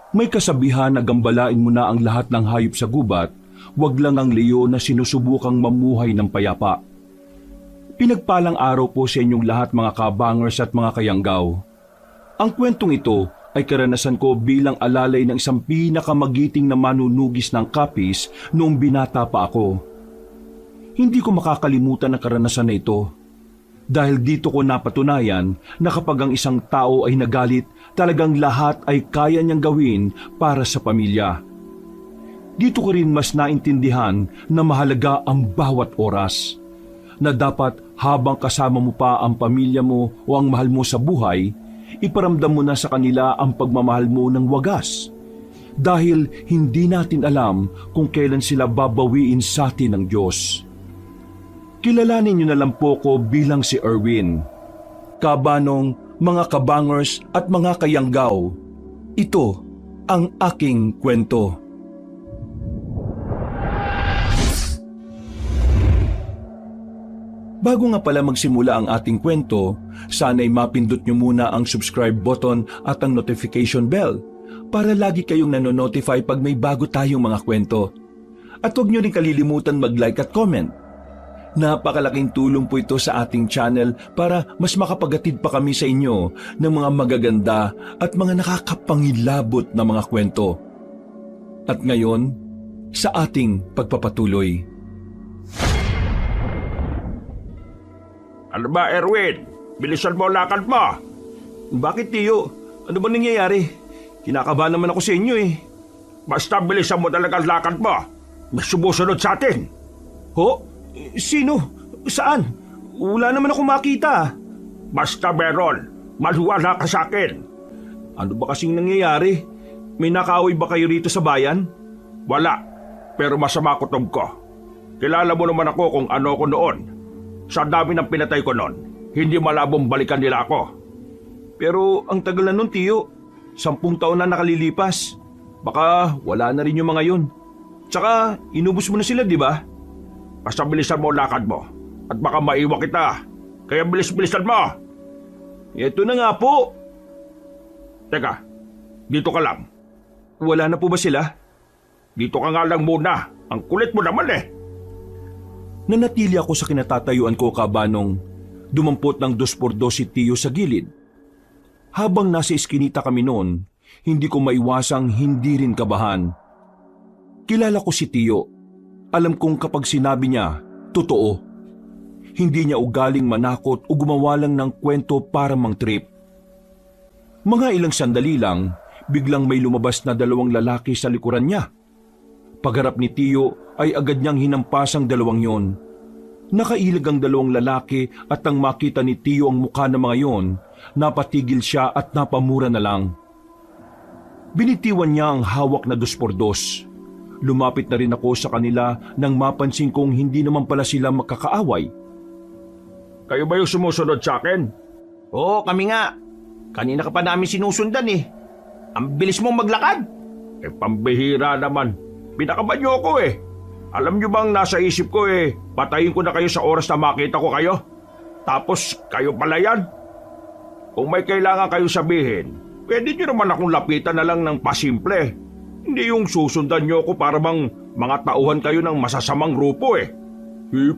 May kasabihan na gambalain mo na ang lahat ng hayop sa gubat, wag lang ang leon na sinusubukang mamuhay ng payapa. Pinagpalang araw po sa inyong lahat mga kabangers at mga kayanggaw. Ang kwentong ito ay karanasan ko bilang alalay ng isang pinakamagiting na manunugis ng kapis noong binata pa ako. Hindi ko makakalimutan ang karanasan na ito. Dahil dito ko napatunayan na kapag ang isang tao ay nagalit, talagang lahat ay kaya niyang gawin para sa pamilya. Dito ko rin mas naintindihan na mahalaga ang bawat oras. Na dapat habang kasama mo pa ang pamilya mo o ang mahal mo sa buhay, iparamdam mo na sa kanila ang pagmamahal mo ng wagas. Dahil hindi natin alam kung kailan sila babawiin sa atin ng Diyos. Kilalanin niyo na lang po ko bilang si Erwin. Kabanong, mga kabangers at mga kayanggaw, ito ang aking kwento. Bago nga pala magsimula ang ating kwento, sana'y mapindot niyo muna ang subscribe button at ang notification bell para lagi kayong nanonotify pag may bago tayong mga kwento. At huwag niyo rin kalilimutan mag-like at comment. Napakalaking tulong po ito sa ating channel para mas makapagatid pa kami sa inyo ng mga magaganda at mga nakakapangilabot na mga kwento. At ngayon, sa ating pagpapatuloy. Ano ba, Erwin? Bilisan mo ang lakad mo. Bakit, Tiyo? Ano ba nangyayari? Kinakabahan naman ako sa inyo eh. Basta bilisan mo talaga ang lakad mo. May sumusunod sa atin. Ho? Sino? Saan? Wala naman ako makita. Basta meron. Maluwala ka sa akin. Ano ba kasing nangyayari? May nakaaway ba kayo rito sa bayan? Wala. Pero masama kutob ko. Kilala mo naman ako kung ano ko noon. Sa dami ng pinatay ko noon, hindi malabong balikan nila ako. Pero ang tagal na nun, Tiyo. 10 taon na nakalilipas. Baka wala na rin yung mga yun. Tsaka, inubos mo na sila, di ba? Basta bilisan mo ang lakad mo. At baka maiwan kita. Kaya bilis-bilisan mo. Ito na nga po. Teka, dito ka lang. Wala na po ba sila? Dito ka nga lang muna. Ang kulit mo naman eh. Nanatili ako sa kinatatayuan ko, Kabanong. Dumampot ng 2x2 si Tiyo sa gilid. Habang nasa iskinita kami noon, hindi ko maiwasang hindi rin kabahan. Kilala ko si Tiyo. Alam kong kapag sinabi niya, totoo. Hindi niya ugaling manakot o gumawa lang ng kwento para mang-trip. Mga ilang sandali lang, biglang may lumabas na 2 lalaki sa likuran niya. Pagharap ni Tiyo ay agad niyang hinampas ang 2 yon. Nakailag ang 2 lalaki at nang makita ni Tiyo ang mukha ng mga yon, napatigil siya at napamura na lang. Binitiwan niya ang hawak na 2x2. Lumapit na rin ako sa kanila nang mapansin kong hindi naman pala sila magkakaaway. Kayo ba yung sumusunod sa akin? Oo, kami nga. Kanina ka pa namin sinusundan eh. Ang bilis mong maglakad. Eh, pambihira naman. Pinakaban niyo ako eh. Alam niyo bang nasa isip ko eh, patayin ko na kayo sa oras na makita ko kayo? Tapos kayo pala yan? Kung may kailangan kayo sabihin, pwede niyo naman akong lapitan na lang ng pasimple. Hindi yung susundan niyo ako para bang mga tauhan kayo ng masasamang grupo eh.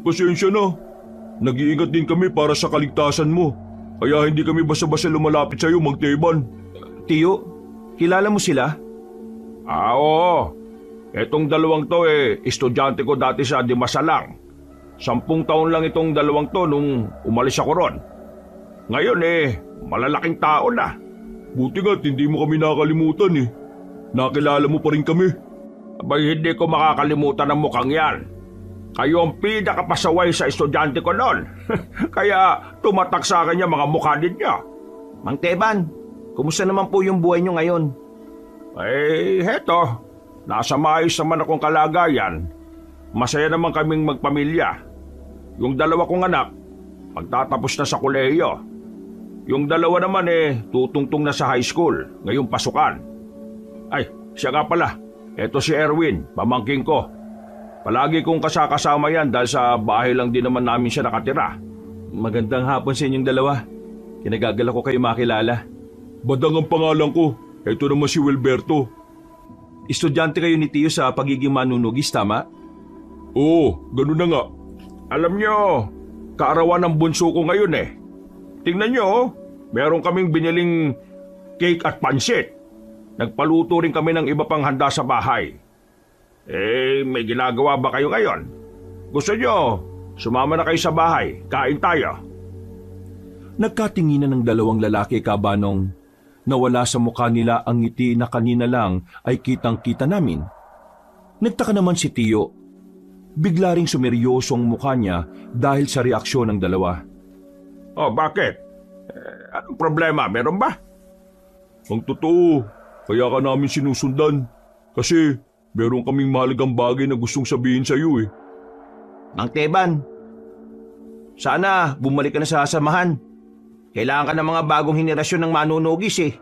Pasensya na. Nag-iingat din kami para sa kaligtasan mo. Kaya hindi kami basta-basta lumalapit sa iyo, Mang Teban. Tiyo, kilala mo sila? Oo. Etong 2 to eh, estudyante ko dati sa Dimasalang. 10 taon lang itong 2 to nung umalis ako ron. Ngayon eh, malalaking tao na. Buti nga't hindi mo kami nakalimutan eh. Nakilala mo pa rin kami. Abay, hindi ko makakalimutan ang mukhang yan. Kayo ang pinakapasaway sa estudyante ko noon. Kaya tumatak sa akin yung mga mukha ninyo. Mang Teban, kumusta naman po yung buhay nyo ngayon? Eh, heto. Nasa maayos naman akong kalagayan. Masaya naman kaming magpamilya. Yung 2 kong anak, magtatapos na sa kolehiyo. Yung 2 naman eh, tutungtong na sa high school, ngayong pasukan. Ay, siya nga pala. Eto si Erwin, pamangking ko. Palagi kong kasama yan dahil sa bahay lang din naman namin siya nakatira. Magandang hapon sa inyong 2. Kinagagala ko kayo makilala. Badang ang pangalan ko. Ito naman si Wilberto. Estudyante kayo ni Tiyo sa pagiging manunugis, tama? Oo, ganun na nga. Alam nyo, kaarawan ng bunso ko ngayon eh. Tingnan nyo, meron kaming biniling cake at pansit. Nagpaluto rin kami ng iba pang handa sa bahay. May ginagawa ba kayo ngayon? Gusto nyo, sumama na kayo sa bahay, kain tayo. Nagkatinginan ng dalawang lalaki, Kabanong. Nawala sa mukha nila ang ngiti na kanina lang ay kitang-kita namin. Nagtaka naman si Tiyo. Bigla ring sumeryosong mukha niya dahil sa reaksyon ng dalawa. Oh, bakit? Anong problema? Meron ba? Ang totoo, kaya ka namin sinusundan. Kasi meron kaming mahalagang bagay na gustong sabihin sa iyo eh. Mang Teban, sana bumalik ka na sa samahan. Kailangan ka ng mga bagong henerasyon ng manunugis eh.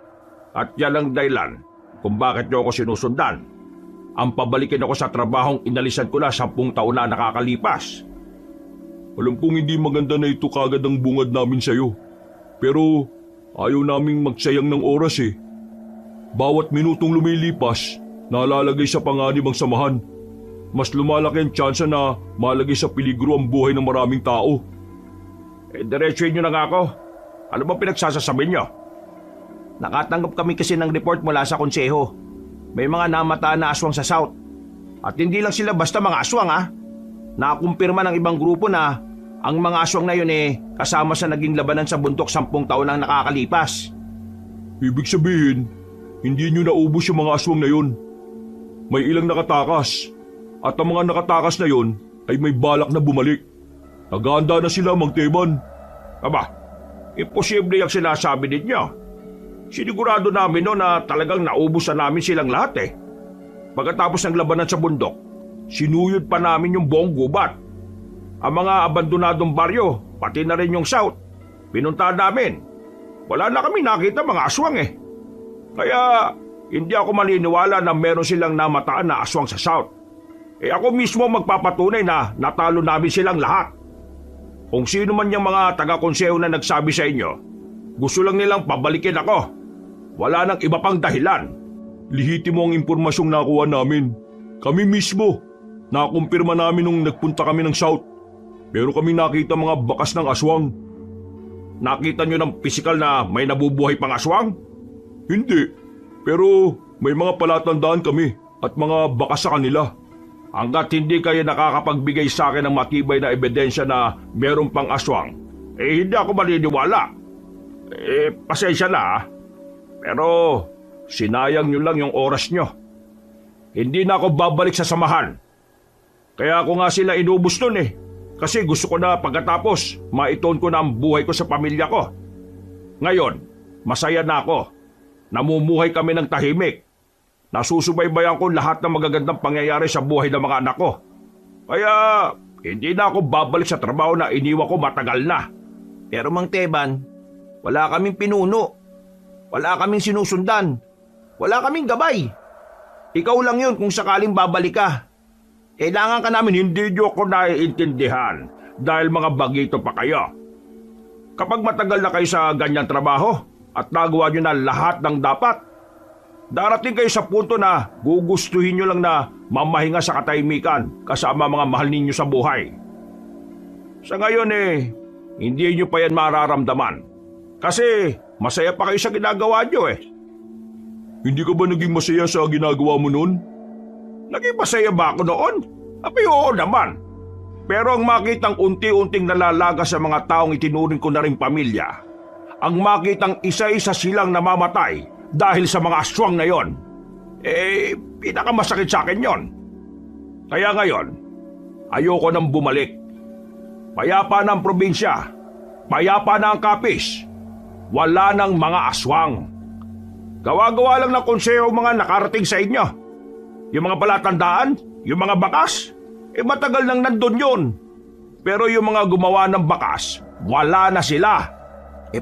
At yan ang dahilan kung bakit nyo ako sinusundan. Ang pabalikin ako sa trabahong inalisan ko na 10 taon na nakakalipas. Alam kong hindi maganda na ito kagad ang bungad namin sa iyo. Pero ayaw naming magsayang ng oras eh. Bawat minutong lumilipas, nalalagay sa panganib ang samahan. Mas lumalaki ang tsansa na malagay sa peligro ang buhay ng maraming tao. Diretsuhin nyo na nga ako. Ano ba pinagsasasabi nyo? Nakatanggap kami kasi ng report mula sa konseho. May mga namataan na aswang sa South. At hindi lang sila basta mga aswang ah. Nakumpirma ng ibang grupo na ang mga aswang na yun kasama sa naging labanan sa bundok 10 taon ang nakakalipas. Ibig sabihin, hindi nyo naubos yung mga aswang na yun. May ilang nakatakas. At ang mga nakatakas na yun ay may balak na bumalik. Naghahanda na sila, Mang Teban. Aba, imposible yung sinasabi ninyo. Sinigurado namin no na talagang naubos na namin silang lahat eh. Pagkatapos ng labanan sa bundok, sinuyod pa namin yung buong gubat. Ang mga abandonadong baryo, pati na rin yung South, pinuntahan namin. Wala na kami nakita mga aswang eh. Kaya hindi ako maniniwala na meron silang namataan na aswang sa South. Ako mismo magpapatunay na natalo namin silang lahat. Kung sino man yung mga taga-konseho na nagsabi sa inyo, gusto lang nilang pabalikin ako. Wala nang iba pang dahilan. Lihitimo ang impormasyong nakuha namin. Kami mismo. Nakumpirma namin nung nagpunta kami ng South. Pero kami nakita mga bakas ng aswang. Nakita nyo ng pisikal na may nabubuhay pang aswang? Hindi. Pero may mga palatandaan kami at mga bakas sa kanila. Hanggat hindi kayo nakakapagbigay sa akin ng matibay na ebidensya na meron pang aswang, hindi ako maniniwala. Pasensya na ah. Pero sinayang nyo lang yung oras nyo. Hindi na ako babalik sa samahan. Kaya ako nga sila inubos nun eh. Kasi gusto ko na pagkatapos maituon ko na ang buhay ko sa pamilya ko. Ngayon, masaya na ako. Namumuhay kami ng tahimik. Nasusubaybayan ko lahat ng magagandang pangyayari sa buhay ng mga anak ko. Kaya hindi na ako babalik sa trabaho na iniwan ko matagal na. Pero Mang Teban, wala kaming pinuno. Wala kaming sinusundan. Wala kaming gabay. Ikaw lang yun kung sakaling babalik ka. Kailangan ka namin. Hindi nyo ko naiintindihan dahil mga bagito pa kayo. Kapag matagal na kayo sa ganyang trabaho at nagawa nyo na lahat ng dapat, darating kayo sa punto na gugustuhin nyo lang na mamahinga sa katahimikan kasama mga mahal ninyo sa buhay. Sa ngayon hindi nyo pa yan mararamdaman. Kasi masaya pa kayo sa ginagawa nyo eh. Hindi ka ba naging masaya sa ginagawa mo noon? Naging masaya ba ako noon? Abay oo naman. Pero ang makitang unti-unting nalalaga sa mga taong itinuring ko na rin pamilya, ang makitang isa-isa silang namamatay dahil sa mga aswang na yon, pinakamasakit sa akin yon. Kaya ngayon, ayoko nang bumalik. Payapa na ang probinsya, payapa na ang Capiz, wala nang mga aswang. Gawa-gawa lang ng konseho mga nakarating sa inyo. Yung mga palatandaan, yung mga bakas, matagal nang nandun yun. Pero yung mga gumawa ng bakas, wala na sila.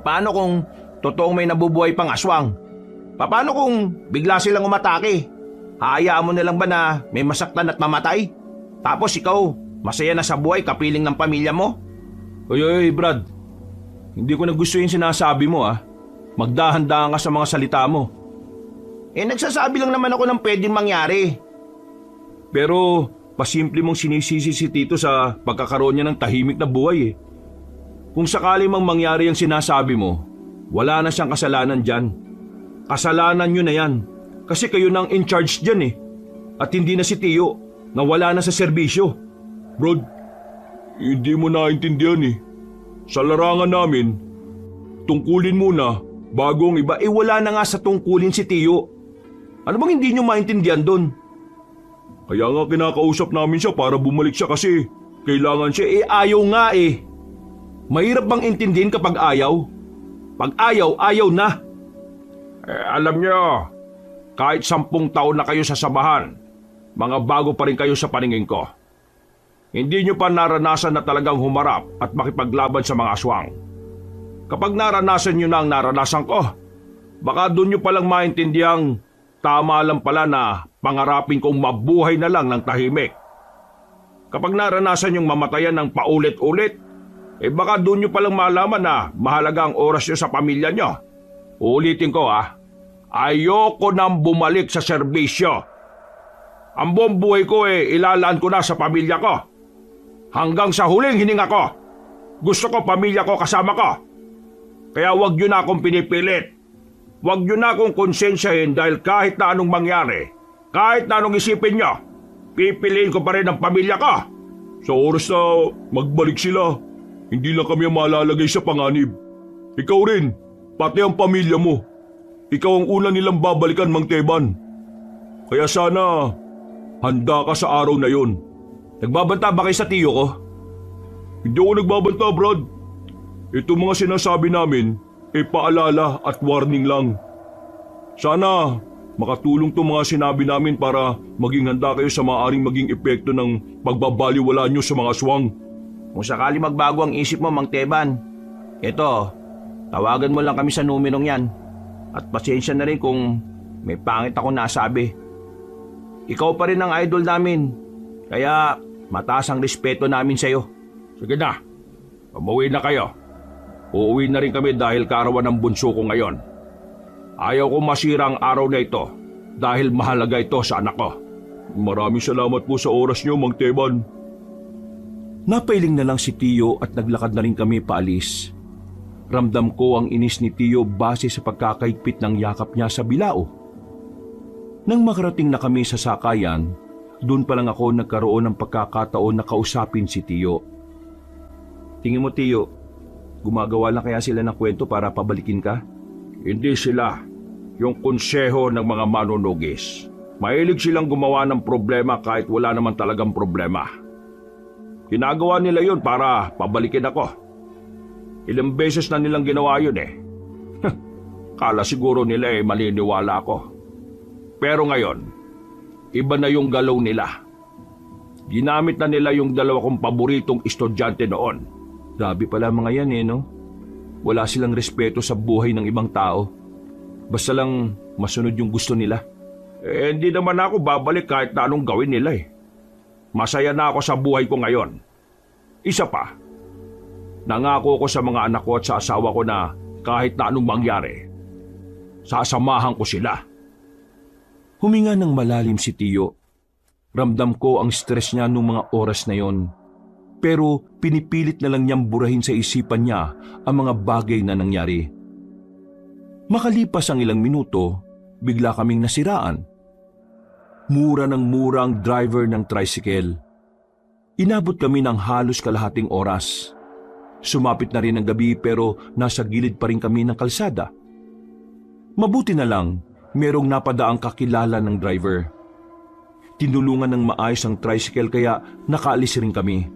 Paano kung totoong may nabubuhay pang aswang? Paano kung bigla silang umatake? Hayaan mo na lang ba na may masaktan at mamatay? Tapos ikaw, masaya na sa buhay kapiling ng pamilya mo? Oy, Brad. Hindi ko na gusto yung sinasabi mo ah. Magdahan-dahan ka sa mga salita mo. Nagsasabi lang naman ako ng pwedeng mangyari. Pero pasimple mong sinisisi si Tito sa pagkakaroon niya ng tahimik na buhay eh. Kung sakali mang mangyari ang sinasabi mo, wala na siyang kasalanan dyan. Kasalanan nyo na yan. Kasi kayo nang in charge dyan eh. At hindi na si Tio na wala na sa serbisyo. Brad, hindi mo naintindihan eh. Sa larangan namin, tungkulin muna bago ang iba. Wala na nga sa tungkulin si Tio. Ano bang hindi nyo maintindihan doon? Kaya nga kinakausap namin siya para bumalik siya kasi kailangan siya. Ayaw nga eh. Mahirap bang intindihin kapag ayaw? Pag ayaw, ayaw na. Alam niyo, kahit 10 taon na kayo sa samahan, mga bago pa rin kayo sa paningin ko. Hindi niyo pa naranasan na talagang humarap at makipaglaban sa mga aswang. Kapag naranasan niyo na ang naranasan ko, baka doon niyo palang maintindihan tama lang pala na pangarapin kong mabuhay na lang ng tahimik. Kapag naranasan niyong mamatayan ng paulit-ulit, baka doon niyo palang malaman na mahalaga ang oras niyo sa pamilya niyo. Ulitin ko ayoko nang bumalik sa serbisyo. Ang buong buhay ko ilalaan ko na sa pamilya ko. Hanggang sa huling hininga ko. Gusto ko pamilya ko kasama ko. Kaya wag niyo na akong pinipilit. Wag niyo na akong konsensyahin dahil kahit na anong mangyari, kahit na anong isipin niyo, pipiliin ko pa rin ang pamilya ko. Sa oras na magbalik sila, hindi lang kami ang malalagay sa panganib. Ikaw rin, pati ang pamilya mo. Ikaw ang una nilang babalikan, Mang Teban. Kaya sana, handa ka sa araw na yon. Nagbabanta ba kayo sa tiyo ko? Hindi ako nagbabanta, Brad. Ito mga sinasabi namin, paalala at warning lang. Sana, makatulong to mga sinabi namin para maging handa kayo sa maaaring maging epekto ng pagbabaliwala nyo sa mga aswang. Kung sakali magbago ang isip mo, Mang Teban, eto, tawagan mo lang kami sa numerong yan. At pasensya na rin kung may pangit ako nasabi. Ikaw pa rin ang idol namin, kaya mataas ang respeto namin sa'yo. Sige na, umuwi na kayo. Uuwi na rin kami dahil kaarawan ng bunso ko ngayon. Ayaw ko masira ang araw na ito dahil mahalaga ito sa anak ko. Maraming salamat po sa oras niyo, Mang Teban. Napailing na lang si Tio at naglakad na rin kami paalis. Ramdam ko ang inis ni Tio base sa pagkakaigpit ng yakap niya sa bilao. Nang makarating na kami sa sakayan, doon pa lang ako nagkaroon ng pagkakataon na kausapin si Tio. Tingin mo, Tio, gumagawa lang kaya sila ng kwento para pabalikin ka? Hindi sila yung konseho ng mga manunugis. Mahilig silang gumawa ng problema kahit wala naman talagang problema. Ginagawa nila yun para pabalikin ako. Ilang beses na nilang ginawa yun Kala siguro nila maliniwala ako. Pero ngayon, iba na yung galaw nila. Ginamit na nila yung 2 kong paboritong estudyante noon. Grabe pala mga yan no? Wala silang respeto sa buhay ng ibang tao. Basta lang masunod yung gusto nila. Hindi naman ako babalik kahit na anong gawin nila Masaya na ako sa buhay ko ngayon. Isa pa, nangako ko sa mga anak ko at sa asawa ko na kahit na anong mangyari, sasamahan ko sila. Huminga ng malalim si Tio. Ramdam ko ang stress niya nung mga oras na yon. Pero pinipilit na lang niyang burahin sa isipan niya ang mga bagay na nangyari. Makalipas ang ilang minuto, bigla kaming nasiraan. Mura ng mura ang driver ng tricycle. Inabot kami ng halos kalahating oras. Sumapit na rin ang gabi pero nasa gilid pa rin kami ng kalsada. Mabuti na lang, merong napadaang kakilala ng driver. Tinulungan ng maayos ang tricycle kaya nakaalis rin kami.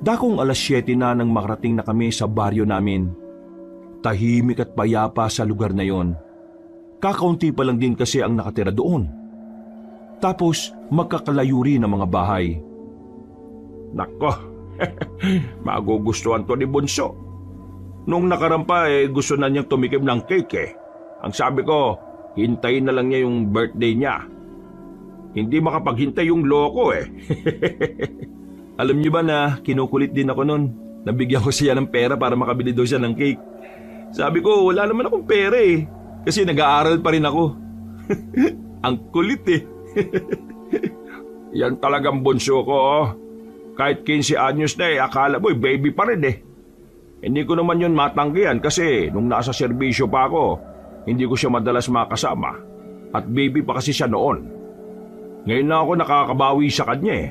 Dakong 7:00 na nang makarating na kami sa baryo namin. Tahimik at payapa sa lugar na yon. Kakaunti pa lang din kasi ang nakatira doon. Tapos magkakalayo rin ang mga bahay. Nako, magugustuhan to ni Bunso. Nung nakarampa gusto na niyang tumikim ng cake Ang sabi ko, hintayin na lang niya yung birthday niya. Hindi makapaghintay yung loko Alam niyo ba na kinukulit din ako noon? Nabigyan ko siya ng pera para makabili daw siya ng cake. Sabi ko, wala naman akong pera kasi nag-aaral pa rin ako. Ang kulit eh. Yan talagang bunso ko, oh. Kahit 15 anyos na akala mo baby pa rin eh. Hindi ko naman yun matanggihan kasi nung nasa serbisyo pa ako, hindi ko siya madalas makasama. At baby pa kasi siya noon. Ngayon na ako nakakabawi sa kanya eh.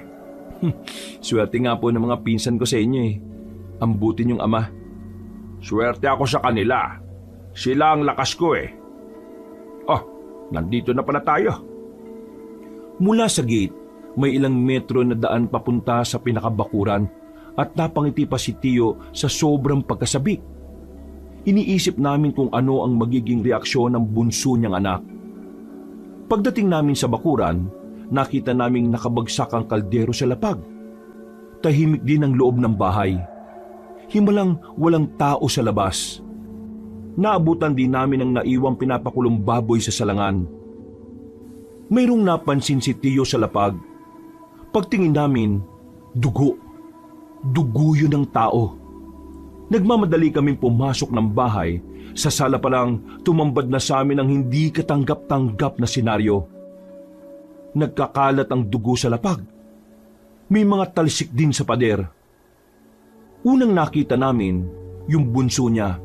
Swerte nga po ng mga pinsan ko sa inyo eh. Ang buti niyong ama. Swerte ako sa kanila. Sila ang lakas ko eh. Oh, nandito na pala tayo. Mula sa gate, may ilang metro na daan papunta sa pinakabakuran at napangiti pa si Tio sa sobrang pagkasabik. Iniisip namin kung ano ang magiging reaksyon ng bunso niyang anak. Pagdating namin sa bakuran, nakita naming nakabagsak ang kaldero sa lapag. Tahimik din ang loob ng bahay. Himalang walang tao sa labas. Naabutan din namin ang naiwang pinapakulong baboy sa salangan. Mayroong napansin si Tio sa lapag. Pagtingin namin, dugo. Dugo yun ng tao. Nagmamadali kaming pumasok ng bahay. Sa sala pa lang, tumambad na sa amin ang hindi katanggap-tanggap na senaryo. Nagkakalat ang dugo sa lapag. May mga talsik din sa pader. Unang nakita namin, yung bunso niya.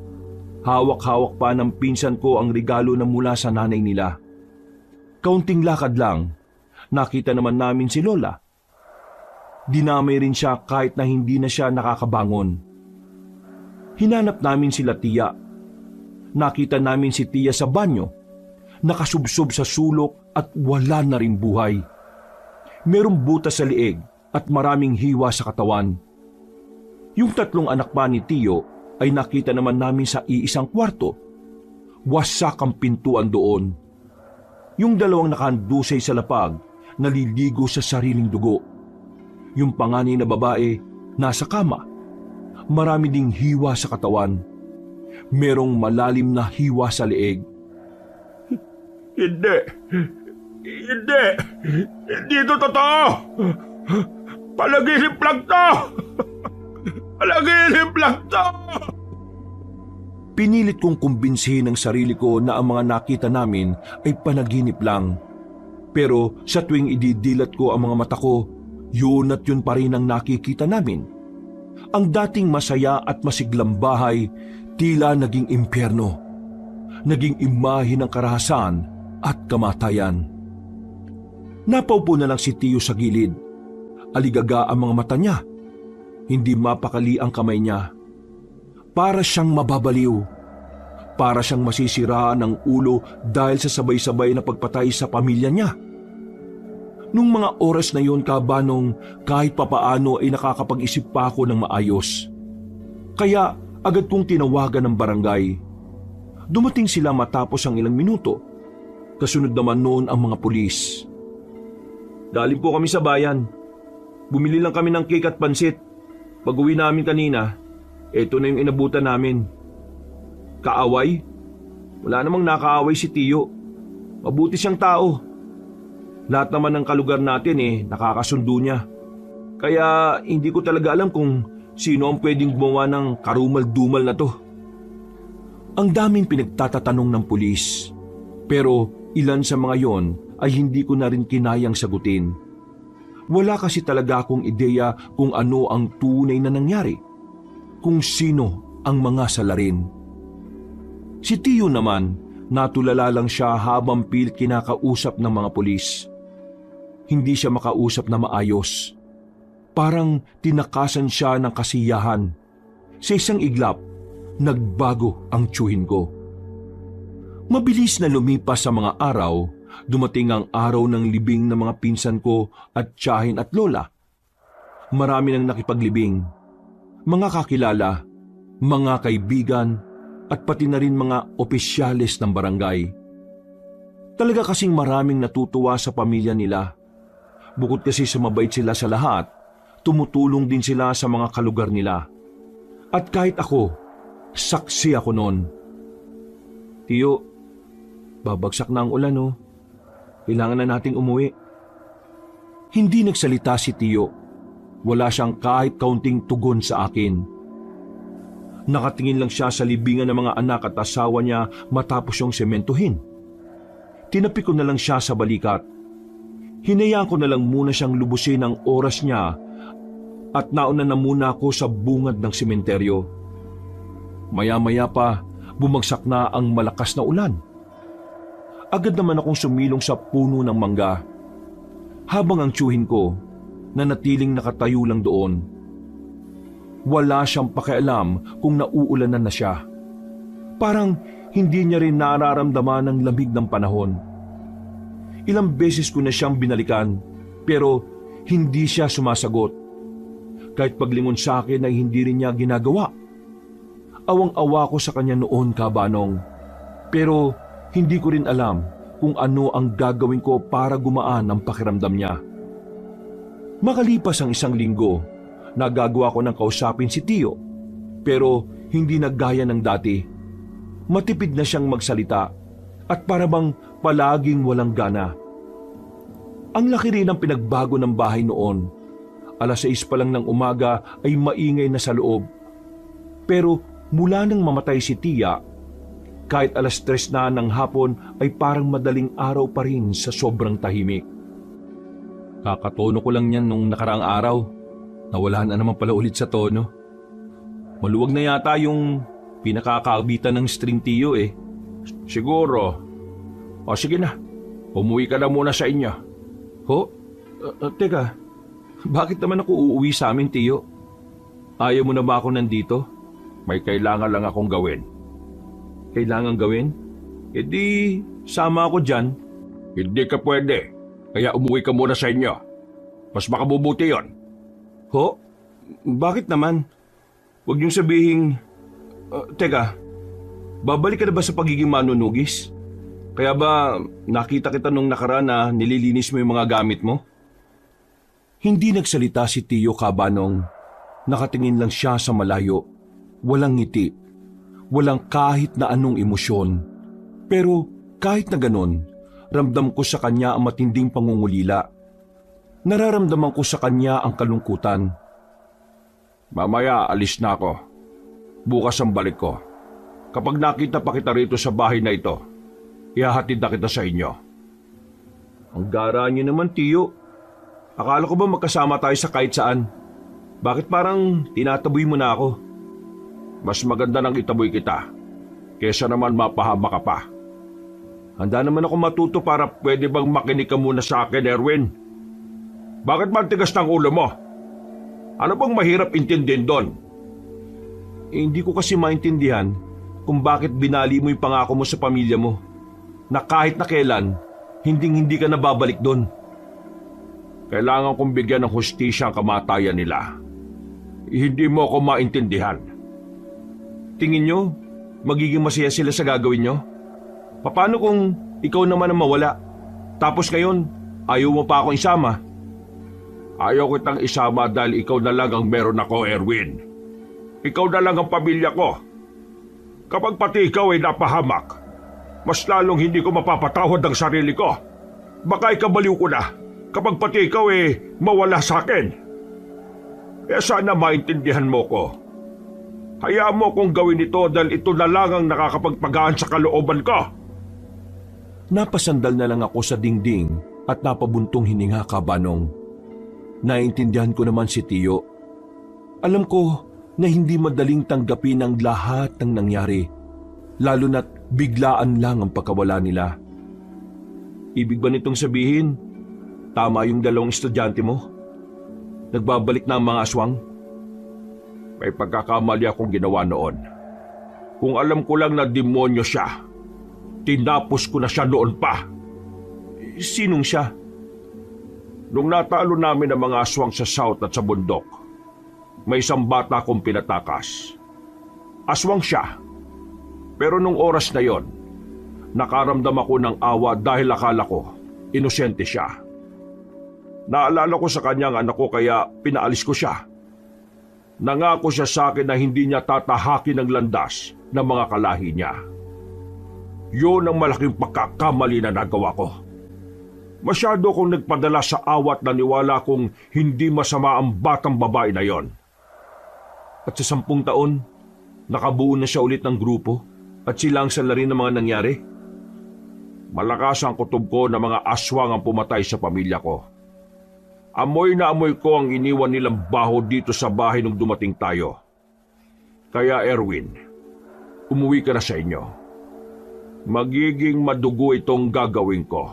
Hawak-hawak pa ng pinsan ko ang regalo na mula sa nanay nila. Kaunting lakad lang, nakita naman namin si Lola. Dinamay rin siya kahit na hindi na siya nakakabangon. Hinanap namin sila Tia. Nakita namin si Tia sa banyo, nakasubsob sa sulok at wala na rin buhay. Merong butas sa liig at maraming hiwa sa katawan. Yung 3 anak pa ni Tio ay nakita naman namin sa iisang kwarto. Wasak ang pintuan doon. Yung 2 nakahandusay sa lapag, naliligo sa sariling dugo. Yung panganay na babae, nasa kama. Marami ding hiwa sa katawan. Merong malalim na hiwa sa leeg. Hindi. Hindi. Hindi ito totoo. Palaginip lang to. Palaginip lang to. Pinilit kong kumbinsihin ang sarili ko na ang mga nakita namin ay panaginip lang. Pero sa tuwing ididilat ko ang mga mata ko, yun at yun pa rin ang nakikita namin. Ang dating masaya at masiglang bahay, tila naging impyerno. Naging imahe ng karahasan at kamatayan. Napaupo na lang si Tio sa gilid. Aligaga ang mga mata niya. Hindi mapakali ang kamay niya. Para siyang mababaliw. Para siyang masisiraan ng ulo dahil sa sabay-sabay na pagpatay sa pamilya niya. Nung mga oras na yon, kabanong, kahit papaano ay nakakapag-isip pa ako ng maayos. Kaya agad kong tinawagan ng barangay. Dumating sila matapos ang ilang minuto. Kasunod naman noon ang mga pulis. Galing po kami sa bayan. Bumili lang kami ng cake at pansit. Pag-uwi namin kanina, eto na yung inabutan namin. Kaaway? Wala namang nakaaway si Tio. Mabuti siyang tao. Lahat naman ng kalugar natin nakakasundo niya. Kaya hindi ko talaga alam kung sino ang pwedeng gumawa ng karumal-dumal na to. Ang daming pinagtatatanong ng pulis. Pero ilan sa mga yon ay hindi ko na rin kinayang sagutin. Wala kasi talaga akong ideya kung ano ang tunay na nangyari. Kung sino ang mga salarin. Si Tio naman, natulala lang siya habang pilit kinakausap ng mga pulis. Hindi siya makausap na maayos. Parang tinakasan siya ng kasiyahan. Sa isang iglap, nagbago ang tiyuhin ko. Mabilis na lumipas sa mga araw, dumating ang araw ng libing ng mga pinsan ko at tiyahin at lola. Marami nang nakipaglibing. Mga kakilala, mga kaibigan, at pati na rin mga opisyales ng barangay. Talaga kasing maraming natutuwa sa pamilya nila. Bukod kasi sa mabait sila sa lahat, tumutulong din sila sa mga kalugar nila. At kahit ako, saksi ako noon. Tio, babagsak na ang ulan oh. Kailangan na nating umuwi. Hindi nagsalita si Tio. Wala siyang kahit kaunting tugon sa akin. Nakatingin lang siya sa libingan ng mga anak at asawa niya matapos yung sementuhin. tinapi ko na lang siya sa balikat. Hinayaan ko na lang muna siyang lubusin ang oras niya at nauna na muna ako sa bungad ng sementeryo. Maya-maya pa, bumagsak na ang malakas na ulan. Agad naman akong sumilong sa puno ng mangga. Habang ang tiyuhin ko, nanatiling nakatayo lang doon. Wala siyang pakialam kung nauulanan na siya. Parang hindi niya rin nararamdaman ang lamig ng panahon. Ilang beses ko na siyang binalikan, pero hindi siya sumasagot. Kahit paglingon sa akin ay hindi rin niya ginagawa. Awang-awa ko sa kanya noon, Kabanong. Pero hindi ko rin alam kung ano ang gagawin ko para gumaan ang pakiramdam niya. Makalipas ang 1 linggo, nagagawa ko ng kausapin si Tio, pero hindi na gaya ng dati. Matipid na siyang magsalita at para bang palaging walang gana. Ang laki rin ng pinagbago ng bahay noon. 6:00 pa lang ng umaga ay maingay na sa loob. Pero mula nang mamatay si Tia, kahit 3:00 na ng hapon ay parang madaling araw pa rin sa sobrang tahimik. Kakatono ko lang yan nung nakaraang araw. Nawala na naman pala ulit sa tono. Maluwag na yata yung pinakakaabitan ng string, Tio eh. Siguro. O sige na, umuwi ka na muna sa inyo. Ho? Teka, bakit naman ako uuwi sa amin, Tio? Ayaw mo na ba ako nandito? May kailangan lang akong gawin. Kailangan gawin? E di, sama ako dyan. Hindi ka pwede, kaya umuwi ka muna sa inyo. Mas makabubuti yon. Ho? Bakit naman? Huwag niyong sabihing... teka, babalik ka na ba sa pagiging manunugis? Kaya ba nakita kita nung nakaraan na nililinis mo yung mga gamit mo? Hindi nagsalita si Tio, Kabanong. Nakatingin lang siya sa malayo. Walang ngiti. Walang kahit na anong emosyon. Pero kahit na ganon, ramdam ko sa kanya ang matinding pangungulila. Nararamdaman ko sa kanya ang kalungkutan. Mamaya alis na ako. Bukas ang balik ko. Kapag nakita pa kita rito sa bahay na ito, ihahatid na kita sa inyo. Ang gara niyo naman, Tio. Akala ko ba magkasama tayo sa kahit saan? Bakit parang tinataboy mo na ako? Mas maganda nang itaboy kita, kesa naman mapahama ka pa. Handa naman ako matuto para Pwede bang makinig ka muna sa akin, Erwin? Bakit ba tigas ng ulo mo? Ano bang mahirap intindihin doon? hindi ko kasi maintindihan kung bakit binali mo yung pangako mo sa pamilya mo na kahit na kailan, hindi ka na babalik doon. Kailangan kong bigyan ng hustisya ang kamatayan nila. Hindi mo ako maintindihan. Tingin nyo, magiging masaya sila sa gagawin nyo? Paano kung ikaw naman ang mawala? Tapos ngayon, ayaw mo pa akong isama? Ayaw kitang isama dahil ikaw na lang ang meron ako, Erwin. Ikaw na lang ang pamilya ko. Kapag pati ikaw ay napahamak, mas lalong hindi ko mapapatawad ang sarili ko. Baka ikabaliw ko na kapag pati ikaw ay mawala sa akin. Kaya sana maintindihan mo ko. Hayaan mo kong gawin ito dahil ito na lang ang nakakapagpagaan sa kalooban ko. Napasandal na lang ako sa dingding at napabuntong hininga, Kabanong. Naintindihan ko naman si Tio. Alam ko na hindi madaling tanggapin ang lahat ng nangyari, lalo na't biglaan lang ang pagkawala nila. Ibig ba nitong sabihin, tama yung 2 estudyante mo? Nagbabalik na ang mga aswang? May pagkakamali akong ginawa noon. Kung alam ko lang na demonyo siya, tinapos ko na siya noon pa. Sinong siya? Nung natalo namin ang mga aswang sa south at sa bundok, may isang bata akong pinatakas. Aswang siya. Pero nung oras na yon, nakaramdam ako ng awa dahil akala ko inosente siya. Naalala ko sa kanyang anak ko kaya pinaalis ko siya. Nangako siya sa akin na hindi niya tatahakin ang landas ng mga kalahi niya. Yun ang malaking pagkakamali na nagawa ko. Masyado akong nagpadala sa awat na niwala kong hindi masama ang batang babae na yon. At sa 10 taon, nakabuo na siya ulit ng grupo at sila ang salarin ng mga nangyari? Malakas ang kutob ko na mga aswang ang pumatay sa pamilya ko. Amoy na amoy ko ang iniwan nilang baho dito sa bahay nung dumating tayo. Kaya Erwin, umuwi ka na sa inyo. Magiging madugo itong gagawin ko.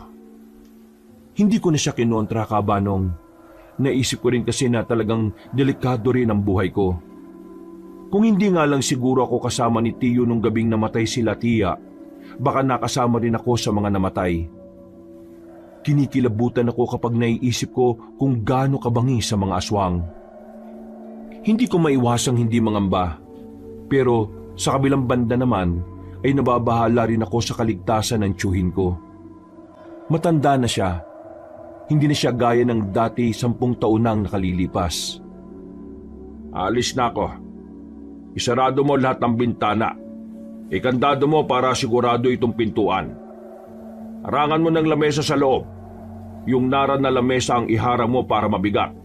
Hindi ko na siya kinontra, Kabanong. Naisip ko rin kasi na talagang delikado rin ang buhay ko. Kung hindi nga lang siguro ako kasama ni Tiyo nung gabing namatay sila Tia, baka nakasama rin ako sa mga namatay. Kinikilabutan ako kapag naiisip ko kung gaano kabangi sa mga aswang. Hindi ko maiwasang hindi mangamba, pero sa kabilang banda naman ay nababahala rin ako sa kaligtasan ng tiyuhin ko. Matanda na siya. Hindi na siya gaya ng dati 10 taon nang nakalilipas. Alis na ako. Isarado mo lahat ng bintana. Ikandado mo para sigurado itong pintuan. Harangan mo ng lamesa sa loob. Yung naran na lamesa ang iharang mo para mabigat.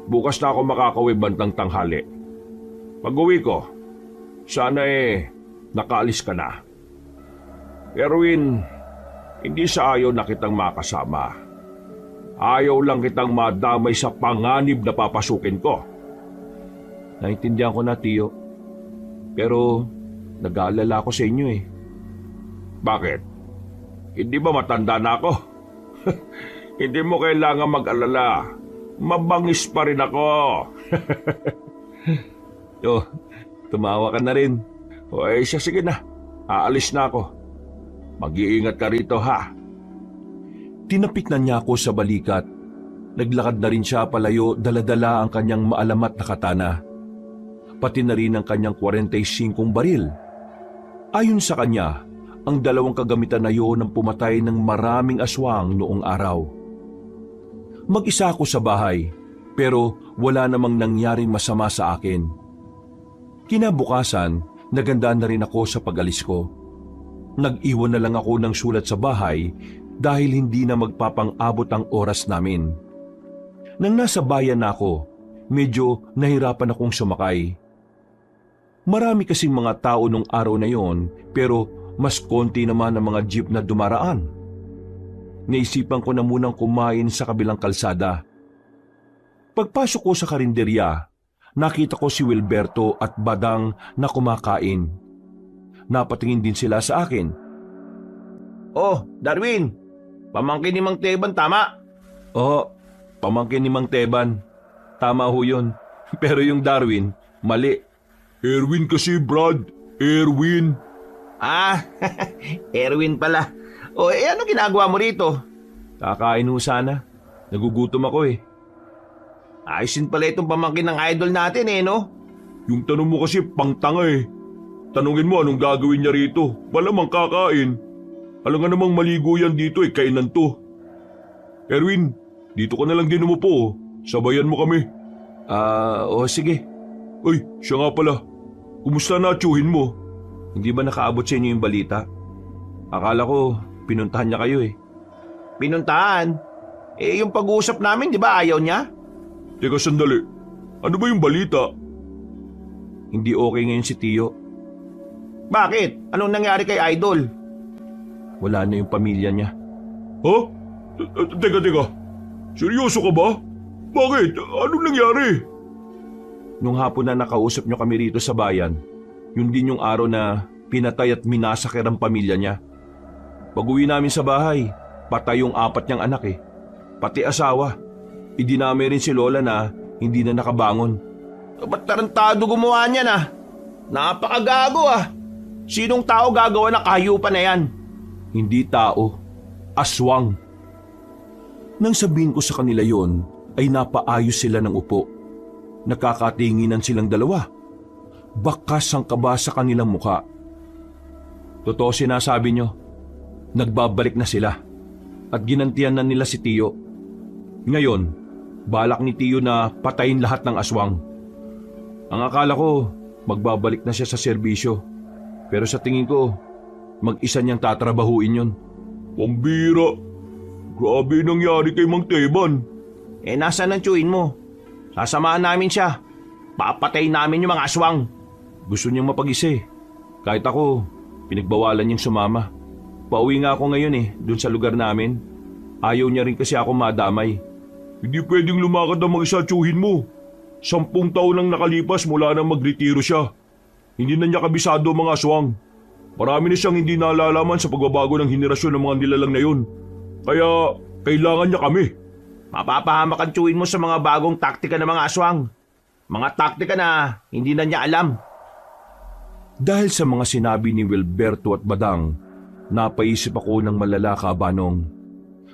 Bukas na ako makakauwi bandang tanghali. Pag-uwi ko, sana nakaalis ka na. Erwin, hindi sa ayaw na kitang makasama. Ayaw lang kitang madamay sa panganib na papasukin ko. Naintindihan ko na, Tiyo. Pero nag-aalala ako sa inyo eh. Bakit? Hindi ba matanda na ako? Hindi mo kailangan mag-alala. Mabangis pa rin ako. Oh, tumawa ka na rin. O siya, sige na. Aalis na ako. Mag-iingat ka rito, ha? Tinapik na niya ako sa balikat. Naglakad na rin siya palayo, dala-dala ang kanyang maalamat na katana. Pati na rin ang kanyang 45 baril. Ayon sa kanya, ang 2 kagamitan na yun ang pumatay ng maraming aswang noong araw. Mag-isa ako sa bahay, pero wala namang nangyaring masama sa akin. Kinabukasan, naganda na rin ako sa pag-alis ko. Nag-iwan na lang ako ng sulat sa bahay dahil hindi na magpapang-abot ang oras namin. Nang nasa bayan na ako, medyo nahirapan akong sumakay. Marami kasing mga tao nung araw na yon, pero mas konti naman ang mga jeep na dumaraan. Naisipan ko na munang kumain sa kabilang kalsada. Pagpasok ko sa karinderya, nakita ko si Wilberto at Badang na kumakain. Napatingin din sila sa akin. Oh, Darwin! Pamangkin ni Mang Teban, tama? Oo, pamangkin ni Mang Teban. Tama ho yun. Pero yung Darwin, mali. Erwin kasi, Brad. Erwin. Ah, Erwin pala. O, ano ginagawa mo rito? Kakain ho sana. Nagugutom ako eh. Ayos din pala itong pamangkin ng idol natin no? Yung tanong mo kasi pangtanga eh. Tanungin mo anong gagawin niya rito. Malamang kakain. Alam nga namang maligo yan dito kainan to. Erwin, dito ka na lang din umupo. Sabayan mo kami. Sige. Ay, siya nga pala. Kumusta na tiyuhin mo? Hindi ba nakaabot sa inyo yung balita? Akala ko, pinuntahan niya kayo eh. Pinuntahan? Yung pag-uusap namin, di ba ayaw niya? Teka sandali. Ano ba yung balita? Hindi okay ngayon si Tiyo. Bakit? Anong nangyari kay Idol? Wala na yung pamilya niya. Ha? Teka. Seryoso ka ba? Bakit? Anong nangyari? Nung hapon na nakausap niyo kami rito sa bayan, yun din yung araw na pinatay at minasakir ang pamilya niya. Pag-uwi namin sa bahay, patay yung 4 niyang anak eh. Pati asawa. Idinami rin si Lola na hindi na nakabangon. Ba't tarantado gumawa niyan Napakagago Sinong tao gagawa ng kahayupan na yan? Hindi tao, aswang. Nang sabihin ko sa kanila yon, ay napaayos sila ng upo. Nakakatinginan silang dalawa. Bakas ang kaba sa kanilang mukha. Totoo sinasabi nyo, nagbabalik na sila at ginantian na nila si Tiyo. Ngayon, balak ni Tiyo na patayin lahat ng aswang. Ang akala ko, magbabalik na siya sa serbisyo. Pero sa tingin ko, mag-isa niyang tatrabahuin yun. Pambira! Grabe nangyari kay Mang Teban. Nasaan ang tiyuhin mo? Sasamahan namin siya. Papatayin namin yung mga aswang. Gusto niyang mapag-isa eh. Kahit ako, pinagbawalan niyang sumama. Pauwi nga ako ngayon dun sa lugar namin. Ayaw niya rin kasi ako madamay. Hindi pwedeng lumakad ang mag-isa tsuhin mo. 10 taon nang nakalipas mula nang magretiro siya. Hindi na niya kabisado ang mga aswang. Marami na siyang hindi nalalaman sa pagbabago ng henerasyon ng mga nilalang na yun. Kaya kailangan niya kami. Mapapahamak ang tsuhin mo sa mga bagong taktika ng mga aswang. Mga taktika na hindi na niya alam. Dahil sa mga sinabi ni Wilberto at Badang, napaisip ako ng malala, Kabanong.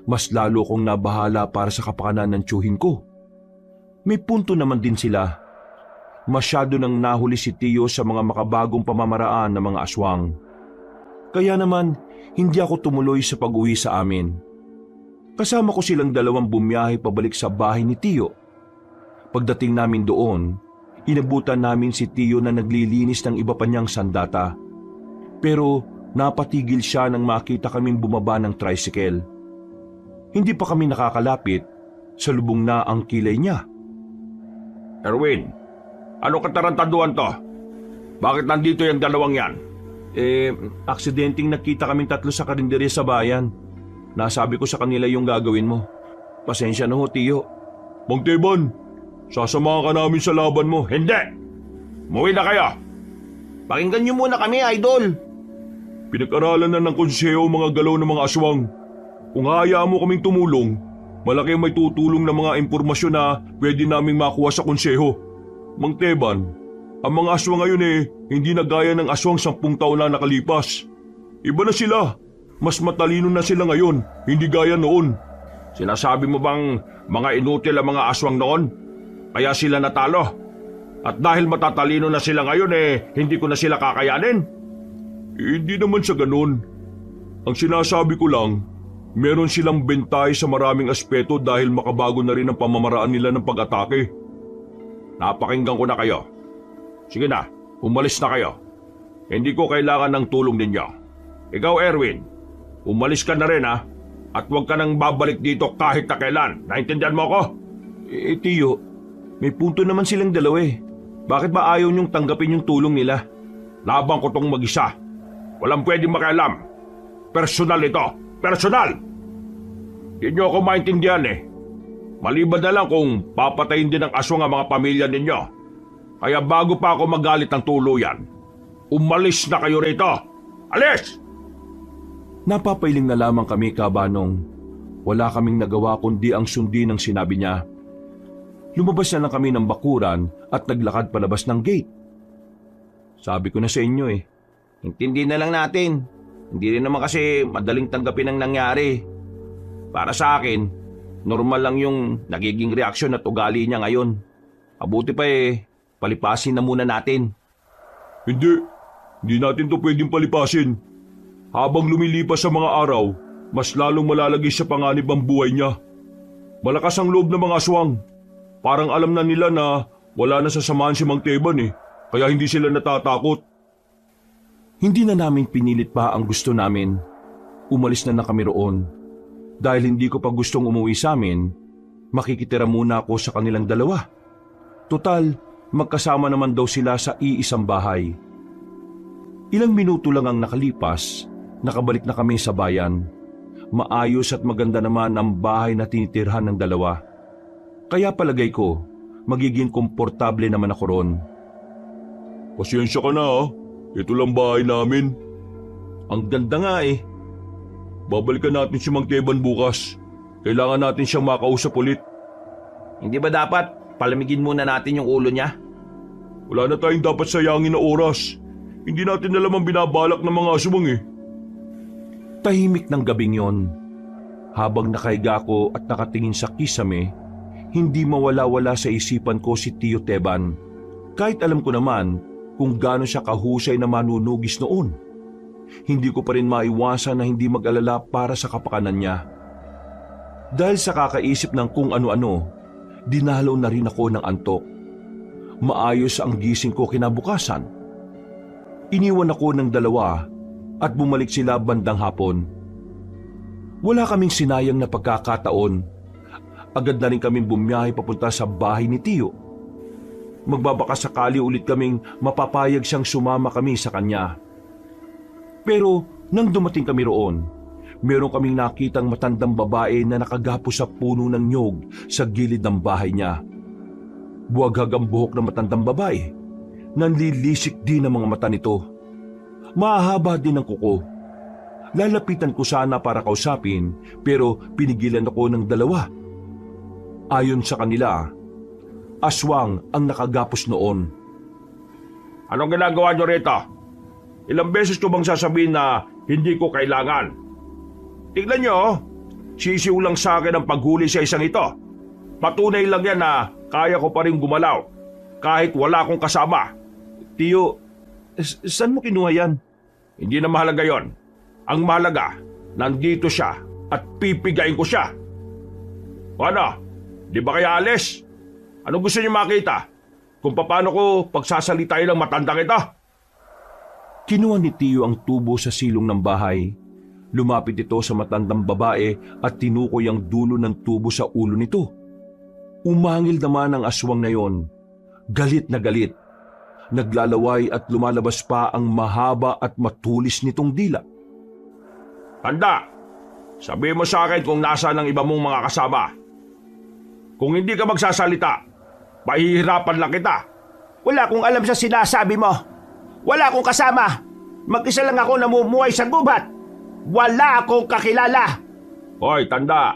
Mas lalo kong nabahala para sa kapakanan ng tiyuhin ko. May punto naman din sila. Masyado nang nahuli si Tiyo sa mga makabagong pamamaraan ng mga aswang. Kaya naman, hindi ako tumuloy sa pag-uwi sa amin. Kasama ko silang dalawang bumiyahe pabalik sa bahay ni Tiyo. Pagdating namin doon, inabutan namin si Tiyo na naglilinis ng iba pa niyang sandata. Pero napatigil siya nang makita kaming bumaba ng tricycle. Hindi pa kami nakakalapit, salubong na ang kilay niya. Erwin, ano katarantaduhan to? Bakit nandito yung dalawang yan? Aksidenteng nakita kaming tatlo sa karinderya sa bayan. Nasabi ko sa kanila yung gagawin mo. Pasensya na ho, Tiyo. Mang Teban, sasamahan ka namin sa laban mo. Hindi! Muwi na kayo! Pakinggan niyo muna kami, Idol. Pinag-aralan na ng konseho mga galaw ng mga aswang. Kung hayaan mo kaming tumulong, malaki ang may tutulong na mga impormasyon na pwede naming makuha sa konseho. Mang Teban, ang mga aswang ngayon hindi na gaya ng aswang 10 taon na nakalipas. Iba na sila. Mas matalino na sila ngayon, hindi gaya noon. Sinasabi mo bang mga inutil ang mga aswang noon? Kaya sila natalo. At dahil matatalino na sila ngayon hindi ko na sila kakayanin? Hindi naman sa ganun. Ang sinasabi ko lang, meron silang bentay sa maraming aspeto dahil makabago na rin ang pamamaraan nila ng pag-atake. Napakinggan ko na kayo. Sige na, umalis na kayo. Hindi ko kailangan ng tulong ninyo. Ikaw, Erwin, umalis ka na rin at huwag ka nang babalik dito kahit na kailan. Naintindihan mo ako? Tiyo, may punto naman silang dalawa Bakit ba ayaw niyong tanggapin yung tulong nila? Labang ko tong mag-isa. Walang pwedeng makialam. Personal ito. Personal! Hindi niyo ako maintindihan Maliban na lang kung papatayin din ng aswang ang mga pamilya ninyo. Kaya bago pa ako magalit ng tuluyan, umalis na kayo rito! Alis! Napapailing na lamang kami, Kabanong. Wala kaming nagawa kundi ang sundin ang sinabi niya. Lumabas na lang kami ng bakuran at naglakad palabas ng gate. Sabi ko na sa inyo Intindi na lang natin. Hindi rin naman kasi madaling tanggapin ang nangyari. Para sa akin, normal lang yung nagiging reaksyon at ugali niya ngayon. Mabuti pa palipasin na muna natin. Hindi natin to pwedeng palipasin. Habang lumilipas sa mga araw, mas lalong malalagay sa panganib ang buhay niya. Malakas ang loob ng mga aswang. Parang alam na nila na wala na sasamahan si Mang Teban kaya hindi sila natatakot. Hindi na namin pinilit pa ang gusto namin. Umalis na kami roon. Dahil hindi ko pa gustong umuwi sa amin, makikitira muna ako sa kanilang dalawa. Total, magkasama naman daw sila sa iisang bahay. Ilang minuto lang ang nakalipas, nakabalik na kami sa bayan. Maayos at maganda naman ang bahay na tinitirhan ng dalawa. Kaya palagay ko, magiging komportable naman ako ron. Pasensya ka na Ito lang bahay namin. Ang ganda nga Babalikan natin si Mang Teban bukas. Kailangan natin siyang makausap ulit. Hindi ba dapat palamigin muna natin yung ulo niya? Wala na tayong dapat sayangin na oras. Hindi natin alam ang binabalak ng mga aswang Tahimik ng gabing yon. Habang nakahiga ko at nakatingin sa kisame, hindi mawala-wala sa isipan ko si Tiyo Teban. Kahit alam ko naman kung gaano siya kahusay na manunugis noon. Hindi ko pa rin maiwasan na hindi mag-alala para sa kapakanan niya. Dahil sa kakaisip ng kung ano-ano, dinalaw na rin ako ng antok. Maayos ang gising ko kinabukasan. Iniwan ako ng dalawa at bumalik sila bandang hapon. Wala kaming sinayang na pagkakataon. Agad na rin kaming bumiyahe papunta sa bahay ni Tiyo. Magbabaka sakali ulit kaming mapapayag siyang sumama kami sa kanya. Pero Nang dumating kami roon, meron kaming nakitang matandang babae na nakagapos sa puno ng nyog sa gilid ng bahay niya. Buwaghag ang buhok ng matandang babae. Nanlilisik din ang mga mata nito. Mahahaba din ang kuko. Lalapitan ko sana para kausapin pero pinigilan ako ng dalawa. Ayon sa kanila, aswang ang nakagapos noon. Anong ginagawa nyo rito? Ilang beses ko bang sasabihin na hindi ko kailangan? Tignan nyo, sisiw lang sa akin ang paghuli sa isang ito. Patunay lang yan na kaya ko pa rin gumalaw kahit wala akong kasama. Tiyo, saan mo kinuha yan? Hindi na mahalaga yon. Ang mahalaga, nandito siya at pipigain ko siya. O ano, di ba kaya alis? Anong gusto niyo makita? Kung paano ko pagsasalitain ng matandang ito? Kinuha ni Tiyo ang tubo sa silong ng bahay. Lumapit ito sa matandang babae at tinukoy ang dulo ng tubo sa ulo nito. Umangil naman ang aswang na yon. Galit na galit. Naglalaway at lumalabas pa ang mahaba at matulis nitong dila. Tanda, sabihin mo sa akin kung nasaan ang iba mong mga kasama. Kung hindi ka magsasalita, pahihirapan lang kita. Wala akong alam sa sinasabi mo. Wala akong kasama. Mag-isa lang ako namumuhay sa gubat. Wala akong kakilala. Hoy, tanda,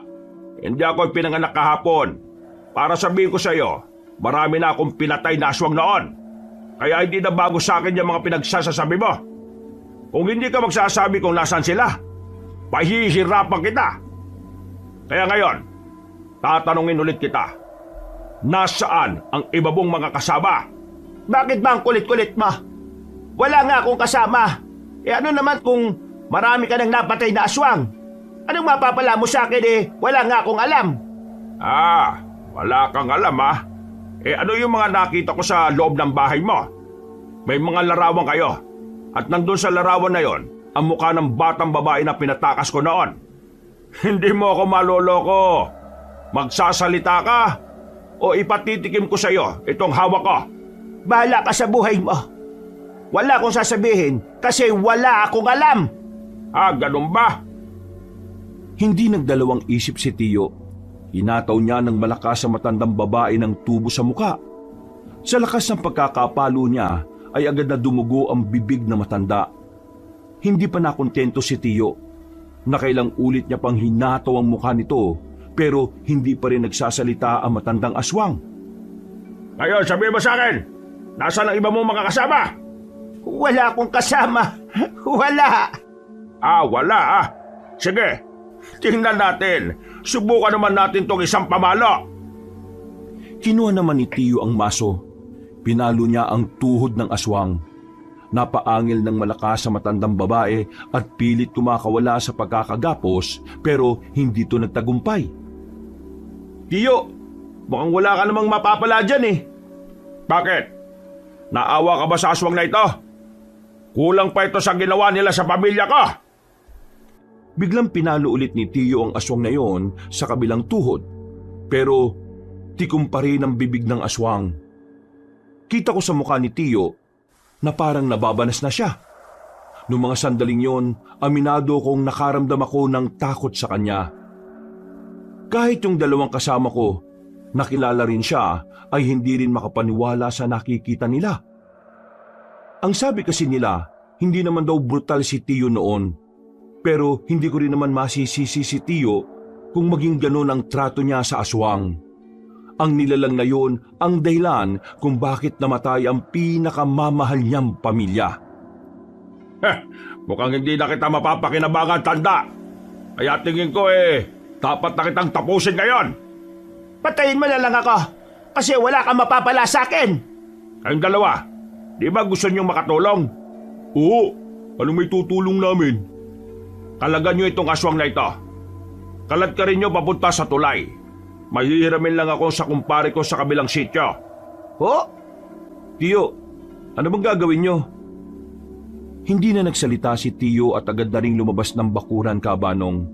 hindi ako pinanganak kahapon. Para sabihin ko sa iyo, marami na akong pinatay na aswang noon. Kaya hindi na bago sa akin yung mga pinagsasasabi mo. Kung hindi ka magsasabi kung nasaan sila, pahihirapan kita. Kaya ngayon, tatanungin ulit kita. Nasaan ang iba mong mga kasama? Bakit ba ang kulit-kulit mo? Wala nga akong kasama. Ano naman kung marami ka nang napatay na aswang? Anong mapapala mo sa akin wala nga akong alam. Wala kang alam ano yung mga nakita ko sa loob ng bahay mo? May mga larawan kayo. At nandun sa larawan na yon, ang mukha ng batang babae na pinatakas ko noon. Hindi mo ako maloloko. Magsasalita ka o ipatitikim ko sa iyo itong hawak ko. Bahala ka sa buhay mo. Wala akong sasabihin kasi wala akong alam. Ganun ba? Hindi nagdalawang isip si Tiyo. Hinataw niya ng malakas sa matandang babae ng tubo sa muka. Sa lakas ng pagkakapalo niya ay agad na dumugo ang bibig na matanda. Hindi pa nakontento si Tiyo. Nakailang ulit niya pang hinataw ang mukha nito pero hindi pa rin nagsasalita ang matandang aswang. Ngayon, sabihin mo sa akin, nasaan ang iba mong mga kasama? Wala akong kasama. Wala. Wala. Sige, tingnan natin. Subukan naman natin tong isang pamalo. Kinuha naman ni Tiyo ang maso. Pinalo niya ang tuhod ng aswang. Napaangil ng malakas sa matandang babae at pilit kumakawala sa pagkakagapos pero hindi ito nagtagumpay. Tiyo, mukhang wala ka namang mapapala dyan Bakit? Naawa ka ba sa aswang na ito? Kulang pa ito sa ginawa nila sa pamilya ko. Biglang pinalo ulit ni Tiyo ang aswang na yon sa kabilang tuhod. Pero tikom pa rin ang bibig ng aswang. Kita ko sa mukha ni Tiyo na parang nababanas na siya. Noong mga sandaling yon, aminado kong nakaramdam ako ng takot sa kanya. Kahit yung dalawang kasama ko, nakilala rin siya, ay hindi rin makapaniwala sa nakikita nila. Ang sabi kasi nila, hindi naman daw brutal si Tiyo noon. Pero hindi ko rin naman masisisi si Tiyo kung maging ganon ang trato niya sa aswang. Ang nilalang na yun ang dahilan kung bakit namatay ang pinakamamahal niyang pamilya. Mukhang hindi na kita mapapakinabangan, tanda. Kaya tingin ko dapat na kitang tapusin ngayon. Patayin mo na lang ako kasi wala kang mapapala sa akin. Kayong dalawa, di ba gusto niyong makatulong? Oo, ano may tutulong namin? Kalagan niyo itong aswang na ito. Kalat ka rin niyo papunta sa tulay. Mahihiramin lang ako sa kumpare ko sa kabilang sityo. Tiyo, ano bang gagawin niyo? Hindi na nagsalita si Tiyo at agad na ring lumabas ng bakuran kabanong.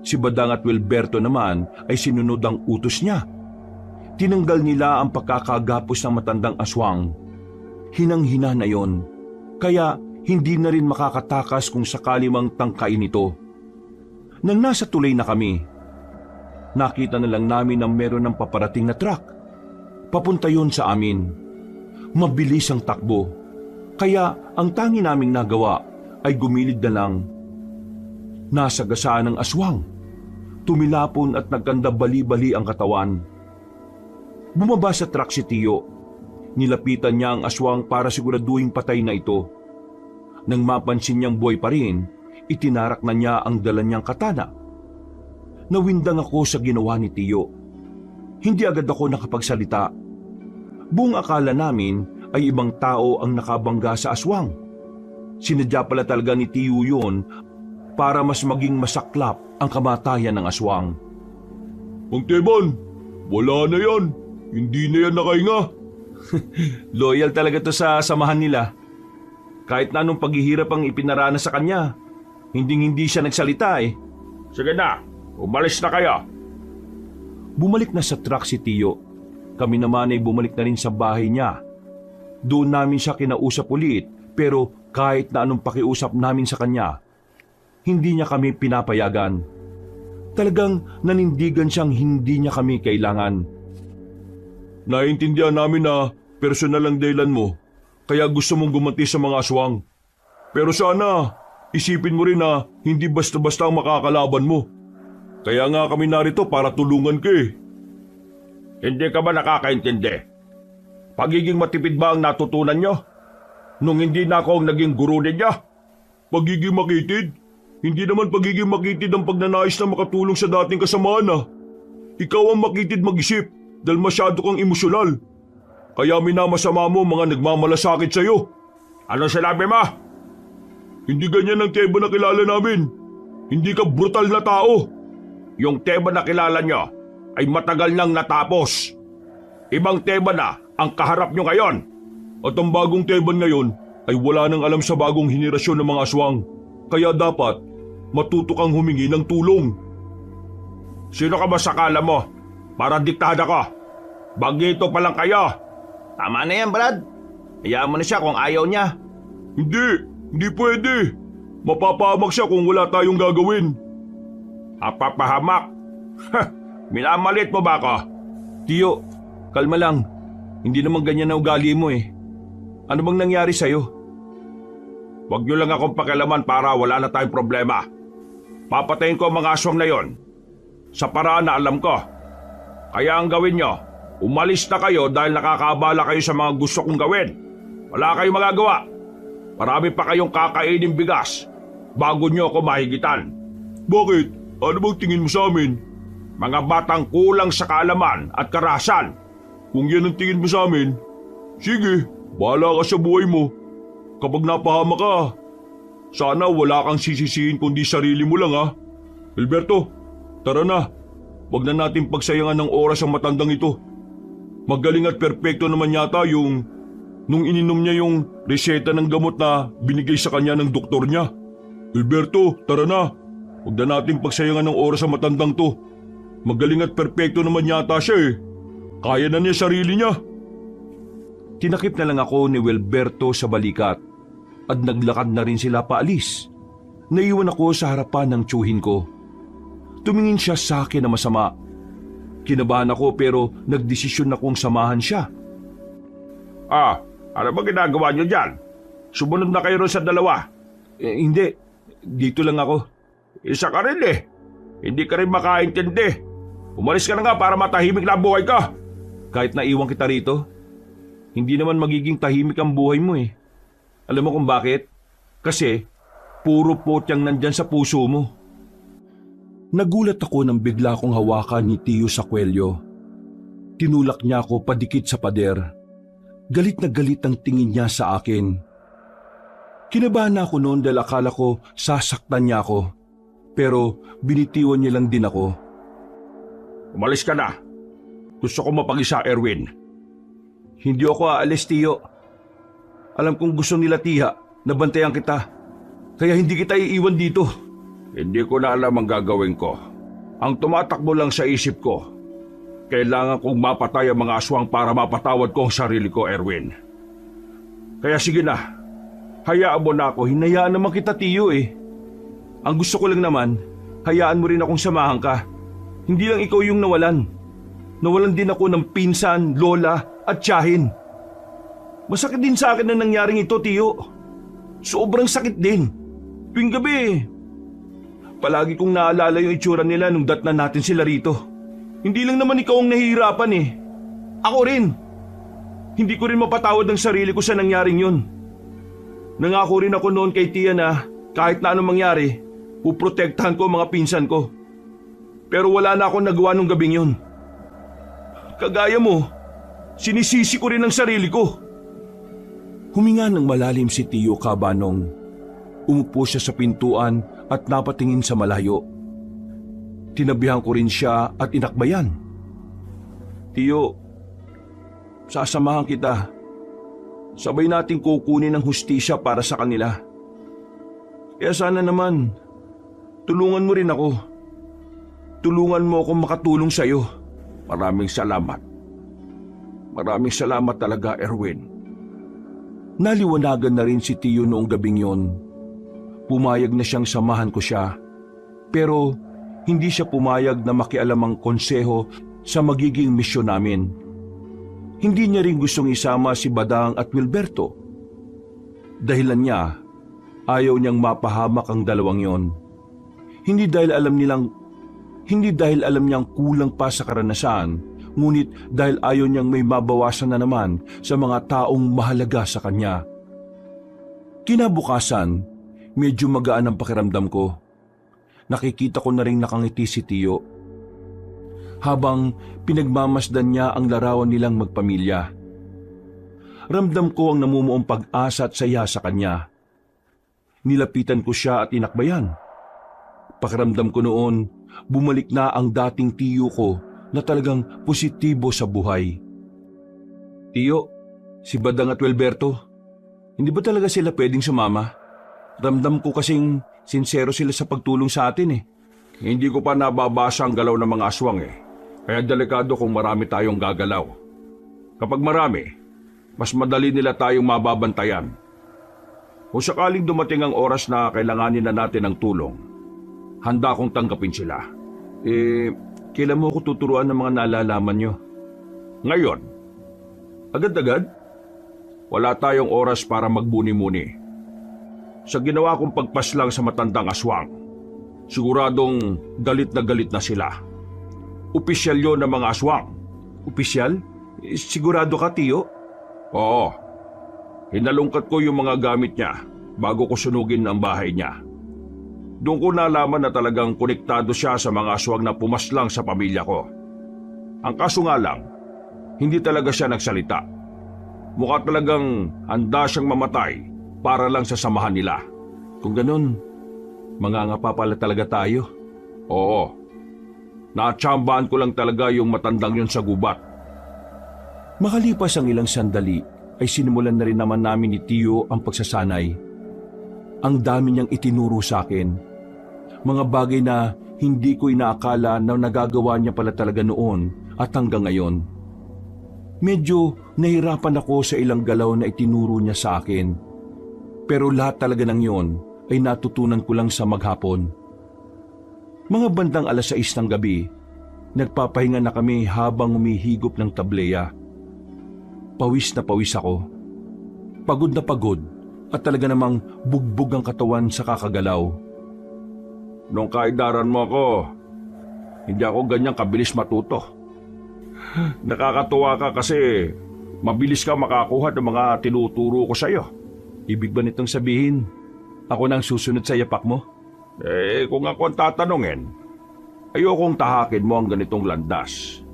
Si Badang at Wilberto naman ay sinunod ang utos niya. Tinanggal nila ang pagkakagapos ng matandang aswang. Hinang-hina na yon, kaya hindi na rin makakatakas kung sakali mang tangkain ito. Nang nasa tulay na kami, nakita na lang namin na meron ng paparating na truck. Papunta yun sa amin. Mabilis ang takbo, kaya ang tangi naming nagawa ay gumilid na lang. Nasagasaan ng aswang. Tumilapon at nagkanda bali-bali ang katawan. Bumaba sa truck si Tio. Nilapitan niya ang aswang para siguraduhin patay na ito. Nang mapansin niyang buhay pa rin, itinarak na niya ang dala niyang katana. Nawindang ako sa ginawa ni Tio. Hindi agad ako nakapagsalita. Buong akala namin ay ibang tao ang nakabangga sa aswang. Sinadya pala talaga ni Tio yun para mas maging masaklap ang kamatayan ng aswang. Mang Teban, wala na yan. Hindi na yan nakahinga. Loyal talaga to sa samahan nila. Kahit na anong paghihirap ang ipinaranas sa kanya, hindi siya nagsalita eh. Sige na, umalis na kayo. Bumalik na sa truck si Tio. Kami naman ay bumalik na rin sa bahay niya. Doon namin siya kinausap ulit, pero kahit na anong pakiusap namin sa kanya, hindi niya kami pinapayagan. Talagang nanindigan siyang hindi niya kami kailangan. Naiintindihan namin na personal ang dahilan mo, kaya gusto mong gumanti sa mga aswang. Pero sana, isipin mo rin na hindi basta-basta ang makakalaban mo. Kaya nga kami narito para tulungan ka eh. Hindi ka ba nakakaintindi? Pagiging matipid ba ang natutunan nyo? Nung hindi na ako ang naging guru ninyo? Pagiging makitid? Hindi naman pagiging makitid ang pagnanais na makatulong sa dating kasamaan ah. Ikaw ang makitid mag-isip dahil masyado kang emosyonal. Kaya minamasama mo mga nagmamalasakit sa'yo. Ano sinabi mo? Hindi ganyan ang Teban na kilala namin. Hindi ka brutal na tao. Yung Teban na kilala nyo ay matagal nang natapos. Ibang Teban na ang kaharap nyo ngayon. At ang bagong Teban ngayon ay wala nang alam sa bagong henerasyon ng mga aswang. Kaya dapat matuto kang humingi ng tulong. Sino ka ba sa kala mo? Para diktada ka. Bagito pa lang kayo. Tama na yan, Brad. Hayaan mo na siya kung ayaw niya. Hindi pwede. Mapapahamak siya kung wala tayong gagawin. Papahamak? Minamalit mo ba ako? Tio, kalma lang. Hindi naman ganyan na ugali mo eh. Ano bang nangyari sa'yo? Huwag niyo lang akong pakialaman para wala na tayong problema. Papatayin ko ang mga aswang na yon sa paraan na alam ko. Kaya ang gawin nyo, umalis na kayo dahil nakakaabala kayo sa mga gusto kong gawin. Wala kayong magagawa. Marami pa kayong kakainin bigas bago nyo ako mahigitan. Bakit? Ano bang tingin mo sa amin? Mga batang kulang sa kaalaman at karahasan. Kung yan ang tingin mo sa amin, sige, bahala ka sa buhay mo. Kapag napahama ka, sana wala kang sisisihin kundi sarili mo lang ha. Alberto, tara na. Huwag na natin pagsayangan ng oras ang matandang ito. Magaling at perpekto naman yata yung nung ininom niya yung reseta ng gamot na binigay sa kanya ng doktor niya. Alberto, tara na. Huwag na natin pagsayangan ng oras ang matandang to. Magaling at perpekto naman yata siya eh. Kaya na niya sarili niya. Tinakip na lang ako ni Wilberto sa balikat at naglakad na rin sila paalis. Naiwan ako sa harapan ng tiyuhin ko. Tumingin siya sa akin na masama. Kinabahan ako pero nagdesisyon akong samahan siya. Ano ba ginagawa niyo dyan? Sumunod na kayo ron sa dalawa. Hindi, dito lang ako. Isa ka rin eh. Hindi ka rin makaintindi. Umalis ka na nga para matahimik na ang buhay ka. Kahit naiwan kita rito, hindi naman magiging tahimik ang buhay mo eh. Alam mo kung bakit? Kasi puro potyang nandyan sa puso mo. Nagulat ako nang bigla kong hawakan ni Tio sa kwelyo. Tinulak niya ako padikit sa pader. Galit na galit ang tingin niya sa akin. Kinabahan ako noon dahil akala ko sasaktan niya ako. Pero binitiwan niya lang din ako. Umalis ka na. Gusto ko mapag-isa, Erwin. Hindi ako aalis, Tio. Alam kong gusto nila Tiha na bantayan kita. Kaya hindi kita iiwan dito. Hindi ko na alam ang gagawin ko. Ang tumatakbo lang sa isip ko, kailangan kong mapatay ang mga aswang para mapatawad ko ang sarili ko, Erwin. Kaya sige na, Hayaan mo na ako, hinayaan naman kita Tiyo eh. Ang gusto ko lang naman, hayaan mo rin akong samahan ka. Hindi lang ikaw yung nawalan. Nawalan din ako ng pinsan, lola at tiyahin. Masakit din sa akin na nangyaring ito, Tiyo. Sobrang sakit din. Tuwing gabi, palagi kong naalala yung itsura nila nung datnan natin sila rito. Hindi lang naman ikaw ang nahihirapan eh. Ako rin. Hindi ko rin mapatawad ang sarili ko sa nangyaring yun. Nangako rin ako noon kay Tia na kahit na anong mangyari, puprotektahan ko ang mga pinsan ko. Pero wala na akong nagawa nung gabing yun. Kagaya mo, sinisisi ko rin ang sarili ko. Huminga ng malalim si Tiyo Kabanong. Umupo siya sa pintuan at napatingin sa malayo. Tinabihan ko rin siya at inakbayan. Tiyo, sasamahan kita. Sabay nating kukunin ang hustisya para sa kanila. Kaya sana naman, tulungan mo rin ako. Tulungan mo akong makatulong sa'yo. Maraming salamat. Maraming salamat talaga, Erwin. Naliwanagan na rin si Tiyo noong gabing yon. Pumayag na siyang samahan ko siya. Pero hindi siya pumayag na makialam ang konseho sa magiging misyon namin. Hindi niya rin gustong isama si Badang at Wilberto. Dahilan niya, ayaw niyang mapahamak ang dalawang yon. Hindi dahil alam niyang kulang pa sa karanasan, ngunit dahil ayaw niyang may mabawasan na naman sa mga taong mahalaga sa kanya. Kinabukasan, medyo magaan ang pakiramdam ko. Nakikita ko na rin nakangiti si Tiyo. Habang pinagmamasdan niya ang larawan nilang magpamilya. Ramdam ko ang namumuong pag-asa at saya sa kanya. Nilapitan ko siya at inakbayan. Pakiramdam ko noon, bumalik na ang dating Tiyo ko na talagang positibo sa buhay. Tiyo, si Badang at Wilberto, hindi ba talaga sila pwedeng sumama? Ramdam ko kasing sincero sila sa pagtulong sa atin eh. Hindi ko pa nababasa ang galaw ng mga aswang eh. Kaya delikado kung marami tayong gagalaw. Kapag marami, mas madali nila tayong mababantayan. Kung sakaling dumating ang oras na kailanganin na natin ng tulong, handa akong tanggapin sila. Kailan mo ako tuturuan ng mga nalalaman nyo? Ngayon, agad-agad, wala tayong oras para magbuni-muni. Sa ginawa kong pagpaslang sa matandang aswang, siguradong galit na sila. Opisyal yon ng mga aswang. Opisyal? Sigurado ka, Tiyo? Oo. Hinalungkat ko yung mga gamit niya bago ko sunugin ang bahay niya. Doon ko nalaman na talagang konektado siya sa mga aswang na pumaslang sa pamilya ko. Ang kaso nga lang, hindi talaga siya nagsalita. Mukha talagang handa siyang mamatay para lang sa samahan nila. Kung ganun, mangangapa pala talaga tayo. Oo. Natsambahan ko lang talaga yung matandang yun sa gubat. Makalipas ang ilang sandali, ay sinimulan na rin naman namin ni Tiyo ang pagsasanay. Ang dami niyang itinuro sa akin. Mga bagay na hindi ko inaakala na nagagawa niya pala talaga noon at hanggang ngayon. Medyo nahirapan ako sa ilang galaw na itinuro niya sa akin. Pero lahat talaga ng yon ay natutunan ko lang sa maghapon. Mga bandang 6:00 ng gabi, nagpapahinga na kami habang umihigop ng tableya. Pawis na pawis ako. Pagod na pagod at talaga namang bugbog ang katawan sa kakagalaw. Nung kaidaran mo ako, hindi ako ganyang kabilis matuto. Nakakatuwa ka kasi mabilis ka makakuha ng mga tinuturo ko sa'yo. Ibig ba nitong sabihin, ako nang susunod sa yapak mo? Kung ako ang tatanungin, ayokong tahakin mo ang ganitong landas.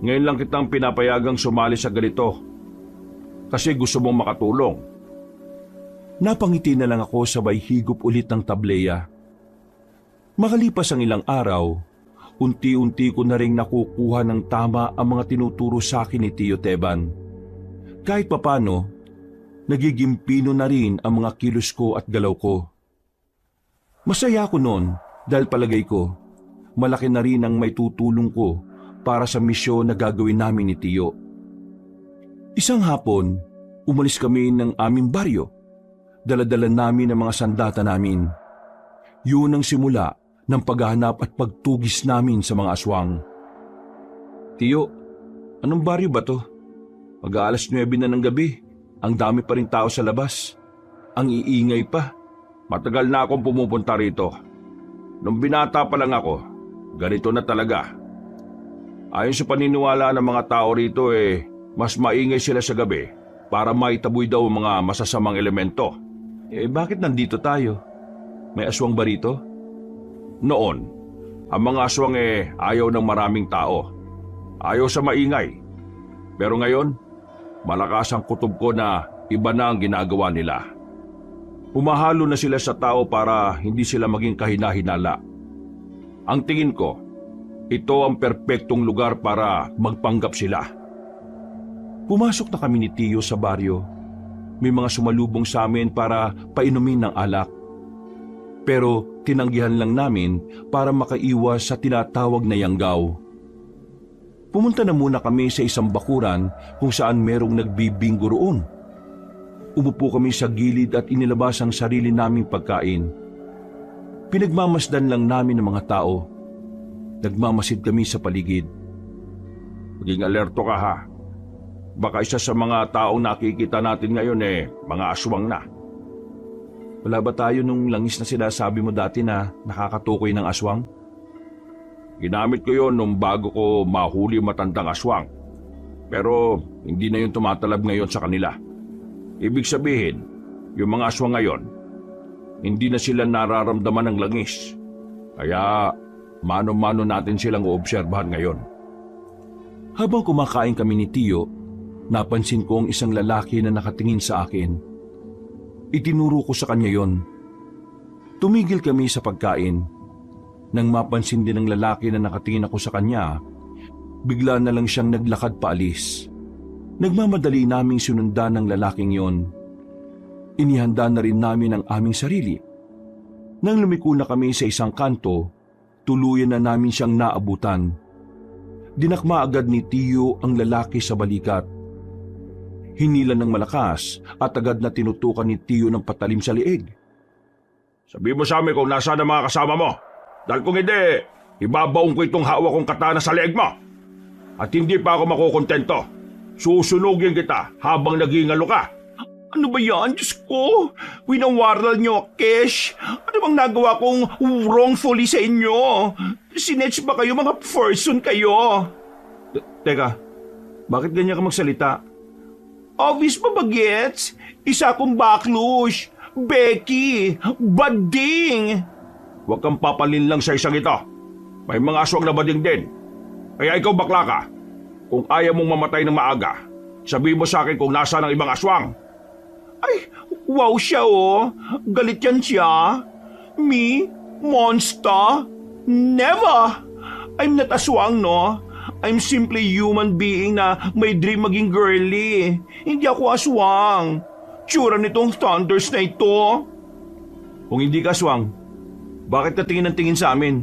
Ngayon lang kitang pinapayagang sumali sa ganito kasi gusto mong makatulong. Napangiti na lang ako sabay higop ulit ng tableya. Makalipas ang ilang araw, unti-unti ko na ring nakukuha ng tama ang mga tinuturo sa akin ni Tio Teban. Kahit papano, nagiging pino na rin ang mga kilos ko at galaw ko. Masaya ako noon dahil palagay ko, malaki na rin ang may tutulong ko para sa misyon na gagawin namin ni Tio. Isang hapon, umalis kami ng aming baryo. Dala-dala namin ang mga sandata namin. Yun ang simula ng paghahanap at pagtugis namin sa mga aswang. Tiyo, anong baryo ba to? Mag-aalas 9 na ng gabi. Ang dami pa rin tao sa labas. Ang iingay pa. Matagal na akong pumupunta rito. Nung binata pa lang ako, ganito na talaga. Ayon sa paniniwala ng mga tao rito mas maingay sila sa gabi para maitaboy daw ang mga masasamang elemento. Bakit nandito tayo? May aswang ba rito? Noon, ang mga aswang ayaw ng maraming tao. Ayaw sa maingay. Pero ngayon, malakas ang kutob ko na iba na ang ginagawa nila. Humahalo na sila sa tao para hindi sila maging kahina-hinala. Ang tingin ko, ito ang perpektong lugar para magpanggap sila. Pumasok na kami ni Tiyo sa baryo. May mga sumalubong sa amin para painumin ng alak. Pero tinanggihan lang namin para makaiwas sa tinatawag na yanggaw. Pumunta na muna kami sa isang bakuran kung saan merong nagbibinggo roon. Umupo kami sa gilid at inilabas ang sarili naming pagkain. Pinagmamasdan lang namin ng mga tao. Nagmamasid kami sa paligid. Maging alerto ka ha. Baka isa sa mga taong nakikita natin ngayon mga aswang na. Wala ba tayo nung langis na sinasabi mo dati na nakakatukoy ng aswang? Ginamit ko yon nung bago ko mahuli matandang aswang. Pero hindi na yun tumatalab ngayon sa kanila. Ibig sabihin, yung mga aswang ngayon, hindi na sila nararamdaman ng langis. Kaya mano-mano natin silang uobserbahan ngayon. Habang kumakain kami ni Tiyo, napansin ko ang isang lalaki na nakatingin sa akin. Itinuro ko sa kanya yon. Tumigil kami sa pagkain. Nang mapansin din ng lalaki na nakatingin ako sa kanya, bigla na lang siyang naglakad paalis. Nagmamadali naming sinundan ng lalaking yon. Inihanda na rin namin ang aming sarili. Nang lumiko na kami sa isang kanto, tuluyan na namin siyang naabutan. Dinakma agad ni Tiyo ang lalaki sa balikat. Hinila ng malakas at agad na tinutukan ni Tiyo ng patalim sa liig. Sabi mo sa amin kung nasaan ang mga kasama mo. Dahil kung hindi, ibabaong ko itong hawak kong katana sa leeg mo. At hindi pa ako makukontento. Susunugin kita habang nagingalo ka. Ano ba yan? Diyos ko! Winawaral niyo, Kesh! Ano bang nagawa kong wrongfully sa inyo? Sinetch ba kayo? Mga person kayo? Teka, bakit ganyan ka magsalita? Obvious ba bagets? Isa akong baklush, Becky, bading! Huwag kang papalin lang sa isang ito. May mga aswang na bading din. Kaya ikaw bakla ka. Kung ayaw mong mamatay ng maaga, sabihin mo sa akin kung nasaan ang ibang aswang. Ay, wow siya oh. Galit yan siya. Me? Monster? Never! I'm not aswang, no? I'm simply human being na may dream maging girly. Hindi ako aswang. Tsura nitong thunders na ito. Kung hindi ka aswang, bakit ka tingin ng tingin sa amin?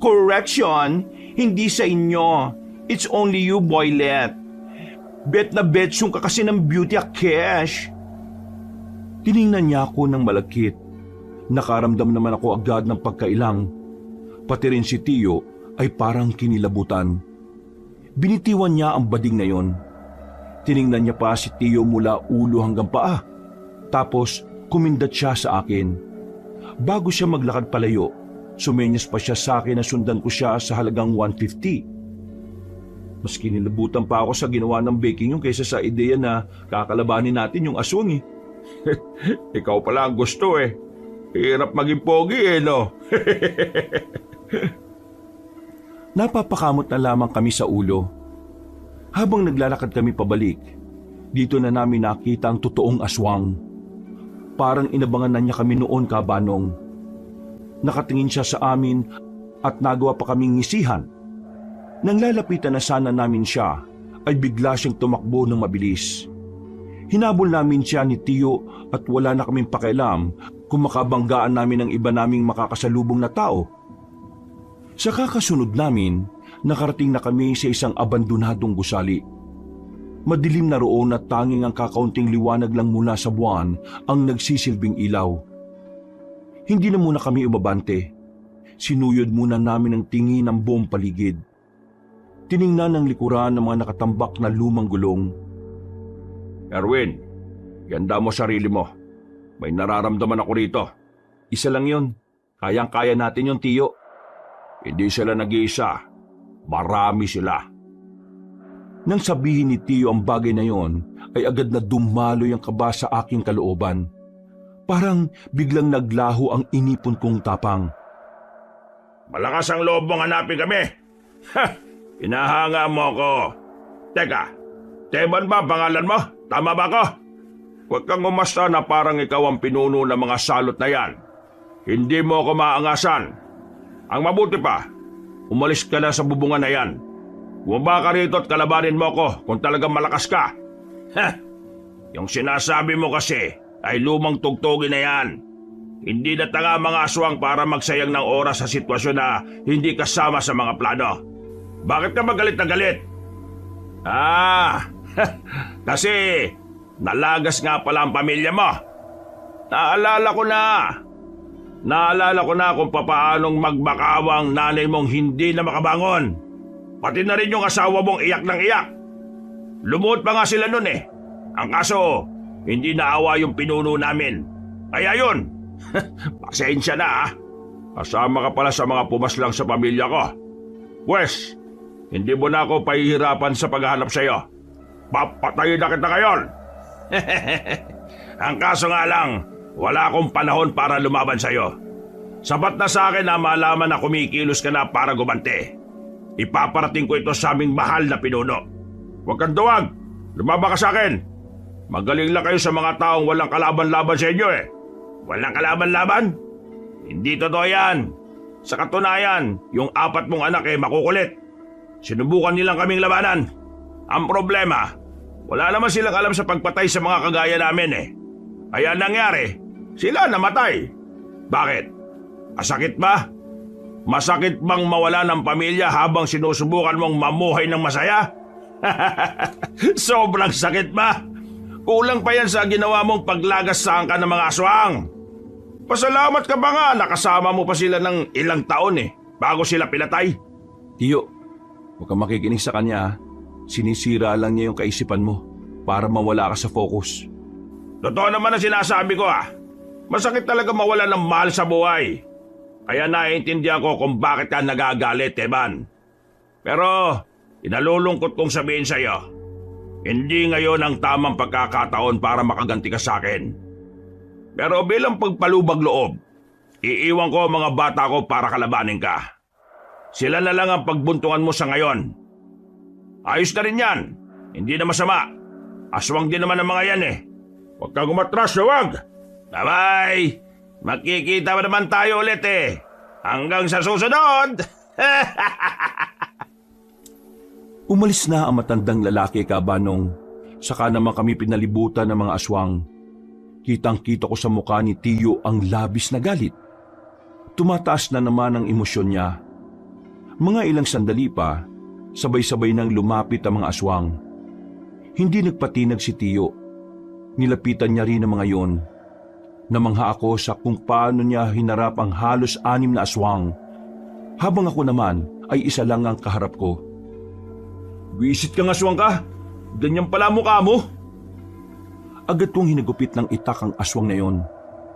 Correction, hindi sa inyo. It's only you, boylet. Bet na bet yung ka kasi ng beauty Kesh. Tiningnan niya ako ng malagkit. Nakaramdam naman ako agad ng pagkailang. Pati rin si Tiyo ay parang kinilabutan. Binitiwan niya ang bading na yon. Tiningnan niya pa si Tiyo mula ulo hanggang paa. Tapos kumindat siya sa akin. Bago siya maglakad palayo, sumenyas pa siya sa akin na sundan ko siya sa halagang 150. Mas kinilabutan pa ako sa ginawa ng baking yung kaysa sa ideya na kakalabanin natin yung aswang Ikaw pala ang gusto Hirap maging pogi no? Napapakamot na lamang kami sa ulo. Habang naglalakad kami pabalik, dito na namin nakita ang totoong aswang. Parang inabangan na niya kami noon, kabanong. Nakatingin siya sa amin at nagawa pa kaming ngisihan. Nang lalapitan na sana namin siya, ay bigla siyang tumakbo ng mabilis. Hinabol namin siya ni Tiyo at wala na kaming pakialam kung makabanggaan namin ang iba naming makakasalubong na tao. Sa kakasunod namin, nakarating na kami sa isang abandonadong gusali. Madilim na roon at tanging ang kakaunting liwanag lang mula sa buwan ang nagsisilbing ilaw. Hindi na muna kami umabante. Sinuyod muna namin ang tingin ng buong paligid. Tiningnan ng likuran ng mga nakatambak na lumang gulong. Erwin, ganda mo sarili mo. May nararamdaman ako rito. Isa lang yun. Kayang-kaya natin yung tiyo. Hindi sila nag-iisa. Marami sila. Nang sabihin ni Tiyo ang bagay na yon, ay agad na dumaloy ang kaba sa aking kalooban. Parang biglang naglaho ang inipon kong tapang. Malakas ang loob mong hanapin kami. Ha! Hinahanga mo ko. Teka, Teban ba pangalan mo? Tama ba ko? Huwag kang umasta na parang ikaw ang pinuno ng mga salot na yan. Hindi mo ako maangasan. Ang mabuti pa, umalis ka na sa bubungan na yan. Bumaba ka rito at kalabanin mo ko kung talagang malakas ka. Ha! Yung sinasabi mo kasi ay lumang tugtugin na yan. Hindi na tanga mga aswang para magsayang ng oras sa sitwasyon na hindi kasama sa mga plano. Bakit ka magalit na galit? Kasi nalagas nga pala ang pamilya mo. Naalala ko na kung papaanong magbakawang nanay mong hindi na makabangon. Pati na rin yung asawa mong iyak ng iyak. Lumuhod pa nga sila nun eh. Ang kaso, hindi naawa yung pinuno namin. Kaya yun, pasensya na ha. Kasama ka pala sa mga pumaslang sa pamilya ko. Pwes, hindi mo na ako pahihirapan sa paghahanap sa'yo. Papatayin na kita ngayon. Ang kaso nga lang, wala akong panahon para lumaban sa'yo. Sapat na sa akin na malaman na kumikilos ka na para gumante. Ipaparating ko ito sa aming mahal na pinuno. Huwag kang duwag. Lumaba ka sa akin. Magaling lang kayo sa mga taong walang kalaban-laban sa inyo eh. Walang kalaban-laban? Hindi totoo yan. Sa katunayan, yung 4 mong anak eh makukulit. Sinubukan nilang kaming labanan. Ang problema, wala naman silang alam sa pagpatay sa mga kagaya namin eh. Kaya nangyari, sila namatay. Bakit? Masakit ba? Masakit bang mawala ng pamilya habang sinusubukan mong mamuhay ng masaya? Sobrang sakit ba? Kulang pa yan sa ginawa mong paglagas sa angka ng mga aswang. Pasalamat ka ba nga nakasama mo pa sila ng ilang taon eh, bago sila pinatay? Tiyo, huwag kang makikinig sa kanya. Sinisira lang niya yung kaisipan mo para mawala ka sa focus. Totoo naman ang sinasabi ko ah. Masakit talaga mawala ng mahal sa buhay. Kaya naiintindihan ko kung bakit ka nagagalit, Teban. Pero, inalulungkot kong sabihin sa'yo, hindi ngayon ang tamang pagkakataon para makaganti ka sa akin. Pero bilang pagpalubag loob, iiwan ko ang mga bata ko para kalabanin ka. Sila na lang ang pagbuntungan mo sa ngayon. Ayos na rin yan. Hindi na masama. Aswang din naman ang mga yan eh. Huwag kang umatras, huwag! Bye-bye! Magkikita pa naman tayo ulit eh. Hanggang sa susunod! Umalis na ang matandang lalaki, Kabanong. Saka naman kami pinalibutan ng mga aswang. Kitang-kita ko sa mukha ni Tiyo ang labis na galit. Tumataas na naman ang emosyon niya. Mga ilang sandali pa, sabay-sabay nang lumapit ang mga aswang. Hindi nagpatinag si Tiyo. Nilapitan niya rin ang mga yon. Namangha ako sa kung paano niya hinarap ang halos 6 na aswang, habang ako naman ay isa lang ang kaharap ko. Wisit kang aswang ka? Ganyan pala mukha mo? Agad kong hinagupit ng itak ang aswang na yon,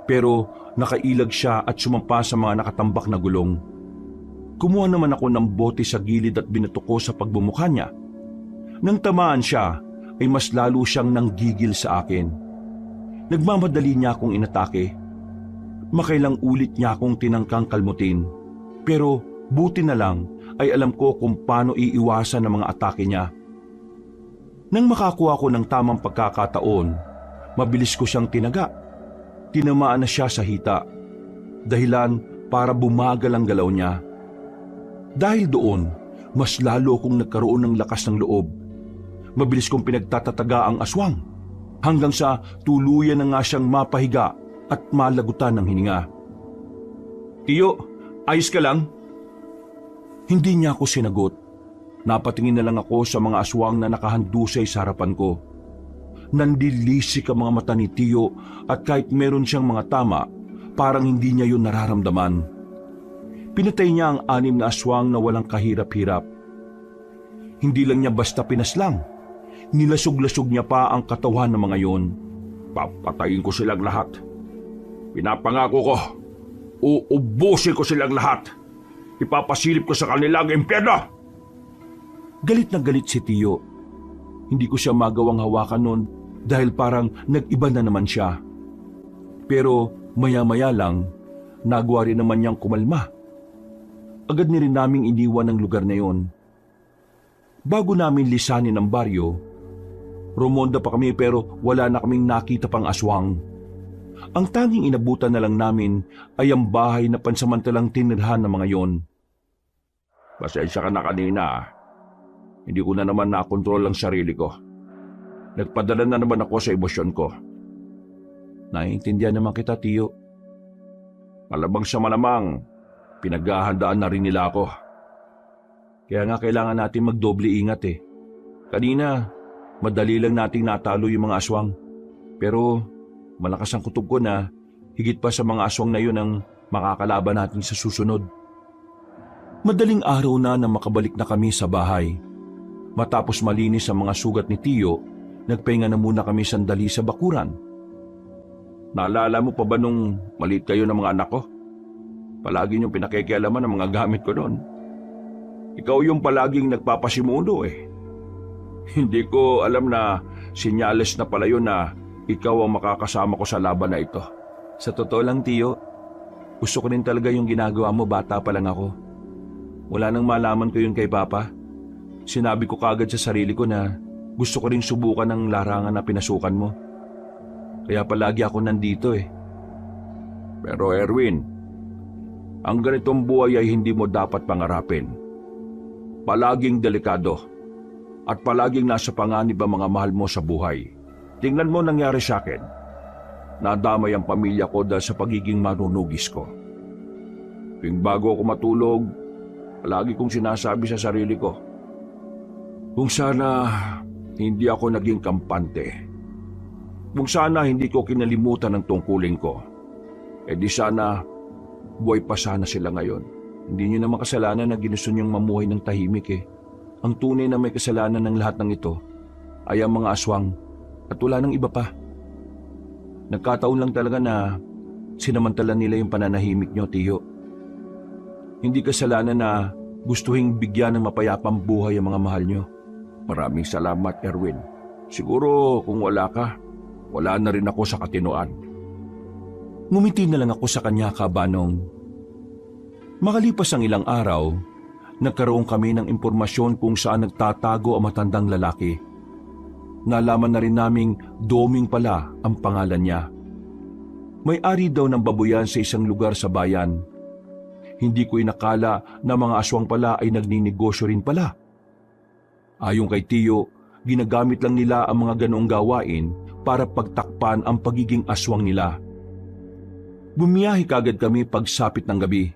pero nakailag siya at sumampa sa mga nakatambak na gulong. Kumuha naman ako ng bote sa gilid at binato ko sa pagbumukha niya. Nang tamaan siya, ay mas lalo siyang nanggigil sa akin. Nagmamadali niya akong inatake. Makailang ulit niya akong tinangkang kalmutin. Pero buti na lang ay alam ko kung paano iiwasan ang mga atake niya. Nang makakuha ko ng tamang pagkakataon, mabilis ko siyang tinaga. Tinamaan na siya sa hita. Dahilan para bumagal ang galaw niya. Dahil doon, mas lalo akong nagkaroon ng lakas ng loob. Mabilis kong pinagtatataga ang aswang. Hanggang sa tuluyan na nga siyang mapahiga at malagutan ng hininga. Tiyo, ayos ka lang? Hindi niya ako sinagot. Napatingin na lang ako sa mga aswang na nakahandusay sa harapan ko. Nandilisik ang mga mata ni Tiyo at kahit meron siyang mga tama, parang hindi niya yun nararamdaman. Pinatay niya ang 6 na aswang na walang kahirap-hirap. Hindi lang niya basta pinaslang. Nilasog-lasog niya pa ang katawan ng mga yon. Papatayin ko silang lahat. Pinapangako ko, uubusin ko silang lahat. Ipapasilip ko sa kanila ang impyerno. Galit na galit si Tiyo. Hindi ko siya magawang hawakan noon dahil parang nag-iba na naman siya. Pero maya-maya lang, nagawa rin naman niyang kumalma. Agad ni rin naming iniwan ang lugar na yon. Bago namin lisanin ang baryo, rumonda pa kami pero wala na kaming nakita pang aswang. Ang tanging inabutan na lang namin ay ang bahay na pansamantalang tinirhan ng mga yon. Pasensya ka na kanina. Hindi ko na naman nakontrol ang sarili ko. Nagpadala na naman ako sa emosyon ko. Naiintindihan naman kita, Tiyo. Malamang sa malamang, pinaghahandaan na rin nila ako. Kaya nga kailangan natin magdoble ingat eh. Kanina, madali lang nating natalo yung mga aswang. Pero malakas ang kutob ko na higit pa sa mga aswang na yun ang makakalaban natin sa susunod. Madaling araw na makabalik na kami sa bahay. Matapos malinis ang mga sugat ni Tiyo, nagpahinga na muna kami sandali sa bakuran. Naalala mo pa ba nung maliit kayo ng mga anak ko? Palagi niyong pinakikialaman ang mga gamit ko noon. Ikaw yung palaging nagpapasimuno eh. Hindi ko alam na sinyales na pala yun na ikaw ang makakasama ko sa laban na ito. Sa totoo lang, Tiyo, gusto ko rin talaga yung ginagawa mo, bata pa lang ako. Wala nang malaman ko yun kay Papa. Sinabi ko kagad sa sarili ko na gusto ko rin subukan ang larangan na pinasukan mo. Kaya palagi ako nandito eh. Pero Erwin, ang ganitong buhay ay hindi mo dapat pangarapin. Palaging delikado at palaging nasa panganib ang mga mahal mo sa buhay. Tingnan mo nangyari sa akin. Nadamay ang pamilya ko dahil sa pagiging manunugis ko. Tuwing bago ako matulog, palagi kong sinasabi sa sarili ko, kung sana hindi ako naging kampante. Kung sana hindi ko kinalimutan ang tungkulin ko. Di sana buhay pa sana sila ngayon. Hindi niyo naman kasalanan na ginusto niyong mamuhay ng tahimik eh. Ang tunay na may kasalanan ng lahat ng ito ay ang mga aswang at wala nang iba pa. Nagkataon lang talaga na sinamantala nila yung pananahimik niyo, Tiyo. Hindi kasalanan na gustuhing bigyan ng mapayapang buhay ang mga mahal niyo. Maraming salamat, Erwin. Siguro kung wala ka, wala na rin ako sa katinoan. Ngumiti na lang ako sa kanya, Kabanong. Makalipas ang ilang araw, nagkaroon kami ng impormasyon kung saan nagtatago ang matandang lalaki. Nalaman na rin naming Doming pala ang pangalan niya. May-ari daw ng babuyan sa isang lugar sa bayan. Hindi ko inakala na mga aswang pala ay nagninegosyo rin pala. Ayon kay Tiyo, ginagamit lang nila ang mga ganoong gawain para pagtakpan ang pagiging aswang nila. Bumiyahe kagad kami pagsapit ng gabi.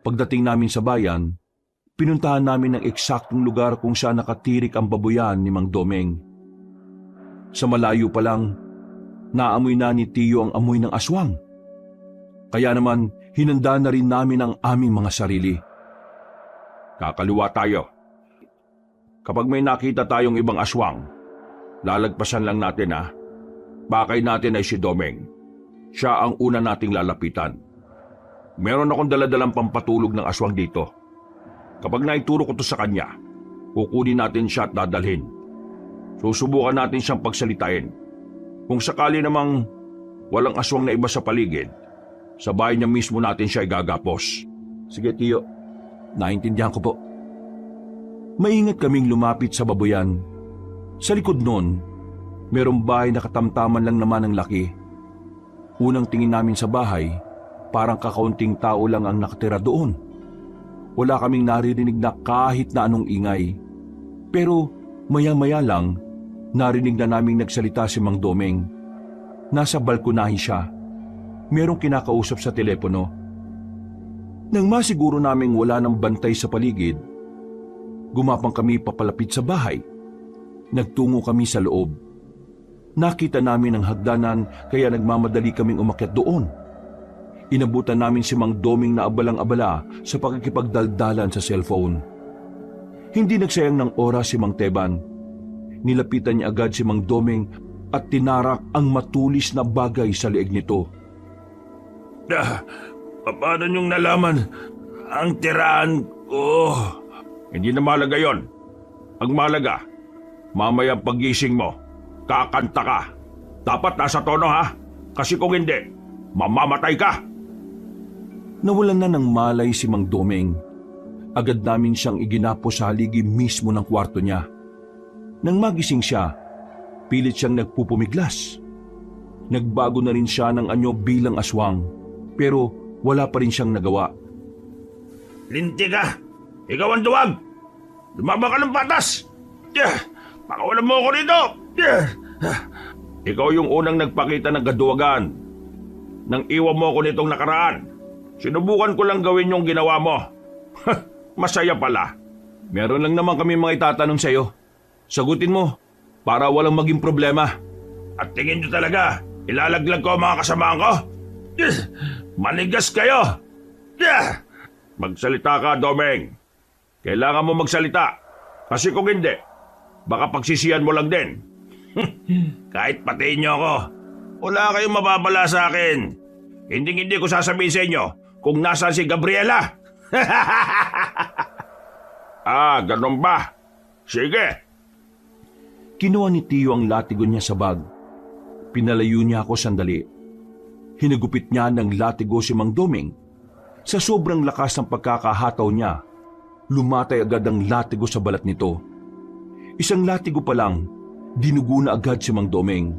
Pagdating namin sa bayan, pinuntahan namin ang eksaktong lugar kung saan nakatirik ang babuyan ni Mang Domeng. Sa malayo pa lang, naamoy na ni Tiyo ang amoy ng aswang. Kaya naman, hinanda na rin namin ang aming mga sarili. Kakaliwa tayo. Kapag may nakita tayong ibang aswang, lalagpasan lang natin ha. Bakay natin ay si Domeng. Siya ang una nating lalapitan. Meron akong daladalang pampatulog ng aswang dito. Kapag naituro ko to sa kanya, kukunin natin siya at dadalhin. Susubukan natin siyang pagsalitain. Kung sakali namang walang aswang na iba sa paligid, sa bahay niya mismo natin siya igagapos. Sige, Tiyo. Naintindihan ko po. Maingat kaming lumapit sa babuyan. Sa likod nun, merong bahay na katamtaman lang naman ang laki. Unang tingin namin sa bahay, parang kakaunting tao lang ang nakatira doon. Wala kaming naririnig na kahit na anong ingay. Pero maya-maya lang, narinig na naming nagsalita si Mang Domeng. Nasa balkonahe siya. Merong kinakausap sa telepono. Nang masiguro naming wala ng bantay sa paligid, Gumapang kami papalapit sa bahay. Nagtungo kami sa loob. Nakita namin ang hagdanan kaya nagmamadali kaming umakyat doon. Inabutan namin si Mang Doming na abalang-abala sa pakikipagdaldalan sa cellphone. Hindi nagsayang ng oras si Mang Teban. Nilapitan niya agad si Mang Doming at tinarak ang matulis na bagay sa leeg nito. Paano niyong nalaman ang tiraan ko? Hindi na mahalaga yon. Ang mahalaga, mamaya pagising mo, kakanta ka. Dapat nasa tono ha, kasi kung hindi, mamamatay ka. Nawalan na ng malay si Mang Doming. Agad namin siyang iginapo sa haligi mismo ng kwarto niya. Nang magising siya, pilit siyang nagpupumiglas. Nagbago na rin siya ng anyo bilang aswang, pero wala pa rin siyang nagawa. Linti ka! Ikaw ang duwag! Lumaba ka ng patas! Pakawalan mo ako dito! Ikaw yung unang nagpakita ng kaduwagan. Nang iwan mo ako nitong nakaraan, sinubukan ko lang gawin yung ginawa mo. Masaya pala. Meron lang naman kami mga itatanong sa'yo. Sagutin mo, para walang maging problema. At tingin nyo talaga, ilalaglag ko ang mga kasamaan ko? Manigas kayo! Magsalita ka, Domeng. Kailangan mo magsalita. Kasi kung hindi, baka pagsisiyan mo lang din. Kahit patayin nyo ako, wala kayong mababala sa akin. Hindi ko sasabihin sa inyo kung nasaan si Gabriela. Ganun ba? Sige. Kinuha ni Tio ang latigo niya sa bag. Pinalayo niya ako sandali. Hinagupit niya ng latigo si Mang Doming. Sa sobrang lakas ng pagkakahataw niya, lumatay agad ang latigo sa balat nito. Isang latigo pa lang, dinugo na agad si Mang Doming.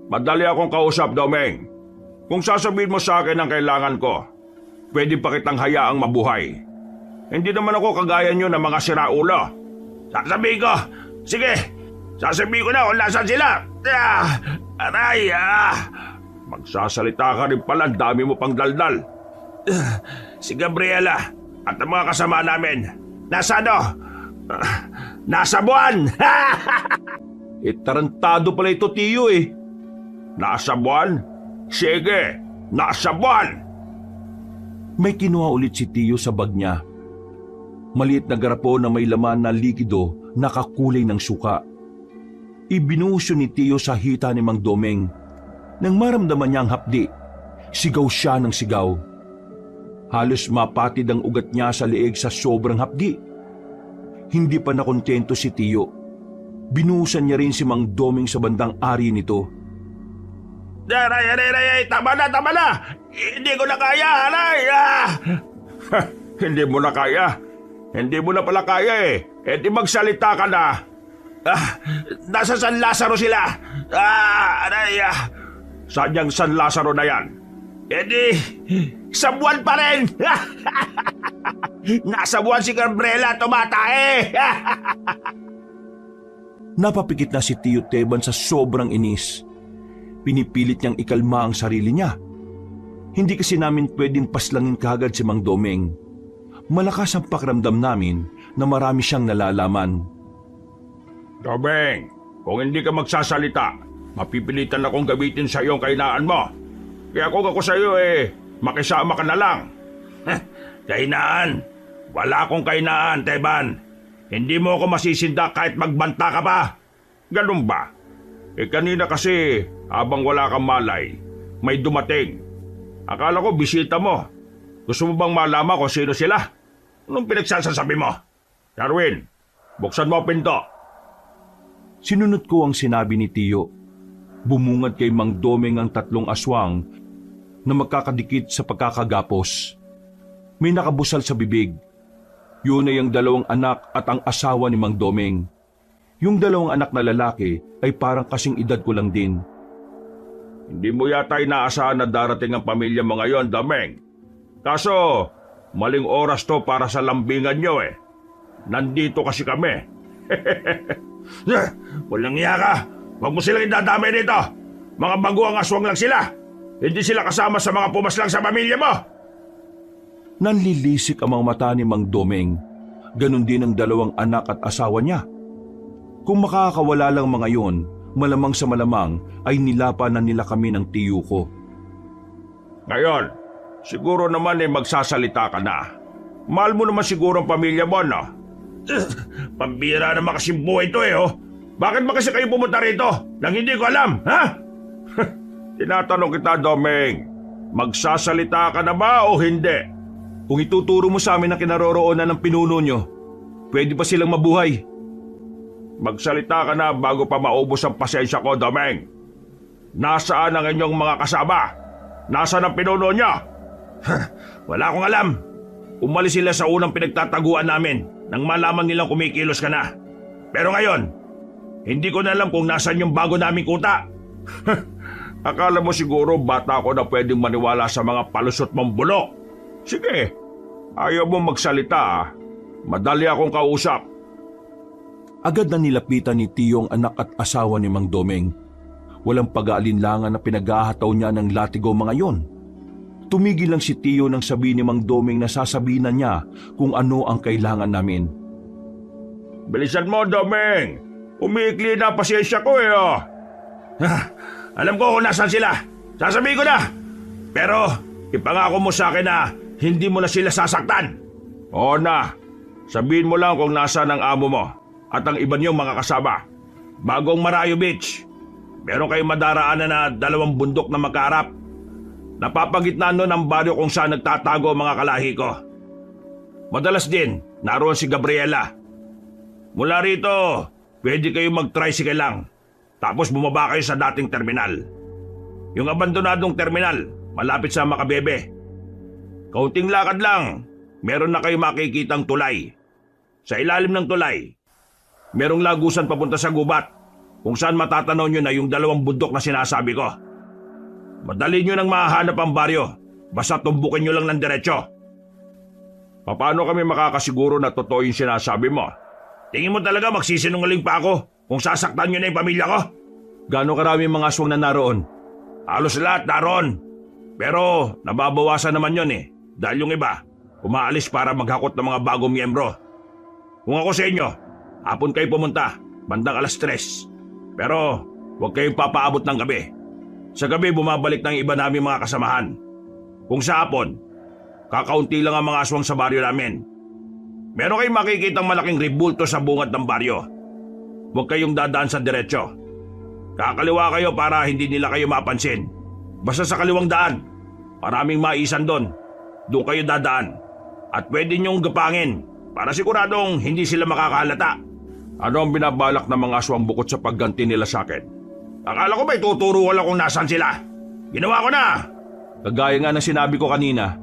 Madali akong kausap, Domeng. Kung sasabihin mo sa akin ang kailangan ko, pwede pa kitang hayaang mabuhay. Hindi naman ako kagaya nyo ng mga siraulo. Sasabihin ko, sige, sasabihin ko na kung nasaan sila. Aray, Magsasalita ka rin pala, dami mo pang daldal. Si Gabriela at ang mga kasama namin, nasa nasa buwan! Tarantado pala ito, Tio eh. Nasa buwan? Sige, nasa buwan! May kinuha ulit si Tio sa bag niya. Maliit na garapo na may laman na likido na kakulay ng suka. Ibinuhos ni Tio sa hita ni Mang Doming. Nang maramdaman niya ang hapdi, sigaw siya ng sigaw. Halos mapatid ang ugat niya sa leeg sa sobrang hapdi. Hindi pa nakontento si Tio. Binuhusan niya rin si Mang Doming sa bandang ari nito. Aray, tama na! Hindi ko na kaya, aray! Hindi mo na kaya? Hindi mo na pala kaya eh. E di magsalita ka na. Nasa San Lazaro sila. Aray! Saan yung San Lazaro na yan? E di, sa buwan pa rin! Nasa buwan si Gabriela tumatae! Napapikit na si Tio Teban sa sobrang inis. Pinipilit niyang ikalma ang sarili niya. Hindi kasi namin pwedeng paslangin kagad si Mang Doming. Malakas ang pakiramdam namin na marami siyang nalalaman. Domeng, kung hindi ka magsasalita, mapipilitan akong gamitin sa iyo ang kahinaan mo. Kaya kung ako sa iyo makisama ka na lang. Kahinaan? Wala akong kahinaan, Teban. Hindi mo ako masisinda kahit magbanta ka pa. Ganun ba? Kanina kasi, habang wala kang malay, may dumating. Akala ko bisita mo. Gusto mo bang malaman kung sino sila? Anong pinagsasasabi mo? Darwin, buksan mo ang pinto. Sinunod ko ang sinabi ni Tio. Bumungad kay Mang Doming ang 3 aswang na magkakadikit sa pagkakagapos. May nakabusal sa bibig. Yun ay ang 2 anak at ang asawa ni Mang Doming. Yung 2 anak na lalaki ay parang kasing edad ko lang din. Hindi mo yata inaasahan na darating ang pamilya mo ngayon, Domeng. Kaso, maling oras to para sa lambingan nyo eh. Nandito kasi kami. Walang iya ka. Huwag mo silang idadamay dito. Mga baguang aswang lang sila. Hindi sila kasama sa mga pumaslang sa pamilya mo. Nanlilisik ang mga mata ni Mang Doming. Ganon din ang dalawang anak at asawa niya. Kung makakawala lang mga yon, malamang sa malamang ay nilapa na nila kami ng tiyo ko. Ngayon, siguro naman magsasalita ka na. Mahal mo naman siguro ang pamilya mo, no? Pambira naman kasi buhay ito oh. Bakit ba kasi kayo pumunta rito nang hindi ko alam, ha? Tinatanong kita, Domeng. Magsasalita ka na ba o hindi? Kung ituturo mo sa amin ang kinaroroonan ng pinuno nyo, pwede pa silang mabuhay. Magsalita ka na bago pa maubos ang pasensya ko, Domeng. Nasaan ang inyong mga kasama? Nasaan ang pinuno niya? Wala akong alam. Umalis sila sa unang pinagtataguan namin nang malaman nilang kumikilos ka na. Pero ngayon, hindi ko na alam kung nasaan yung bago naming kuta. Akala mo siguro bata ko na pwedeng maniwala sa mga palusot mong bulok. Sige, ayaw mo magsalita ah. Madali akong kausap. Agad na nilapitan ni Tiyo ang anak at asawa ni Mang Domeng. Walang pag-aalinlangan na pinag-ahataw niya ng latigo mga yon. Tumigil lang si Tiyo nang sabihin ni Mang Domeng na sasabihin na niya kung ano ang kailangan namin. Bilisan mo, Domeng. Umiikli na ang pasensya ko oh. Alam ko kung nasan sila. Sasabihin ko na. Pero ipangako mo sa akin na hindi mo na sila sasaktan. Oo na. Sabihin mo lang kung nasaan ang amo mo at ang iba niyong mga kasama. Bagong Marayo Beach. Meron kayong madaraanan na 2 bundok na magkaharap. Napapagitnaan nun ang baryo kung saan nagtatago ang mga kalahi ko. Madalas din, naroon si Gabriela. Mula rito, pwede kayong mag-tricycle lang. Tapos bumaba kayo sa dating terminal. Yung abandonadong terminal, malapit sa Makabebe. Kaunting lakad lang, meron na kayo makikitang tulay. Sa ilalim ng tulay, merong lagusan papunta sa gubat kung saan matatanaw nyo na yung 2 bundok na sinasabi ko. Madali nyo nang mahanap ang baryo, basta tumbukin nyo lang ng diretsyo. Paano kami makakasiguro na totoo yung sinasabi mo? Tingin mo talaga magsisinungaling pa ako kung sasaktan nyo na yung pamilya ko? Gaano karami mga aswang na naroon? Halos lahat naroon. Pero nababawasan naman yon dahil yung iba, umaalis para maghakot ng mga bagong miyembro. Kung ako sa inyo, hapon kayo pumunta, bandang 3:00. Pero huwag kayong papaabot ng gabi. Sa gabi bumabalik ng iba namin mga kasamahan. Kung sa hapon, kakaunti lang ang mga aswang sa baryo namin. Meron kayong makikitang malaking ribulto sa bungad ng baryo. Huwag kayong dadaan sa diretsyo. Kakaliwa kayo para hindi nila kayo mapansin. Basta sa kaliwang daan, maraming maisan doon. Doon kayo dadaan. At pwede niyong gapangin para siguradong hindi sila makakahalata. Ano ang binabalak ng mga aswang bukod sa pagganti nila sa akin? Akala ko ba ituturo ko lang kung nasan sila? Ginawa ko na! Kagaya nga ng sinabi ko kanina,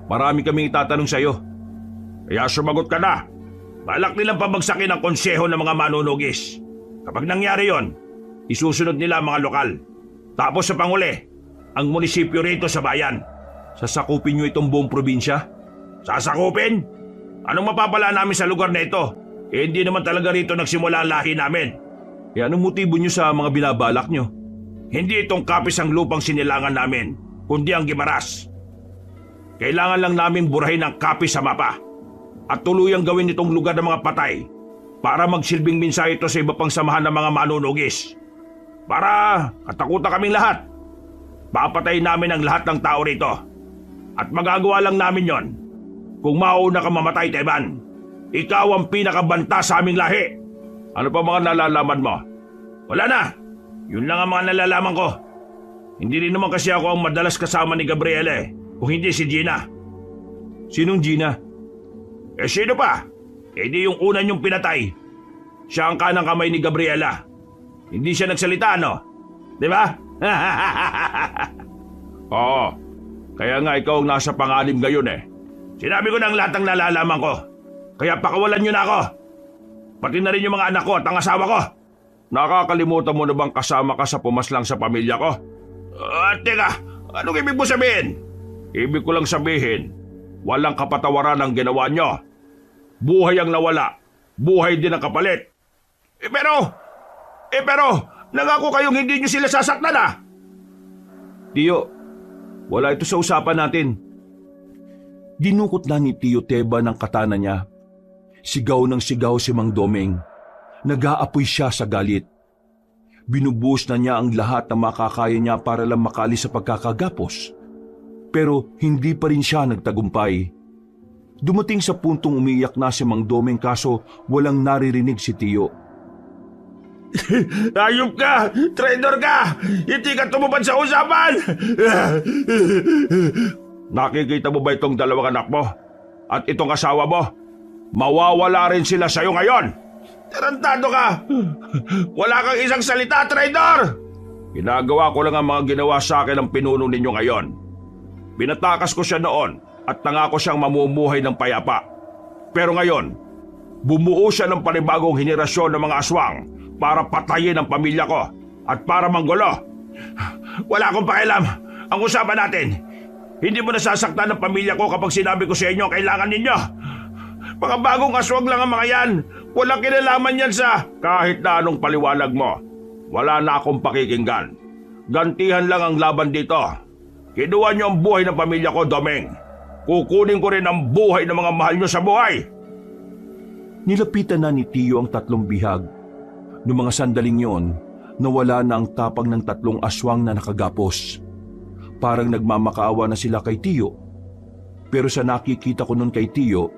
marami kaming itatanong sa iyo. Kaya sumagot ka na. Balak nilang pabagsakin ang konseho ng mga manunugis. Kapag nangyari yon, isusunod nila ang mga lokal. Tapos sa panguli, ang munisipyo rito sa bayan. Sasakupin niyo itong buong probinsya? Sasakupin? Anong mapapala namin sa lugar na ito? Hindi naman talaga rito nagsimula ang lahi namin. Anong motibo niyo sa mga binabalak niyo? Hindi itong kapis ang lupang sinilangan namin, kundi ang Gimaras. Kailangan lang namin burahin ang kapis sa mapa at tuluyang gawin itong lugar ng mga patay para magsilbing mensahe ito sa iba pang samahan ng mga manunugis. Para katakutan kaming lahat. Papatayin namin ang lahat ng tao rito. At magagawa lang namin yon kung mauna ka mamatay, Teban. Ikaw ang pinakabanta sa aming lahi. Ano pa mga nalalaman mo? Wala na. Yun lang ang mga nalalaman ko. Hindi rin naman kasi ako ang madalas kasama ni Gabriela kung hindi si Gina. Sinong Gina? Sino pa? Di yung una niyong pinatay. Siya ang kanang kamay ni Gabriela. Hindi siya nagsalita, no? Di ba? Oo. Kaya nga ikaw ang nasa pangalim ngayon Sinabi ko na ang lahat ng nalalaman ko. Kaya pakawalan niyo na ako. Pati na rin yung mga anak ko at ang asawa ko. Nakakalimutan mo na bang kasama ka sa pumaslang sa pamilya ko? Teka, anong ibig mo sabihin? Ibig ko lang sabihin, walang kapatawaran ang ginawa nyo. Buhay ang nawala, buhay din ang kapalit. Pero, nangako kayong hindi nyo sila sasaktan Tiyo, wala ito sa usapan natin. Dinukot na ni Tiyo Teba ng katana niya. Sigaw ng sigaw si Mang Domeng. Nag-aapoy siya sa galit. Binubuhos na niya ang lahat na makakaya niya para lang makalis sa pagkakagapos. Pero hindi pa rin siya nagtagumpay. Dumating sa puntong umiyak na si Mang Domeng kaso walang naririnig si Tiyo. Hayop ka! Traitor ka! Hindi ka tumupad sa usapan! Nakikita mo ba itong dalawang anak mo? At itong asawa mo? Mawawala rin sila sa'yo ngayon! Tarantado ka! Wala kang isang salita, traitor! Ginagawa ko lang ang mga ginawa sa akin ng pinuno ninyo ngayon. Pinatakas ko siya noon at nangako siyang mamumuhay ng payapa. Pero ngayon, bumuo siya ng panibagong henerasyon ng mga aswang para patayin ang pamilya ko at para manggulo. Wala akong pakialam. Ang usapan natin, hindi mo nasasaktan ng pamilya ko kapag sinabi ko sa inyo ang kailangan ninyo. Mga bagong aswang lang ang mga yan. Walang kinalaman yan sa kahit na anong paliwanag mo. Wala na akong pakikinggan. Gantihan lang ang laban dito. Kinuha niyo ang buhay ng pamilya ko, Domeng. Kukunin ko rin ang buhay ng mga mahal niyo sa buhay. Nilapitan na ni Tiyo ang 3 bihag. Noong mga sandaling yon, nawala na ang tapang ng 3 aswang na nakagapos. Parang nagmamakaawa na sila kay Tiyo. Pero sa nakikita ko noon kay Tiyo,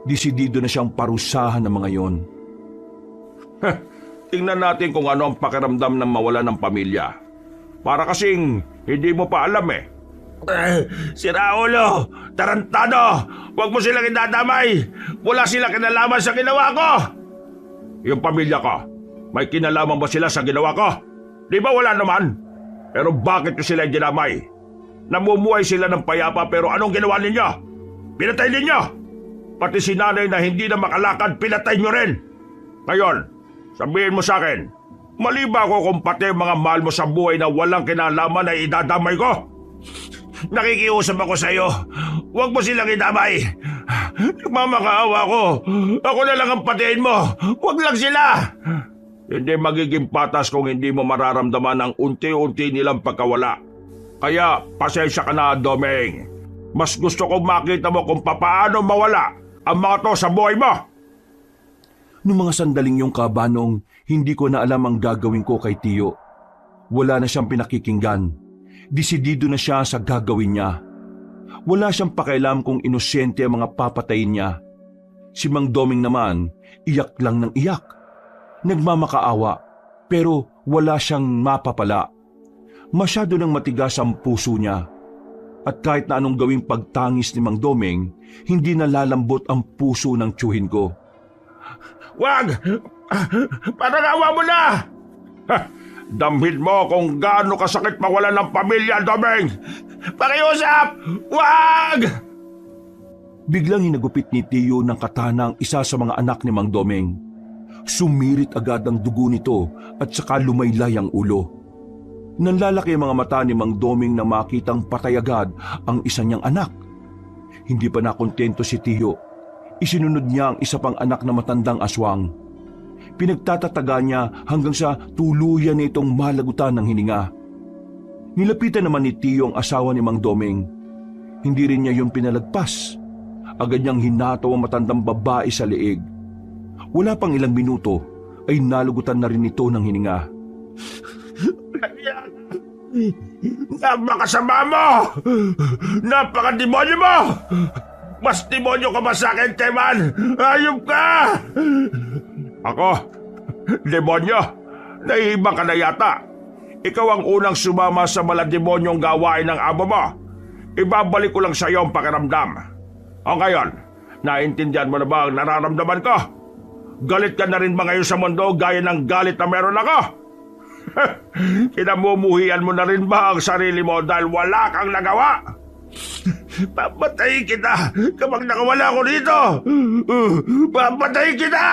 desidido na siyang parusahan ng mga yon. Tingnan natin kung ano ang pakiramdam ng mawala ng pamilya. Para kasing hindi mo pa alam eh. Si Raulo! Tarantado! Huwag mo silang idadamay! Wala silang kinalaman sa ginawa ko! Yung pamilya ko, may kinalaman ba sila sa ginawa ko? Di ba wala naman? Pero bakit ko sila dinamay? Namumuhay sila ng payapa pero anong ginawa ninyo? Pinatay ninyo! Pati si nanay na hindi na makalakad, pinatay nyo rin! Ngayon, sabihin mo sa akin, mali ba ako kung pati mga mahal mo sa buhay na walang kinalaman ay idadamay ko? Nakikiusap ako sa iyo. Huwag mo silang idamay. Nagmamakaawa ko. Ako na lang ang patayin mo. Huwag lang sila. Hindi magiging patas kung hindi mo mararamdaman ang unti-unti nilang pagkawala. Kaya pasensya ka na, Domeng. Mas gusto kong makita mo kung papaano mawala ang mga to sa buhay mo. Noong mga sandaling yung kabanong, hindi ko na alam ang gagawin ko kay Tiyo. Wala na siyang pinakikinggan. Desidido na siya sa gagawin niya. Wala siyang pakialam kung inosente ang mga papatayin niya. Si Mang Domeng naman, iyak lang ng iyak. Nagmamakaawa, pero wala siyang mapapala. Masyado nang matigas ang puso niya. At kahit na anong gawing pagtangis ni Mang Domeng, hindi nalalambot ang puso ng tiyuhin ko. Wag! Parang awa mo na! Damhin mo kung gaano kasakit mawala ng pamilya, Domeng! Pakiusap! Wag! Biglang hinagupit ni Tiyo ng katana ang isa sa mga anak ni Mang Domeng. Sumirit agad ang dugo nito at saka lumaylay ang ulo. Nanlalaki ang mga mata ni Mang Domeng na makitang patay agad ang isa niyang anak. Hindi pa nakontento si Tiyo. Isinunod niya ang isa pang anak na matandang aswang. Pinagtatataga niya hanggang sa tuluyan na itong malagutan ng hininga. Nilapitan naman ni Tiyo ang asawa ni Mang Domeng. Hindi rin niya yung pinalagpas. Agad niyang hinataw ang matandang babae sa leeg. Wala pang ilang minuto ay nalugutan na rin ito ng hininga. Napakasama mo! Napakademonyo mo! Mas demonyo ka ba sa akin, Teman? Ayop ka! Ako? Demonyo? Naiibang ka na yata. Ikaw ang unang sumama sa malademonyong gawain ng amo mo. Ibabalik ko lang sa iyo ang pakiramdam. O ngayon, naintindihan mo na ba ang nararamdaman ko? Galit ka na rin ba ngayon sa mundo gaya ng galit na meron ako? Kinamumuhian mo na rin ba ang sarili mo dahil wala kang nagawa? Papatayin kita kapag nakawala ko dito! Papatayin kita!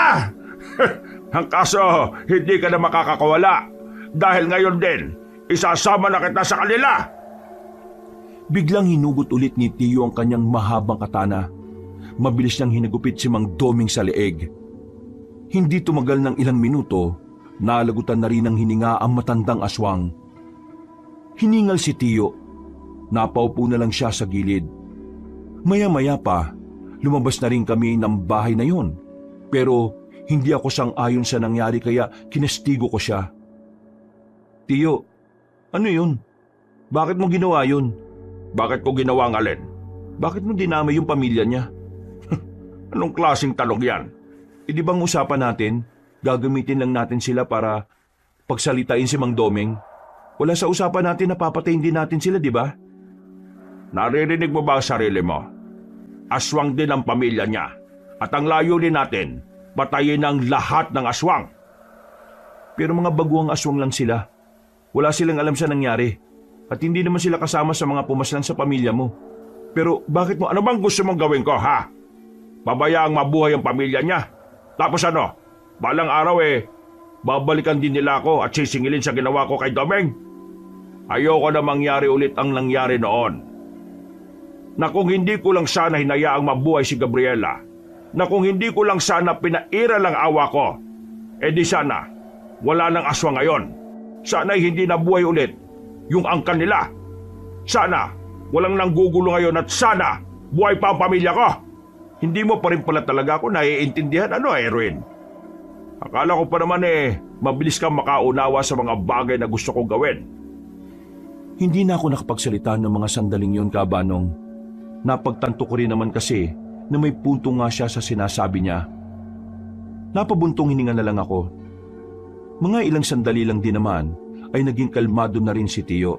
Ang kaso, hindi ka na makakawala dahil ngayon din, isasama na kita sa kanila. Biglang hinugot ulit ni Tiyo ang kanyang mahabang katana. Mabilis niyang hinagupit si Mang Domeng sa leeg. Hindi tumagal ng ilang minuto, nalagutan na rin ng hininga ang matandang aswang. Hiningal si Tiyo. Napaupo na lang siya sa gilid. Maya-maya pa, lumabas na rin kami ng bahay na yon. Pero hindi ako sang-ayon sa nangyari kaya kinestigo ko siya. Tiyo, ano yun? Bakit mo ginawa yun? Bakit ko ginawa ang alin? Bakit mo dinamay yung pamilya niya? Anong klaseng talog yan? Di bang usapan natin, gagamitin lang natin sila para pagsalitain si Mang Domeng? Wala sa usapan natin na papatayin din natin sila, di ba? Naririnig mo ba ang sarili mo? Aswang din ang pamilya niya. At ang layunin natin, patayin ang lahat ng aswang. Pero mga baguang aswang lang sila. Wala silang alam sa nangyari. At hindi naman sila kasama sa mga pumaslang sa pamilya mo. Pero bakit mo, Ano bang gusto mong gawin ko, ha? Pabayaang mabuhay ang pamilya niya. Tapos ano? Balang araw babalikan din nila ako at sisingilin sa ginawa ko kay Domeng. Ayoko na mangyari ulit ang nangyari noon. Na kung hindi ko lang sana hinayaang mabuhay si Gabriela, na kung hindi ko lang sana pinaira lang awa ko, di sana wala nang aswang ngayon. Sana'y hindi nabuhay ulit yung angkan nila. Sana walang nanggugulo ngayon at sana buhay pa ang pamilya ko. Hindi mo pa rin pala talaga ako naiintindihan, Erwin? Akala ko pa naman mabilis kang makaunawa sa mga bagay na gusto kong gawin. hindi na ako nakapagsalita ng mga sandaling yon, Kabanong. Napagtanto ko rin naman kasi na may punto nga siya sa sinasabi niya. Napabuntong hininga na lang ako. Mga ilang sandali lang din naman ay naging kalmado na rin si Tiyo.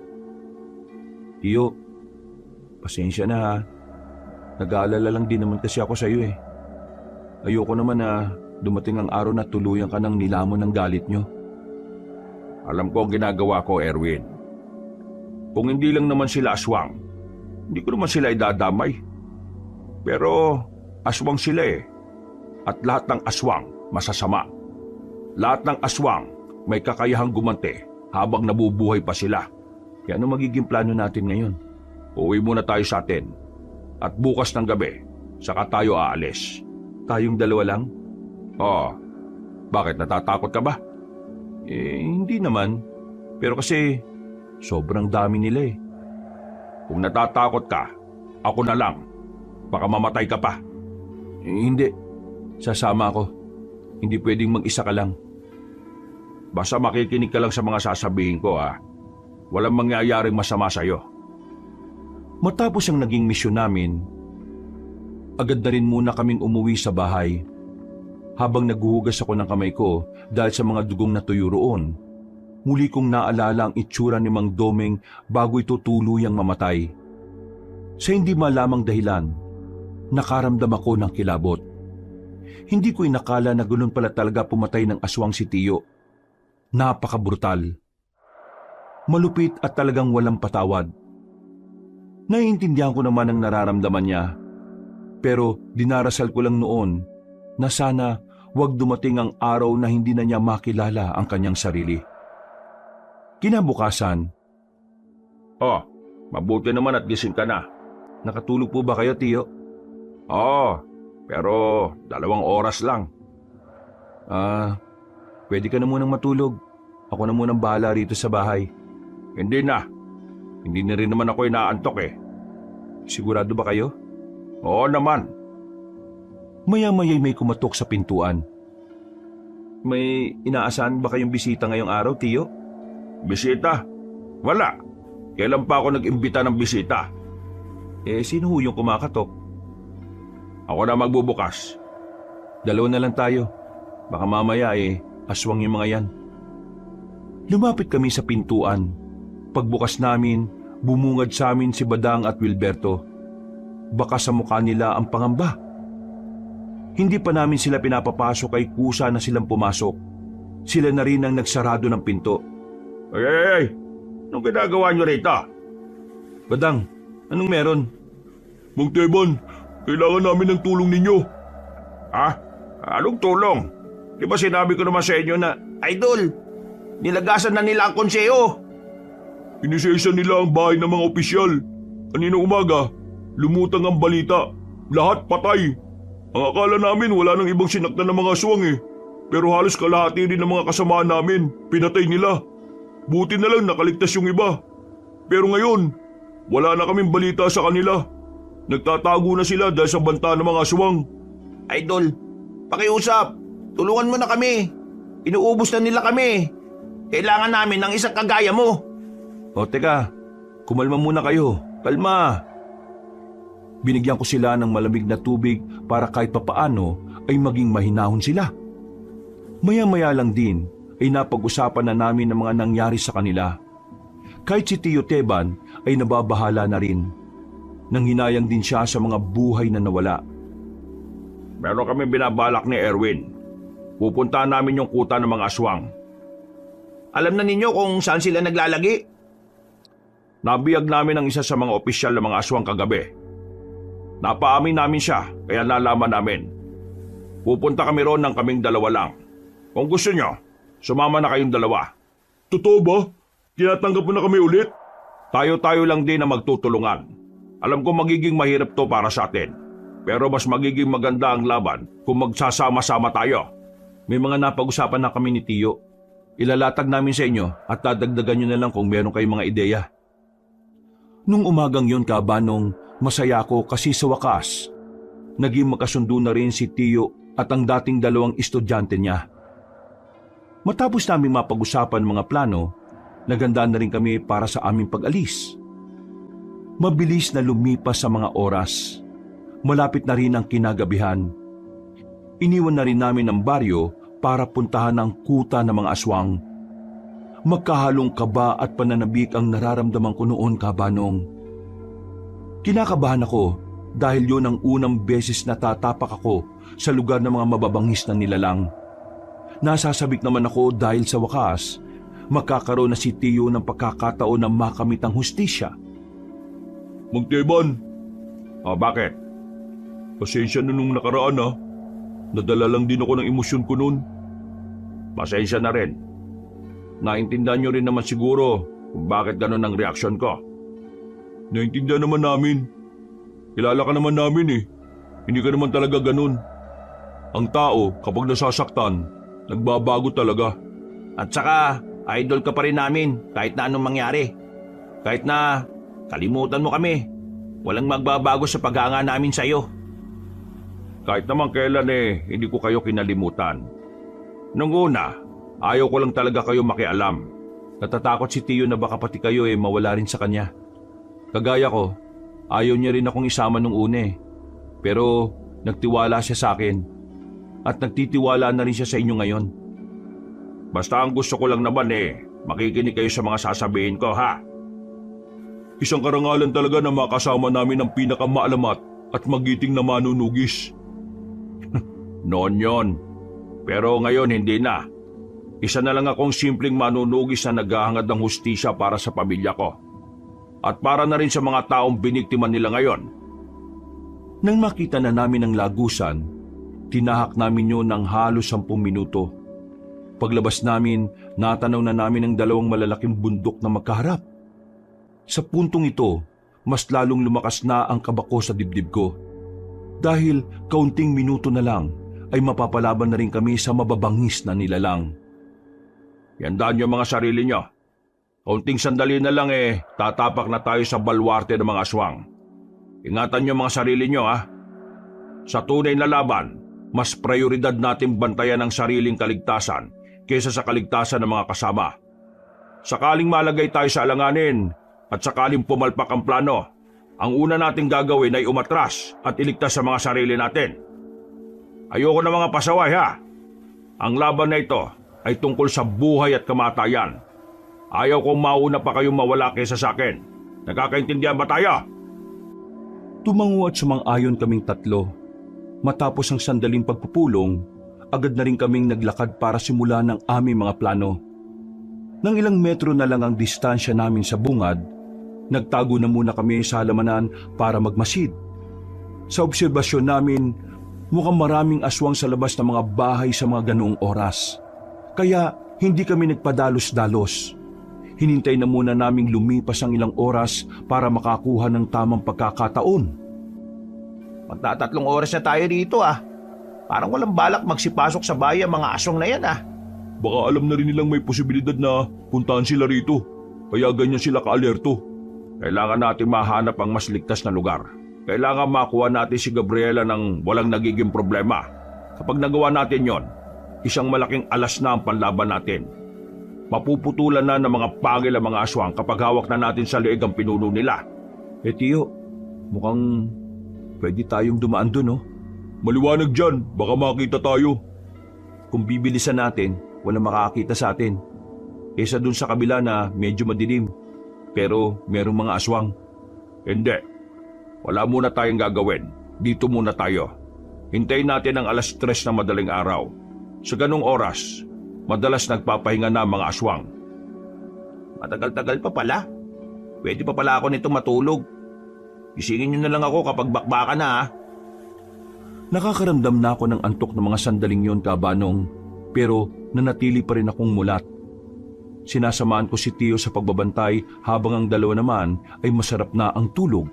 Tiyo, pasensya na ha. Nag-aalala lang din naman kasi ako sa iyo eh. Ayoko naman na dumating ang araw na tuluyan ka ng nilamon ng galit nyo. Alam ko ang ginagawa ko, Erwin. Kung hindi lang naman sila aswang, hindi ko naman sila idadamay. Pero aswang sila eh. At lahat ng aswang masasama. Lahat ng aswang may kakayahang gumante habang nabubuhay pa sila. Kaya ano magiging plano natin ngayon? Uwi muna tayo sa atin. At bukas ng gabi, saka tayo aalis. Tayong dalawa lang? Oh, bakit natatakot ka ba? Hindi naman. Pero kasi sobrang dami nila eh. Kung natatakot ka, ako na lang. Baka mamatay ka pa. Hindi. Sasama ako. Hindi pwedeng mag-isa ka lang. Basta makikinig ka lang sa mga sasabihin ko, ha. Walang mangyayaring masama sa'yo. Matapos ang naging misyon namin, agad na rin muna kaming umuwi sa bahay. Habang naghuhugas ako ng kamay ko dahil sa mga dugong natuyo roon, muli kong naalala ang itsura ni Mang Domeng bago ito tuluyang mamatay. Sa hindi malamang dahilan, nakaramdam ako ng kilabot. Hindi ko inakala na ganoon pala talaga pumatay ng aswang si Tiyo. Napakabrutal. Malupit at talagang walang patawad. Naiintindihan ko naman ang nararamdaman niya. Pero dinarasal ko lang noon na sana wag dumating ang araw na hindi na niya makilala ang kanyang sarili. Kinabukasan. Oh, mabuti naman at gising ka na. Nakatulog po ba kayo, Tiyo? Oo, pero 2 oras lang. Pwede ka na munang matulog. Ako na munang bahala rito sa bahay. Hindi na. Hindi na rin naman ako inaantok eh. Sigurado ba kayo? Oo naman. Maya-maya'y may kumatok sa pintuan. May inaasahan ba kayong bisita ngayong araw, Tiyo? Bisita? Wala. Kailan pa ako nag-imbita ng bisita? Sino ho yung kumakatok? Ako na magbubukas. 2 na lang tayo. Baka mamaya aswang yung mga yan. Lumapit kami sa pintuan. Pagbukas namin, bumungad sa amin si Badang at Wilberto. Baka sa mukha nila ang pangamba. Hindi pa namin sila pinapapasok ay kusa na silang pumasok. Sila na rin ang nagsarado ng pinto. Ay! Anong ginagawa nyo rito? Badang, anong meron? Mang Teban, kailangan namin ng tulong ninyo. Ha? Anong tulong? Di ba sinabi ko naman sa inyo na, Idol, nilagasan na nila ang konseho. inisesa nila ang bahay ng mga opisyal. Kanina umaga, lumutang ang balita. Lahat patay. Ang akala namin wala nang ibang sinaktan ng mga aswang eh. Pero halos kalahati rin ng mga kasamaan namin, pinatay nila. Buti na lang nakaligtas yung iba. Pero ngayon, wala na kaming balita sa kanila. Nagtatago na sila dahil sa banta ng mga aswang. Idol, pakiusap. Tulungan mo na kami. Inuubos na nila kami. Kailangan namin ng isang kagaya mo. O teka, kumalma muna kayo. Kalma. Binigyan ko sila ng malamig na tubig para kahit papaano ay maging mahinahon sila. Maya-maya lang din ay napag-usapan na namin ang mga nangyari sa kanila. Kahit si Tio Teban ay nababahala na rin. Nanghinayang din siya sa mga buhay na nawala. Meron kami binabalak ni Erwin. Pupuntahan namin yung kuta ng mga aswang. Alam na ninyo kung saan sila naglalagi? Nabiyag namin ang isa sa mga opisyal ng mga aswang kagabi. Napaamin namin siya, kaya nalaman namin. Pupunta kami roon ng kaming dalawa lang. Kung gusto nyo, sumama na kayong dalawa. Totoo ba? Tinatanggap mo na kami ulit? Tayo-tayo lang din na magtutulungan. Alam ko magiging mahirap to para sa atin. Pero mas magiging maganda ang laban kung magsasama-sama tayo. May mga napag-usapan na kami ni Tio. Ilalatag namin sa inyo at dadagdagan nyo na lang kung meron kayong mga ideya. Nung umagang yon, Kabanong, masaya ko kasi sa wakas, naging magkasundo na rin si Tio at ang dating dalawang estudyante niya. Matapos namin mapag-usapan mga plano, naganda na rin kami para sa aming pag-alis. Mabilis na lumipas sa mga oras. Malapit na rin ang kinagabihan. Iniwan na rin namin ang baryo para puntahan ang kuta ng mga aswang. Magkahalong kaba at pananabik ang nararamdaman ko noon, Kabanong. Kinakabahan ako dahil yun ang unang beses na tatapak ako sa lugar ng mga mababangis na nilalang. Nasasabik naman ako dahil sa wakas, magkakaroon na si Tio ng pagkakataon na makamit ang hustisya. Mang Teban. Bakit? Pasensya na nung nakaraan ha. Nadala lang din ako ng emosyon ko noon. Pasensya na rin. Naintindihan nyo rin naman siguro kung bakit ganun ang reaksyon ko. Naintindihan naman namin. Kilala ka naman namin eh. Hindi ka naman talaga ganun. Ang tao, kapag nasasaktan, nagbabago talaga. At saka, idol ka pa rin namin kahit na anong mangyari. Kahit na kalimutan mo kami, walang magbabago sa paghanga namin sa iyo. Kahit naman kailan hindi ko kayo kinalimutan. Nung una, ayaw ko lang talaga kayo makialam. Natatakot si Tio na baka pati kayo mawala rin sa kanya. Kagaya ko, ayaw niya rin akong isama nung una eh. Pero nagtiwala siya sa akin at nagtitiwala na rin siya sa inyo ngayon. Basta ang gusto ko lang naman makikinig kayo sa mga sasabihin ko, ha? Isang karangalan talaga na makasama namin ang pinakamaalamat at magiting na manunugis. Noon yon. Pero ngayon hindi na. Isa na lang akong simpleng manunugis na naghahangad ng hustisya para sa pamilya ko. At para na rin sa mga taong biniktima nila ngayon. Nang makita na namin ang lagusan, tinahak namin yun ng halos 10 minuto. Paglabas namin, natanaw na namin ang dalawang malalaking bundok na magkaharap. Sa puntong ito, mas lalong lumakas na ang kaba ko sa dibdib ko. Dahil kaunting minuto na lang ay mapapalaban na rin kami sa mababangis na nilalang. Yandaan niyo mga sarili niyo. Kaunting sandali na lang tatapak na tayo sa balwarte ng mga aswang. Ingatan niyo mga sarili niyo, ha? Sa tunay na laban, mas prioridad natin bantayan ang sariling kaligtasan kaysa sa kaligtasan ng mga kasama. Sakaling malagay tayo sa alanganin at sakaling pumalpak ang plano, ang una nating gagawin ay umatras at iligtas sa mga sarili natin. Ayoko na mga pasaway, ha? Ang laban na ito ay tungkol sa buhay at kamatayan. Ayaw kong mauna pa kayong mawala kaysa sa akin. Nagkakaintindihan ba tayo? Tumango at sumang-ayon kaming tatlo. Matapos ang sandaling pagpupulong, agad na rin kaming naglakad para simulan ang aming mga plano. Nang ilang metro na lang ang distansya namin sa bungad, nagtago na muna kami sa halamanan para magmasid. Sa obserbasyon namin, mukhang maraming aswang sa labas ng mga bahay sa mga ganoong oras. Kaya hindi kami nagpadalos-dalos. Hinintay na muna naming lumipas ang ilang oras para makakuha ng tamang pagkakataon. Magtatatlong oras na tayo rito Parang walang balak magsipasok sa bayan mga aswang na yan Baka alam na rin nilang may posibilidad na puntahan sila rito. Kaya ganyan sila ka-alerto. Kailangan natin mahanap ang mas ligtas na lugar. Kailangan makuha natin si Gabriela ng walang nagiging problema. Kapag nagawa natin yon, isang malaking alas na ang panlaban natin. Mapuputulan na ng mga pangil ang mga aswang kapag hawak na natin sa leeg ang pinuno nila. Tiyo, mukhang pwede tayong dumaan dun, no? Maliwanag dyan, baka makita tayo. Kung bibilisan natin, walang makakita sa atin. Kesa dun sa kabila na medyo madilim, pero merong mga aswang. Hindi. Wala muna tayong gagawin. Dito muna tayo. Hintayin natin ang 3:00 na madaling araw. Sa ganong oras, madalas nagpapahinga na ang mga aswang. Matagal-tagal pa pala. Pwede pa pala ako nito matulog. Gisingin niyo na lang ako kapag bakbakan na ha. Nakakaramdam na ako ng antok ng mga sandaling yon, Kabanong, pero nanatili pa rin akong mulat. Sinasamaan ko si Tio sa pagbabantay habang ang dalawa naman ay masarap na ang tulog.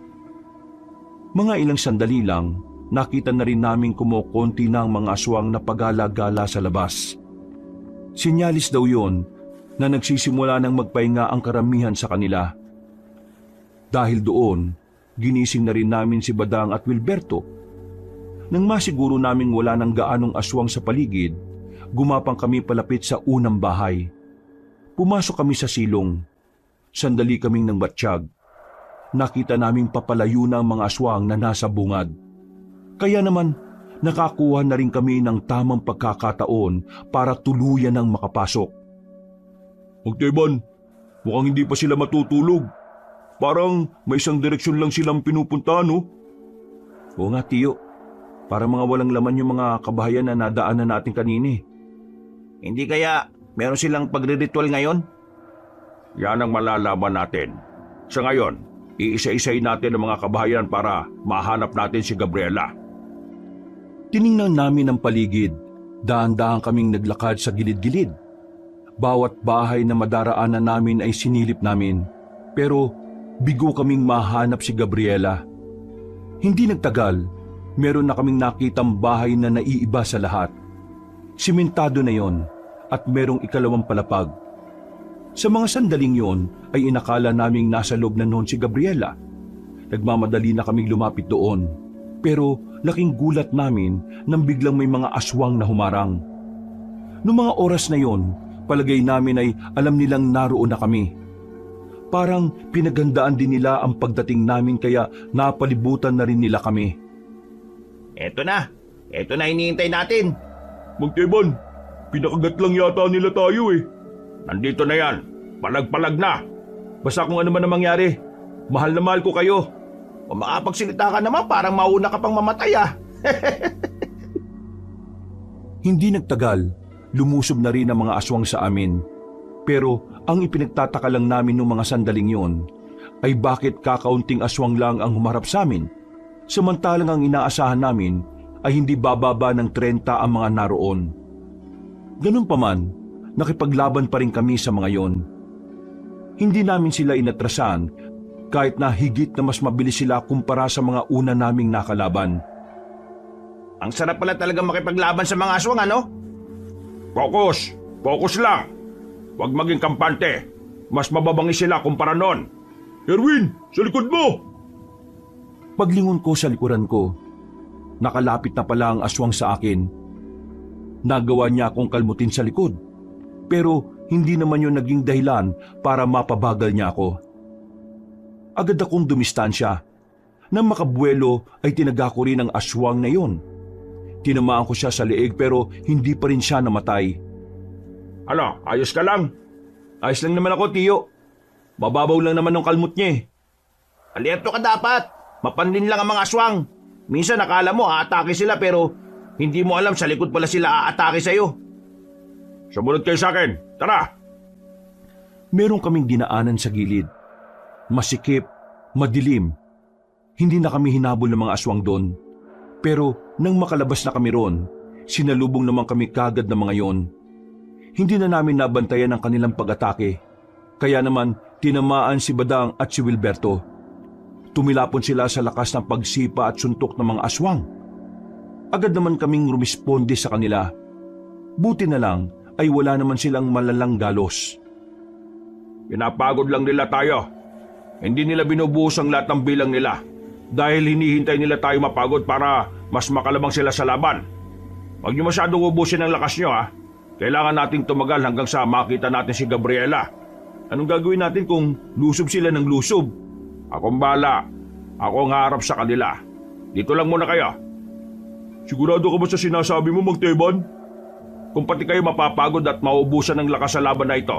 Mga ilang sandali lang, nakita na rin naming kumukonti na ang mga aswang na pagala-gala sa labas. Sinyalis daw yon na nagsisimula ng magpahinga ang karamihan sa kanila. Dahil doon, ginising na rin namin si Badang at Wilberto. Nang masiguro naming wala ng gaanong aswang sa paligid, gumapang kami palapit sa unang bahay. Pumasok kami sa silong. Sandali kaming nang batsyag. Nakita naming papalayo na ang mga aswang na nasa bungad. Kaya naman, nakakuha na rin kami ng tamang pagkakataon para tuluyan ng makapasok. Magteban, mukhang hindi pa sila matutulog. Parang may isang direksyon lang silang pinupunta, no? Oo nga, Tiyo. Para mga walang laman yung mga kabahayan na nadaanan natin kanini. Hindi kaya meron silang pagre-ritual ngayon? Yan ang malalaman natin. Sa ngayon, iisa-isay natin ang mga kabahayan para mahanap natin si Gabriela. Tiningnan namin ang paligid. Daan-daan kaming naglakad sa gilid-gilid. Bawat bahay na madaraanan namin ay sinilip namin. Pero bigo kaming mahanap si Gabriela. Hindi nagtagal, meron na kaming nakitang bahay na naiiba sa lahat. Simentado na yon at merong ikalawang palapag. Sa mga sandaling yon ay inakala naming nasa loob na noon si Gabriela. Nagmamadali na kaming lumapit doon. Pero laking gulat namin nang biglang may mga aswang na humarang. Noong mga oras na yon, palagay namin ay alam nilang naroon na kami. Parang pinaghandaan din nila ang pagdating namin kaya napalibutan na rin nila kami. Eto na hinihintay natin. Magteban, pinakagat lang yata nila tayo eh. Nandito na yan, palag-palag na. Basta kung ano man ang mangyari, mahal na mahal ko kayo. Kung makapagsalita ka naman, parang mauna ka pang mamatay ah. Hindi nagtagal, lumusob na rin ang mga aswang sa amin. Pero ang ipinagtataka lang namin noong mga sandaling yon ay bakit kakaunting aswang lang ang humarap sa amin, samantalang ang inaasahan namin ay hindi bababa ng 30 ang mga naroon. Ganun pa man, nakipaglaban pa rin kami sa mga yon. Hindi namin sila inatrasan kahit na higit na mas mabilis sila kumpara sa mga una naming nakalaban. Ang sarap pala talagang makipaglaban sa mga aswang, ano? Focus! Focus lang! Huwag maging kampante. Mas mababangi sila kumpara noon. Erwin, sa likod mo! Paglingon ko sa likuran ko, nakalapit na pala ang aswang sa akin. Nagawa niya akong kalmutin sa likod, pero hindi naman yun naging dahilan para mapabagal niya ako. Agad akong dumistansya. Nang makabuelo ay tinaga ko rin ang aswang na yon. Tinamaan ko siya sa leeg pero hindi pa rin siya namatay. Ano, ayos ka lang? Ayos lang naman ako, Tiyo. Mababaw lang naman ng kalmot niya eh. Alerto ka dapat. Mapanlin lang ang mga aswang. Minsan nakala mo aatake sila pero hindi mo alam sa likod pala sila aatake sa'yo. Sumunod kayo sa akin. Tara! Meron kaming dinaanan sa gilid. Masikip, madilim. Hindi na kami hinabol ng mga aswang doon. Pero nang makalabas na kami ron, sinalubong naman kami kagad ng mga yon. Hindi na namin nabantayan ang kanilang pag-atake. Kaya naman tinamaan si Badang at si Wilberto. Tumilapon sila sa lakas ng pagsipa at suntok ng mga aswang. Agad naman kaming rumisponde sa kanila. Buti na lang ay wala naman silang malalang galos. Pinapagod lang nila tayo. Hindi nila binubuhos ang lahat ng bilang nila dahil hinihintay nila tayo mapagod para mas makalabang sila sa laban. Huwag niyo masyadong ubusin ang lakas niyo, ha? Kailangan nating tumagal hanggang sa makita natin si Gabriela. Anong gagawin natin kung lusob sila ng lusob? Akong bala. Ako ang harap sa kanila. Dito lang muna kayo. Sigurado ka ba sa sinasabi mo, Mang Teban? Kung pati kayo mapapagod at maubusan ng lakas sa laban na ito,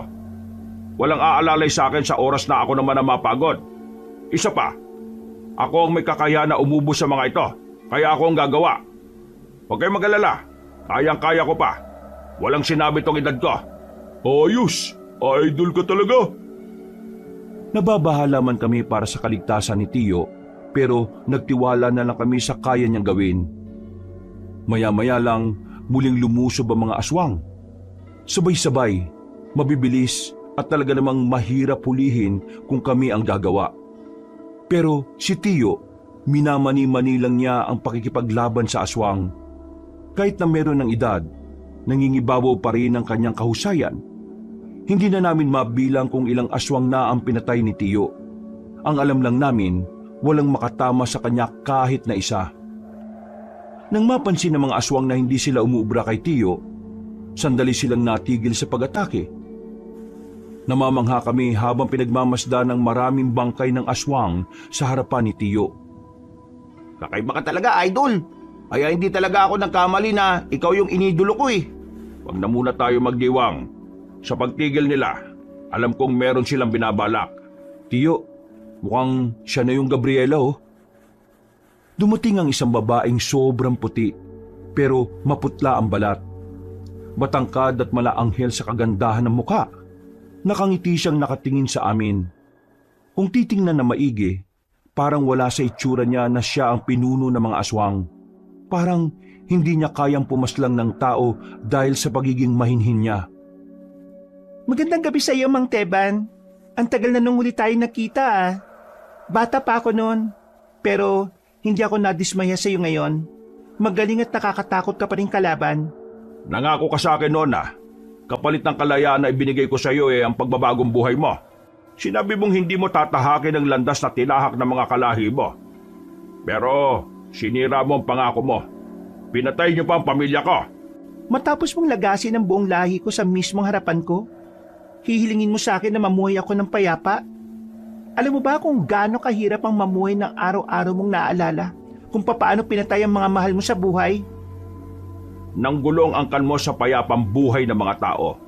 walang aalalay sa akin sa oras na ako naman ang mapagod. Isa pa, ako ang may kakayahan na umubos sa mga ito, kaya ako ang gagawa. Huwag kayong mag-alala, kayang-kaya ko pa. Walang sinabi tong edad ko. Ayos! Idol ka talaga! Nababahala man kami para sa kaligtasan ni Tio, pero nagtiwala na lang kami sa kaya niyang gawin. Maya-maya lang, muling lumusob ang mga aswang. Sabay-sabay, mabibilis at talaga namang mahirap hulihin kung kami ang gagawa. Pero si Tio, minamani-mani lang niya ang pakikipaglaban sa aswang. Kahit na meron ng edad, nangingibabaw pa rin ang kanyang kahusayan. Hindi na namin mabilang kung ilang aswang na ang pinatay ni Tio. Ang alam lang namin, walang makatama sa kanya kahit na isa. Nang mapansin ng mga aswang na hindi sila umuubra kay Tio, sandali silang natigil sa pag-atake. Namamangha kami habang pinagmamasdan ng maraming bangkay ng aswang sa harapan ni Tio. Kakaiba ka talaga, idol. Kaya hindi talaga ako nagkamali na ikaw yung inidolo ko eh. Huwag na muna tayo magdiwang. Sa pagtigil nila, alam kong meron silang binabalak. Tio, mukhang siya na yung Gabriela oh. Dumating ang isang babaeng sobrang puti, pero maputla ang balat. Matangkad at malaanghel sa kagandahan ng muka. Nakangiti siyang nakatingin sa amin. Kung titingnan na maigi, parang wala sa itsura niya na siya ang pinuno ng mga aswang. Parang hindi niya kayang pumaslang ng tao dahil sa pagiging mahinhin niya. Magandang gabi sa iyo, Mang Teban. Ang tagal na nung huli tayo nakita ah. Bata pa ako noon, pero hindi ako nadismaya sa iyo ngayon. Magaling at nakakatakot ka pa rin kalaban. Nangako ka sa akin noon na kapalit ng kalayaan na ibinigay ko sa iyo ang pagbabagong buhay mo. Sinabi mong hindi mo tatahakin ang landas na tinahak ng mga kalahi mo. Pero sinira mo ang pangako mo. Pinatay niyo pa ang pamilya ko. Matapos mong lagasin ang buong lahi ko sa mismong harapan ko, hihilingin mo sa akin na mamuhay ako ng payapa? Alam mo ba kung gaano kahirap ang mamuhay ng araw-araw mong naalala kung papaano pinatay ang mga mahal mo sa buhay? Nanggulong ang kanmo sa payapang buhay ng mga tao.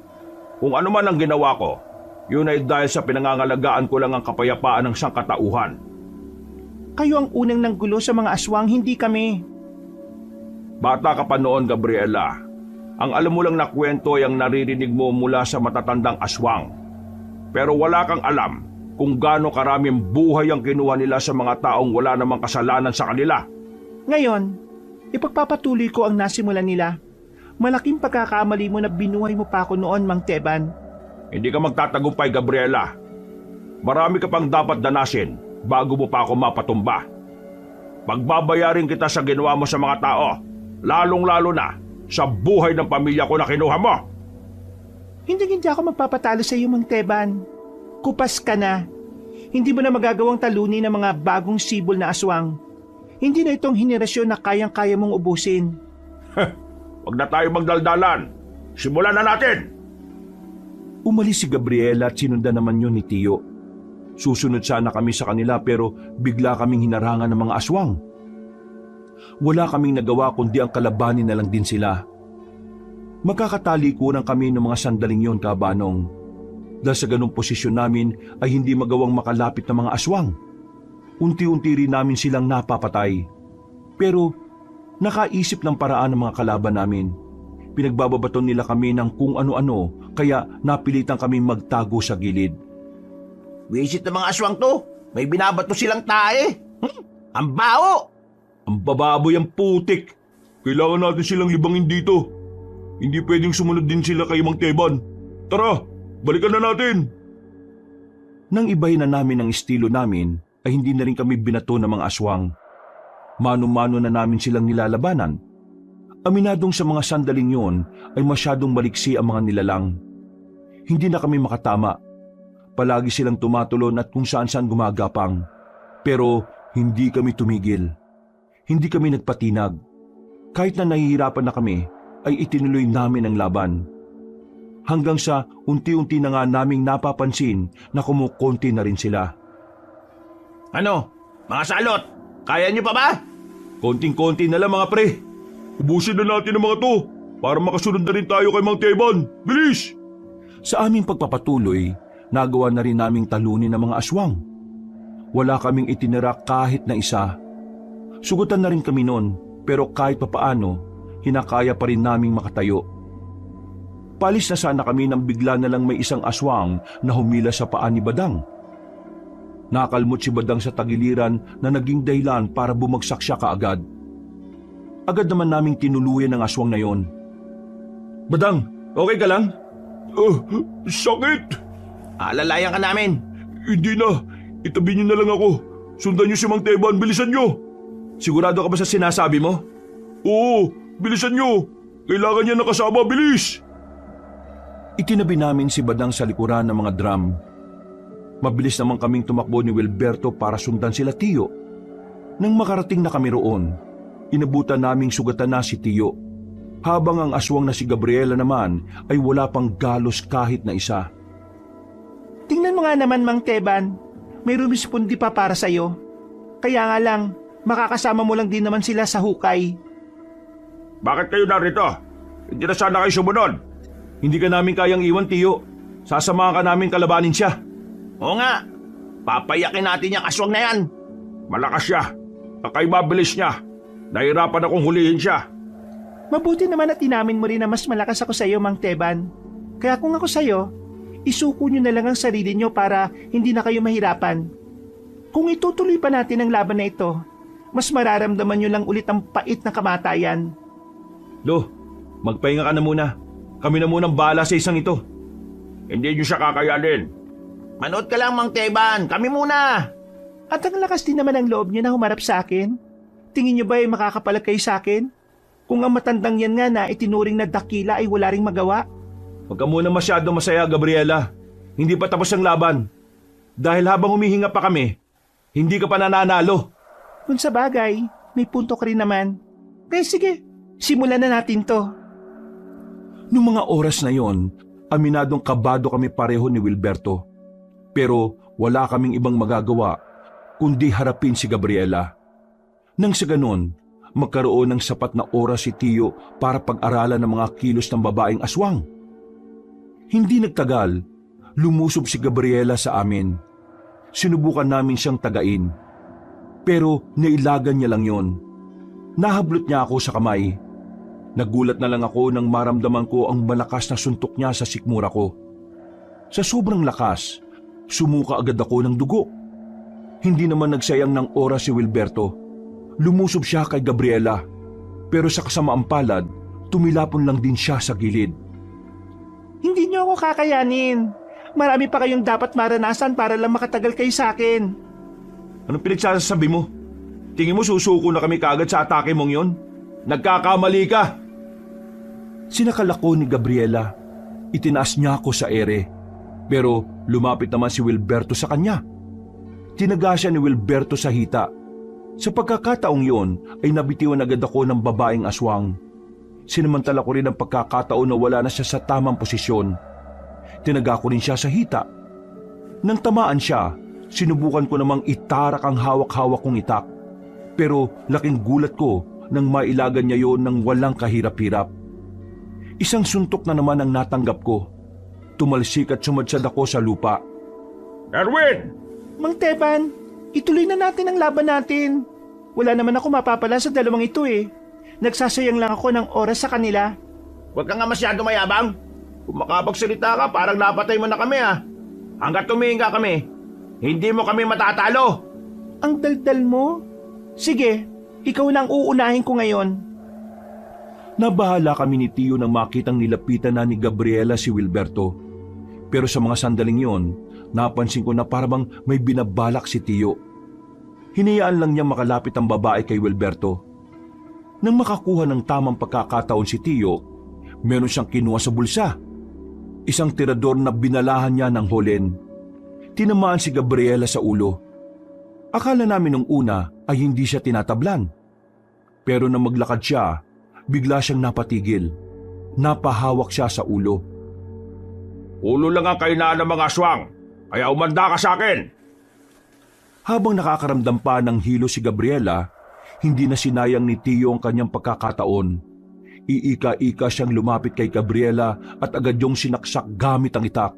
Kung ano man ang ginawa ko, yun ay dahil sa pinangangalagaan ko lang ang kapayapaan ng sangkatauhan. Kayo ang unang nanggulo sa mga aswang, hindi kami. Bata ka pa noon, Gabriela. Ang alam mo lang na kwento ay ang naririnig mo mula sa matatandang aswang. Pero wala kang alam kung gaano karaming buhay ang kinuha nila sa mga taong wala namang kasalanan sa kanila. Ngayon, ipagpapatuloy ko ang nasimulan nila. Malaking pagkakamali mo na binuhay mo pa ako noon, Mang Teban. Hindi ka magtatagumpay, Gabriela. Marami ka pang dapat danasin bago mo pa ako mapatumba. Pagbabayarin kita sa ginawa mo sa mga tao, lalong-lalo na sa buhay ng pamilya ko na kinuha mo. Hindi ako magpapatalo sa iyo, Mang Teban. Kupas ka na. Hindi mo na magagawang talunin ng mga bagong sibol na aswang. Hindi na itong henerasyon na kayang-kaya mong ubusin. Huwag na tayo magdaldalan. Simulan na natin! Umalis si Gabriela at sinundan naman yun ni Tio. Susunod sana kami sa kanila pero bigla kaming hinarangan ng mga aswang. Wala kaming nagawa kundi ang kalabanin na lang din sila. Magkakatalikuran kami ng mga sandaling yon, Kabanong. Dahil sa ganung posisyon namin ay hindi magawang makalapit ng mga aswang. Unti-unti rin namin silang napapatay. Pero nakaisip ng paraan ng mga kalaban namin. Pinagbababaton nila kami ng kung ano-ano kaya napilitan kami magtago sa gilid. Wisit ng mga aswang to. May binabato silang tae. Ang bao! Ang bababoy ang putik. Kailangan natin silang libangin dito. Hindi pwedeng sumunod din sila kay Mang Teban. Tara, balikan na natin. Nang ibahin na namin ang estilo namin, ay hindi na rin kami binato ng mga aswang. Mano-mano na namin silang nilalabanan. Aminadong sa mga sandaling yon ay masyadong maliksi ang mga nilalang. Hindi na kami makatama. Palagi silang tumatulon at kung saan-saan gumagapang. Pero hindi kami tumigil. Hindi kami nagpatinag. Kahit na nahihirapan na kami, ay itinuloy namin ang laban. Hanggang sa unti-unti na nga naming napapansin na kumukonti na rin sila. Ano? Mga salot, kaya niyo pa ba? Konting-konti na lang mga pre. Ubusin na natin ang mga to para makasunod na rin tayo kay Mang Teban. Bilis! Sa aming pagpapatuloy, nagawa na rin naming talunin ng mga aswang. Wala kaming itinira kahit na isa. Sugutan na rin kami noon, pero kahit papaano, hinakaya pa rin naming makatayo. Palis na sana kami nang bigla na lang may isang aswang na humila sa paa ni Badang. Nakalmot si Badang sa tagiliran na naging dahilan para bumagsak siya kaagad. Agad naman naming tinuluyan ng aswang na yon. Badang, okay ka lang? Sakit! Alalayan ka namin. Hindi na. Itabi niyo na lang ako. Sundan niyo si Mang Teban. Bilisan niyo. Sigurado ka ba sa sinasabi mo? Oo, bilisan niyo. Kailangan niya nakasama. Bilis! Itinabi namin si Badang sa likuran ng mga drum. Mabilis naman kaming tumakbo ni Wilberto para sundan sila Tiyo. Nang makarating na kami roon, inabutan naming sugatan na si Tiyo, habang ang aswang na si Gabriela naman ay wala pang galos kahit na isa. Tingnan mo nga naman, Mang Teban. May rumispondi pa para sa'yo. Kaya nga lang, makakasama mo lang din naman sila sa hukay. Bakit kayo narito? Hindi na sana kayo sumunod. Hindi ka namin kayang iwan, Tiyo. Sasamahan ka namin kalabanin siya. Oo nga, papayakin natin yung aswang na yan. Malakas siya. Mabilis niya. Nahirapan akong hulihin siya. Mabuti naman at inamin mo rin na mas malakas ako sa'yo, Mang Teban. Kaya kung ako sa'yo, isuko nyo na lang ang sarili nyo para hindi na kayo mahirapan. Kung itutuloy pa natin ang laban na ito, mas mararamdaman nyo lang ulit ang pait na kamatayan. Lo, magpahinga ka na muna. Kami na munang bahala sa isang ito. Hindi niyo siya kakayanin. Manood ka lang, Mang Teban. Kami muna. At ang lakas din naman ang loob nyo na humarap sa akin. Tingin nyo ba ay makakapalag kayo sa akin? Kung ang matandang yan nga na itinuring na dakila ay wala ring magawa. Huwag ka muna masyado masaya, Gabriela. Hindi pa tapos ang laban. Dahil habang humihinga pa kami, hindi ka pa nananalo. Kung sa bagay, may punto ka rin naman. Kaya sige, simulan na natin to. Noong mga oras na yon, aminadong kabado kami pareho ni Wilberto. Pero wala kaming ibang magagawa kundi harapin si Gabriela. Nang sa ganon, magkaroon ng sapat na oras si Tiyo para pag-aralan ng mga kilos ng babaeng aswang. Hindi nagtagal, lumusob si Gabriela sa amin. Sinubukan namin siyang tagain. Pero nailagan niya lang yon. Nahablot niya ako sa kamay. Nagulat na lang ako nang maramdaman ko ang malakas na suntok niya sa sikmura ko. Sa sobrang lakas, sumuka agad ako ng dugo. Hindi naman nagsayang ng oras si Wilberto. Lumusob siya kay Gabriela. Pero sa kasamaang palad, tumilapon lang din siya sa gilid. Hindi niyo ako kakayanin. Marami pa kayong dapat maranasan para lang makatagal kayo sa akin. Anong pinagsasabi mo? Tingin mo susuko na kami kagad sa atake mong yon? Nagkakamali ka! Sinakal ako ni Gabriela. Itinaas niya ako sa ere. Pero lumapit naman si Wilberto sa kanya. Tinaga siya ni Wilberto sa hita. Sa pagkakataong yon ay nabitiwan agad ako ng babaeng aswang. Sinamantala ko rin ang pagkakataon na wala na siya sa tamang posisyon. Tinaga ko rin siya sa hita. Nang tamaan siya, sinubukan ko namang itarak ang hawak-hawak kong itak. Pero laking gulat ko nang mailagan niya yon ng walang kahirap-hirap. Isang suntok na naman ang natanggap ko. Tumalsik at sumadsad ako sa lupa. Erwin! Mang Teban, ituloy na natin ang laban natin. Wala naman ako mapapala sa dalawang ito eh. Nagsasayang lang ako ng oras sa kanila. Huwag ka nga masyado mayabang. Kung makapagsalita ka, parang napatay mo na kami ah. Hanggat tumihinga kami, hindi mo kami matatalo. Ang daldal mo? Sige, ikaw na ang uunahin ko ngayon. Nabahala kami ni Tiyo nang makitang nilapitan na ni Gabriela si Wilberto. Pero sa mga sandaling yon, napansin ko na parang may binabalak si Tiyo. Hinayaan lang niya makalapit ang babae kay Wilberto. Nang makakuha ng tamang pagkakataon si Tiyo, meron siyang kinuha sa bulsa. Isang tirador na binalahan niya ng holen. Tinamaan si Gabriela sa ulo. Akala namin nung una ay hindi siya tinatablan. Pero nang maglakad siya, bigla siyang napatigil. napahawak siya sa ulo. Ulo lang ang kainaan ng mga aswang, kaya umanda ka sa akin. Habang nakakaramdam pa ng hilo si Gabriela, hindi na sinayang ni Tio ang kanyang pagkakataon. Iika-ika siyang lumapit kay Gabriela at agad yung sinaksak gamit ang itak.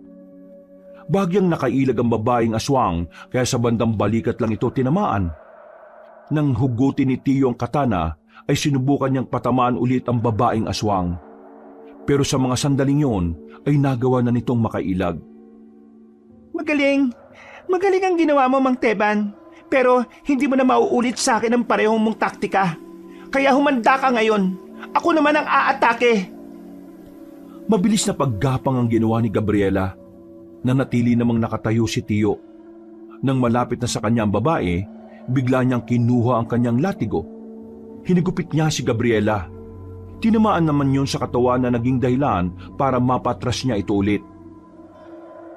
Bagyang nakailag ang babaeng aswang kaya sa bandang balikat lang ito tinamaan. Nang hugutin ni Tio ang katana ay sinubukan niyang patamaan ulit ang babaeng aswang. Pero sa mga sandaling yon ay nagawa na nitong makailag. Magaling! Magaling ang ginawa mo, Mang Teban. Pero hindi mo na mauulit sa akin ang parehong mong taktika. Kaya humanda ka ngayon. Ako naman ang aatake. Mabilis na paggapang ang ginawa ni Gabriela. Nanatili namang nakatayo si Tio. Nang malapit na sa kanya ang babae, bigla niyang kinuha ang kanyang latigo. Hinigupit niya si Gabriela. Tinamaan naman yun sa katawan na naging dahilan para mapatras niya ito ulit.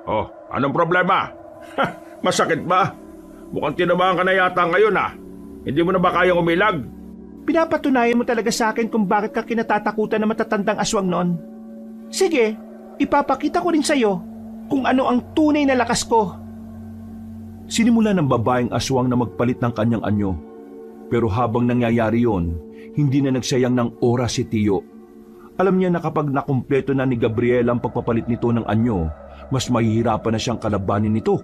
Oh, anong problema? Masakit ba? Mukhang tinamaan ka na yata ngayon Hindi mo na ba kayang umilag? Pinapatunayan mo talaga sa akin kung bakit ka kinatatakutan ng matatandang aswang noon. Sige, ipapakita ko rin sa'yo kung ano ang tunay na lakas ko. Sinimula ng babaeng aswang na magpalit ng kanyang anyo. Pero habang nangyayari yon, hindi na nagsayang ng oras si Tio. Alam niya na kapag nakumpleto na ni Gabriela ang pagpapalit nito ng anyo, mas mahihirapan na siyang kalabanin nito.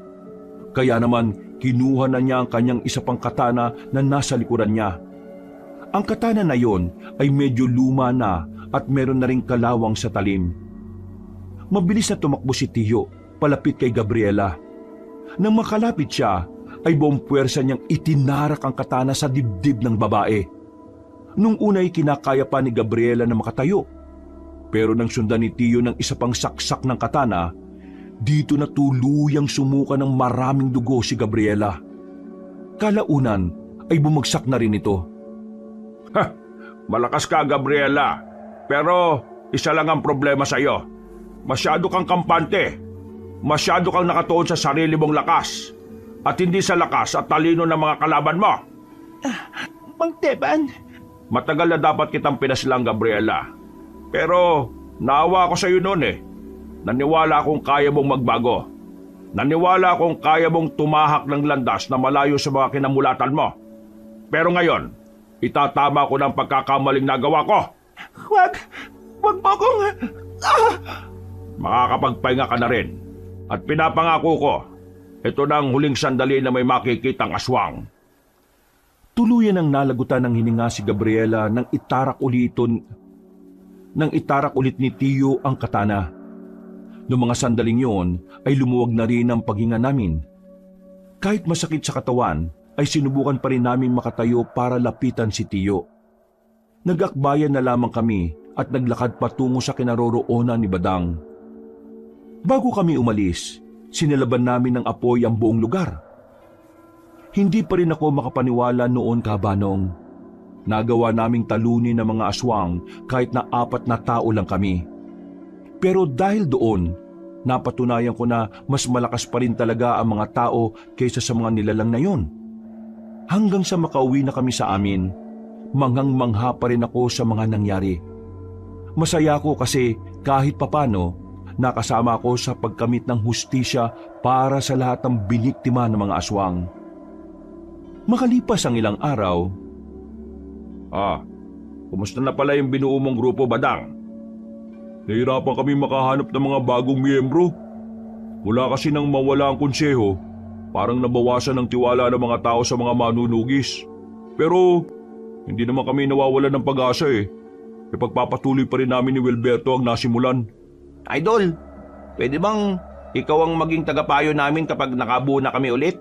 Kaya naman, kinuha na niya ang kanyang isa pang katana na nasa likuran niya. Ang katana na yon ay medyo luma na at meron na ring kalawang sa talim. Mabilis na tumakbo si Tio, palapit kay Gabriela. Nang makalapit siya, ay buong puwersa niyang itinarak ang katana sa dibdib ng babae. Nung una ay kinakaya pa ni Gabriela na makatayo. Pero nang sundan ni Tio ng isa pang saksak ng katana, dito na tuluyang sumuka ng maraming dugo si Gabriela. Kalaunan ay bumagsak na rin ito. Malakas ka, Gabriela. Pero isa lang ang problema sa iyo. Masyado kang kampante. Masyado kang nakatuon sa sarili mong lakas. At hindi sa lakas at talino ng mga kalaban mo. Mang Teban, Matagal na dapat kitang pinaslang, Gabriela. Pero naawa ako sa iyo noon Naniwala akong kaya mong magbago. Naniwala akong kaya mong tumahak ng landas na malayo sa mga kinamulatan mo. Pero ngayon, itatama ko ng pagkakamaling nagawa ko. Wag mo akong... Makakapagpahinga ka na rin. At pinapangako ko, ito na ang huling sandali na may makikitang aswang. Tuluyan ang nalagutan ng hininga si Gabriela nang itarak ulit ni Tio ang katana. Noong mga sandaling yon ay lumuwag na rin ang paghinga namin. Kahit masakit sa katawan, ay sinubukan pa rin namin makatayo para lapitan si Tio. Nag-akbayan na lamang kami at naglakad patungo sa kinaroroonan ni Badang. Bago kami umalis, sinilaban namin ng apoy ang buong lugar. Hindi pa rin ako makapaniwala noon, Kabanong. Nagawa naming talunin ng mga aswang kahit na 4 na tao lang kami. Pero dahil doon, napatunayan ko na mas malakas pa rin talaga ang mga tao kaysa sa mga nilalang na yon. Hanggang sa makauwi na kami sa amin, manghang-mangha pa rin ako sa mga nangyari. Masaya ako kasi kahit papano, nakasama ako sa pagkamit ng hustisya para sa lahat ng biniktima ng mga aswang. Makalipas ang ilang araw, Kumusta na pala yung binuo mong grupo, Badang? nahirapan kami makahanap ng mga bagong miyembro. Mula kasi nang mawala ang konseho, parang nabawasan ang tiwala ng mga tao sa mga manunugis. Pero hindi naman kami nawawalan ng pag-asa Ipagpapatuloy pa rin namin ni Wilberto ang nasimulan. Idol, pwede bang ikaw ang maging tagapayo namin kapag nakabuo na kami ulit?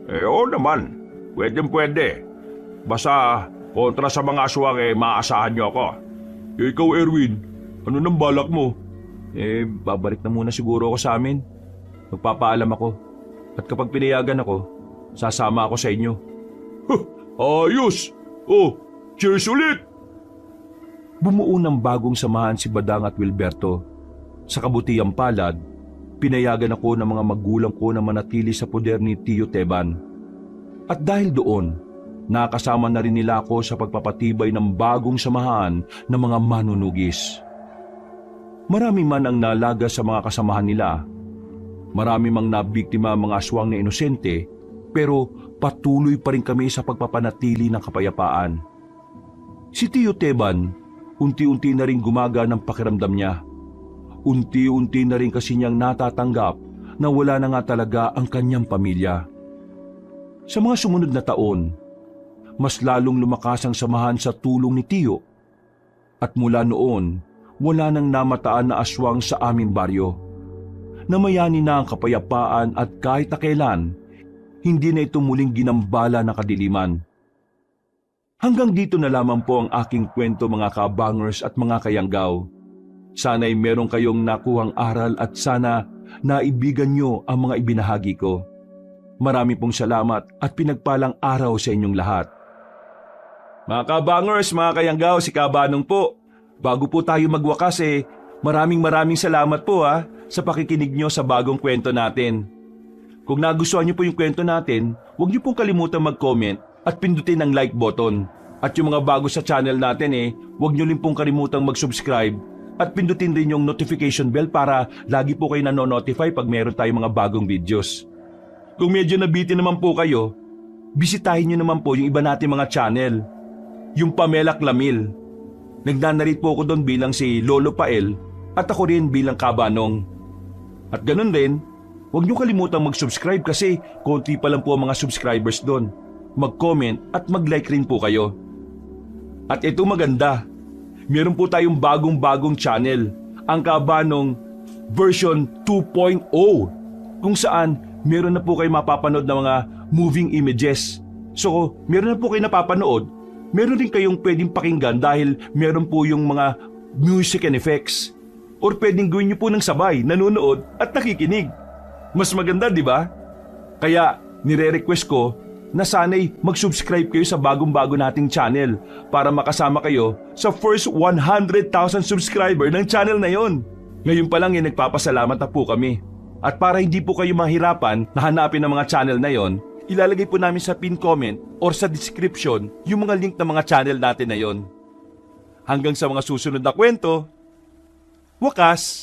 Oo naman, pwede. Basta kontra sa mga aswang maasahan niyo ako. Ikaw, Erwin, ano nang balak mo? Babalik na muna siguro ako sa amin. Magpapaalam ako. At kapag pinayagan ako, sasama ako sa inyo. Ayos! Cheers ulit! Bumuo ng bagong samahan si Badang at Wilberto. Sa kabutihang palad, pinayagan ako ng mga magulang ko na manatili sa poder ni Tio Teban. At dahil doon, nakasama na rin nila ako sa pagpapatibay ng bagong samahan ng mga manunugis. Marami man ang nalaga sa mga kasamahan nila. Marami mang nabiktima ang mga aswang na inosente, pero patuloy pa rin kami sa pagpapanatili ng kapayapaan. Si Tio Teban, unti-unti na rin gumaga ng pakiramdam niya. Unti-unti na rin kasi niyang natatanggap na wala na nga talaga ang kanyang pamilya. Sa mga sumunod na taon, mas lalong lumakas ang samahan sa tulong ni Tio. At mula noon, wala nang namataan na aswang sa aming baryo. Namayani na ang kapayapaan at kahit na kailan, hindi na ito muling ginambala ng kadiliman. Hanggang dito na lamang po ang aking kwento mga kabangers at mga kayanggaw. Sana'y meron kayong nakuhang aral at sana naibigan nyo ang mga ibinahagi ko. Marami pong salamat at pinagpalang araw sa inyong lahat. Mga kabangers, mga kayanggaw, si Kabanong po. Bago po tayo magwakas maraming salamat po sa pakikinig nyo sa bagong kwento natin. Kung nagustuhan nyo po yung kwento natin, huwag nyo pong kalimutan mag-comment at pindutin ang like button. At yung mga bago sa channel natin huwag nyo rin pong kalimutang mag-subscribe at pindutin rin yung notification bell para lagi po kayo nanonotify pag meron tayong mga bagong videos. Kung medyo nabitin naman po kayo, bisitahin nyo naman po yung iba natin mga channel. Yung Pamela Clamil. Nagnanarit po ako doon bilang si Lolo Pael at ako rin bilang Kabanong. At ganun din, huwag nyo kalimutang mag-subscribe kasi konti pa lang po ang mga subscribers doon. Mag-comment at mag-like rin po kayo. At ito maganda, meron po tayong bagong channel, ang Kabanong version 2.0, kung saan meron na po kayo mapapanood na mga moving images. So, meron na po kayo napapanood, meron din kayong pwedeng pakinggan dahil meron po yung mga music and effects. Or pwedeng gawin nyo po ng sabay, nanonood at nakikinig. Mas maganda, di ba? Kaya, nire-request ko na sana'y mag-subscribe kayo sa bagong-bago nating channel para makasama kayo sa first 100,000 subscriber ng channel na yon. Ngayon pa lang nagpapasalamat na po kami. At para hindi po kayo mahirapan na hanapin ang mga channel na yon, ilalagay po namin sa pin comment or sa description yung mga link ng mga channel natin na yon. Hanggang sa mga susunod na kwento, wakas!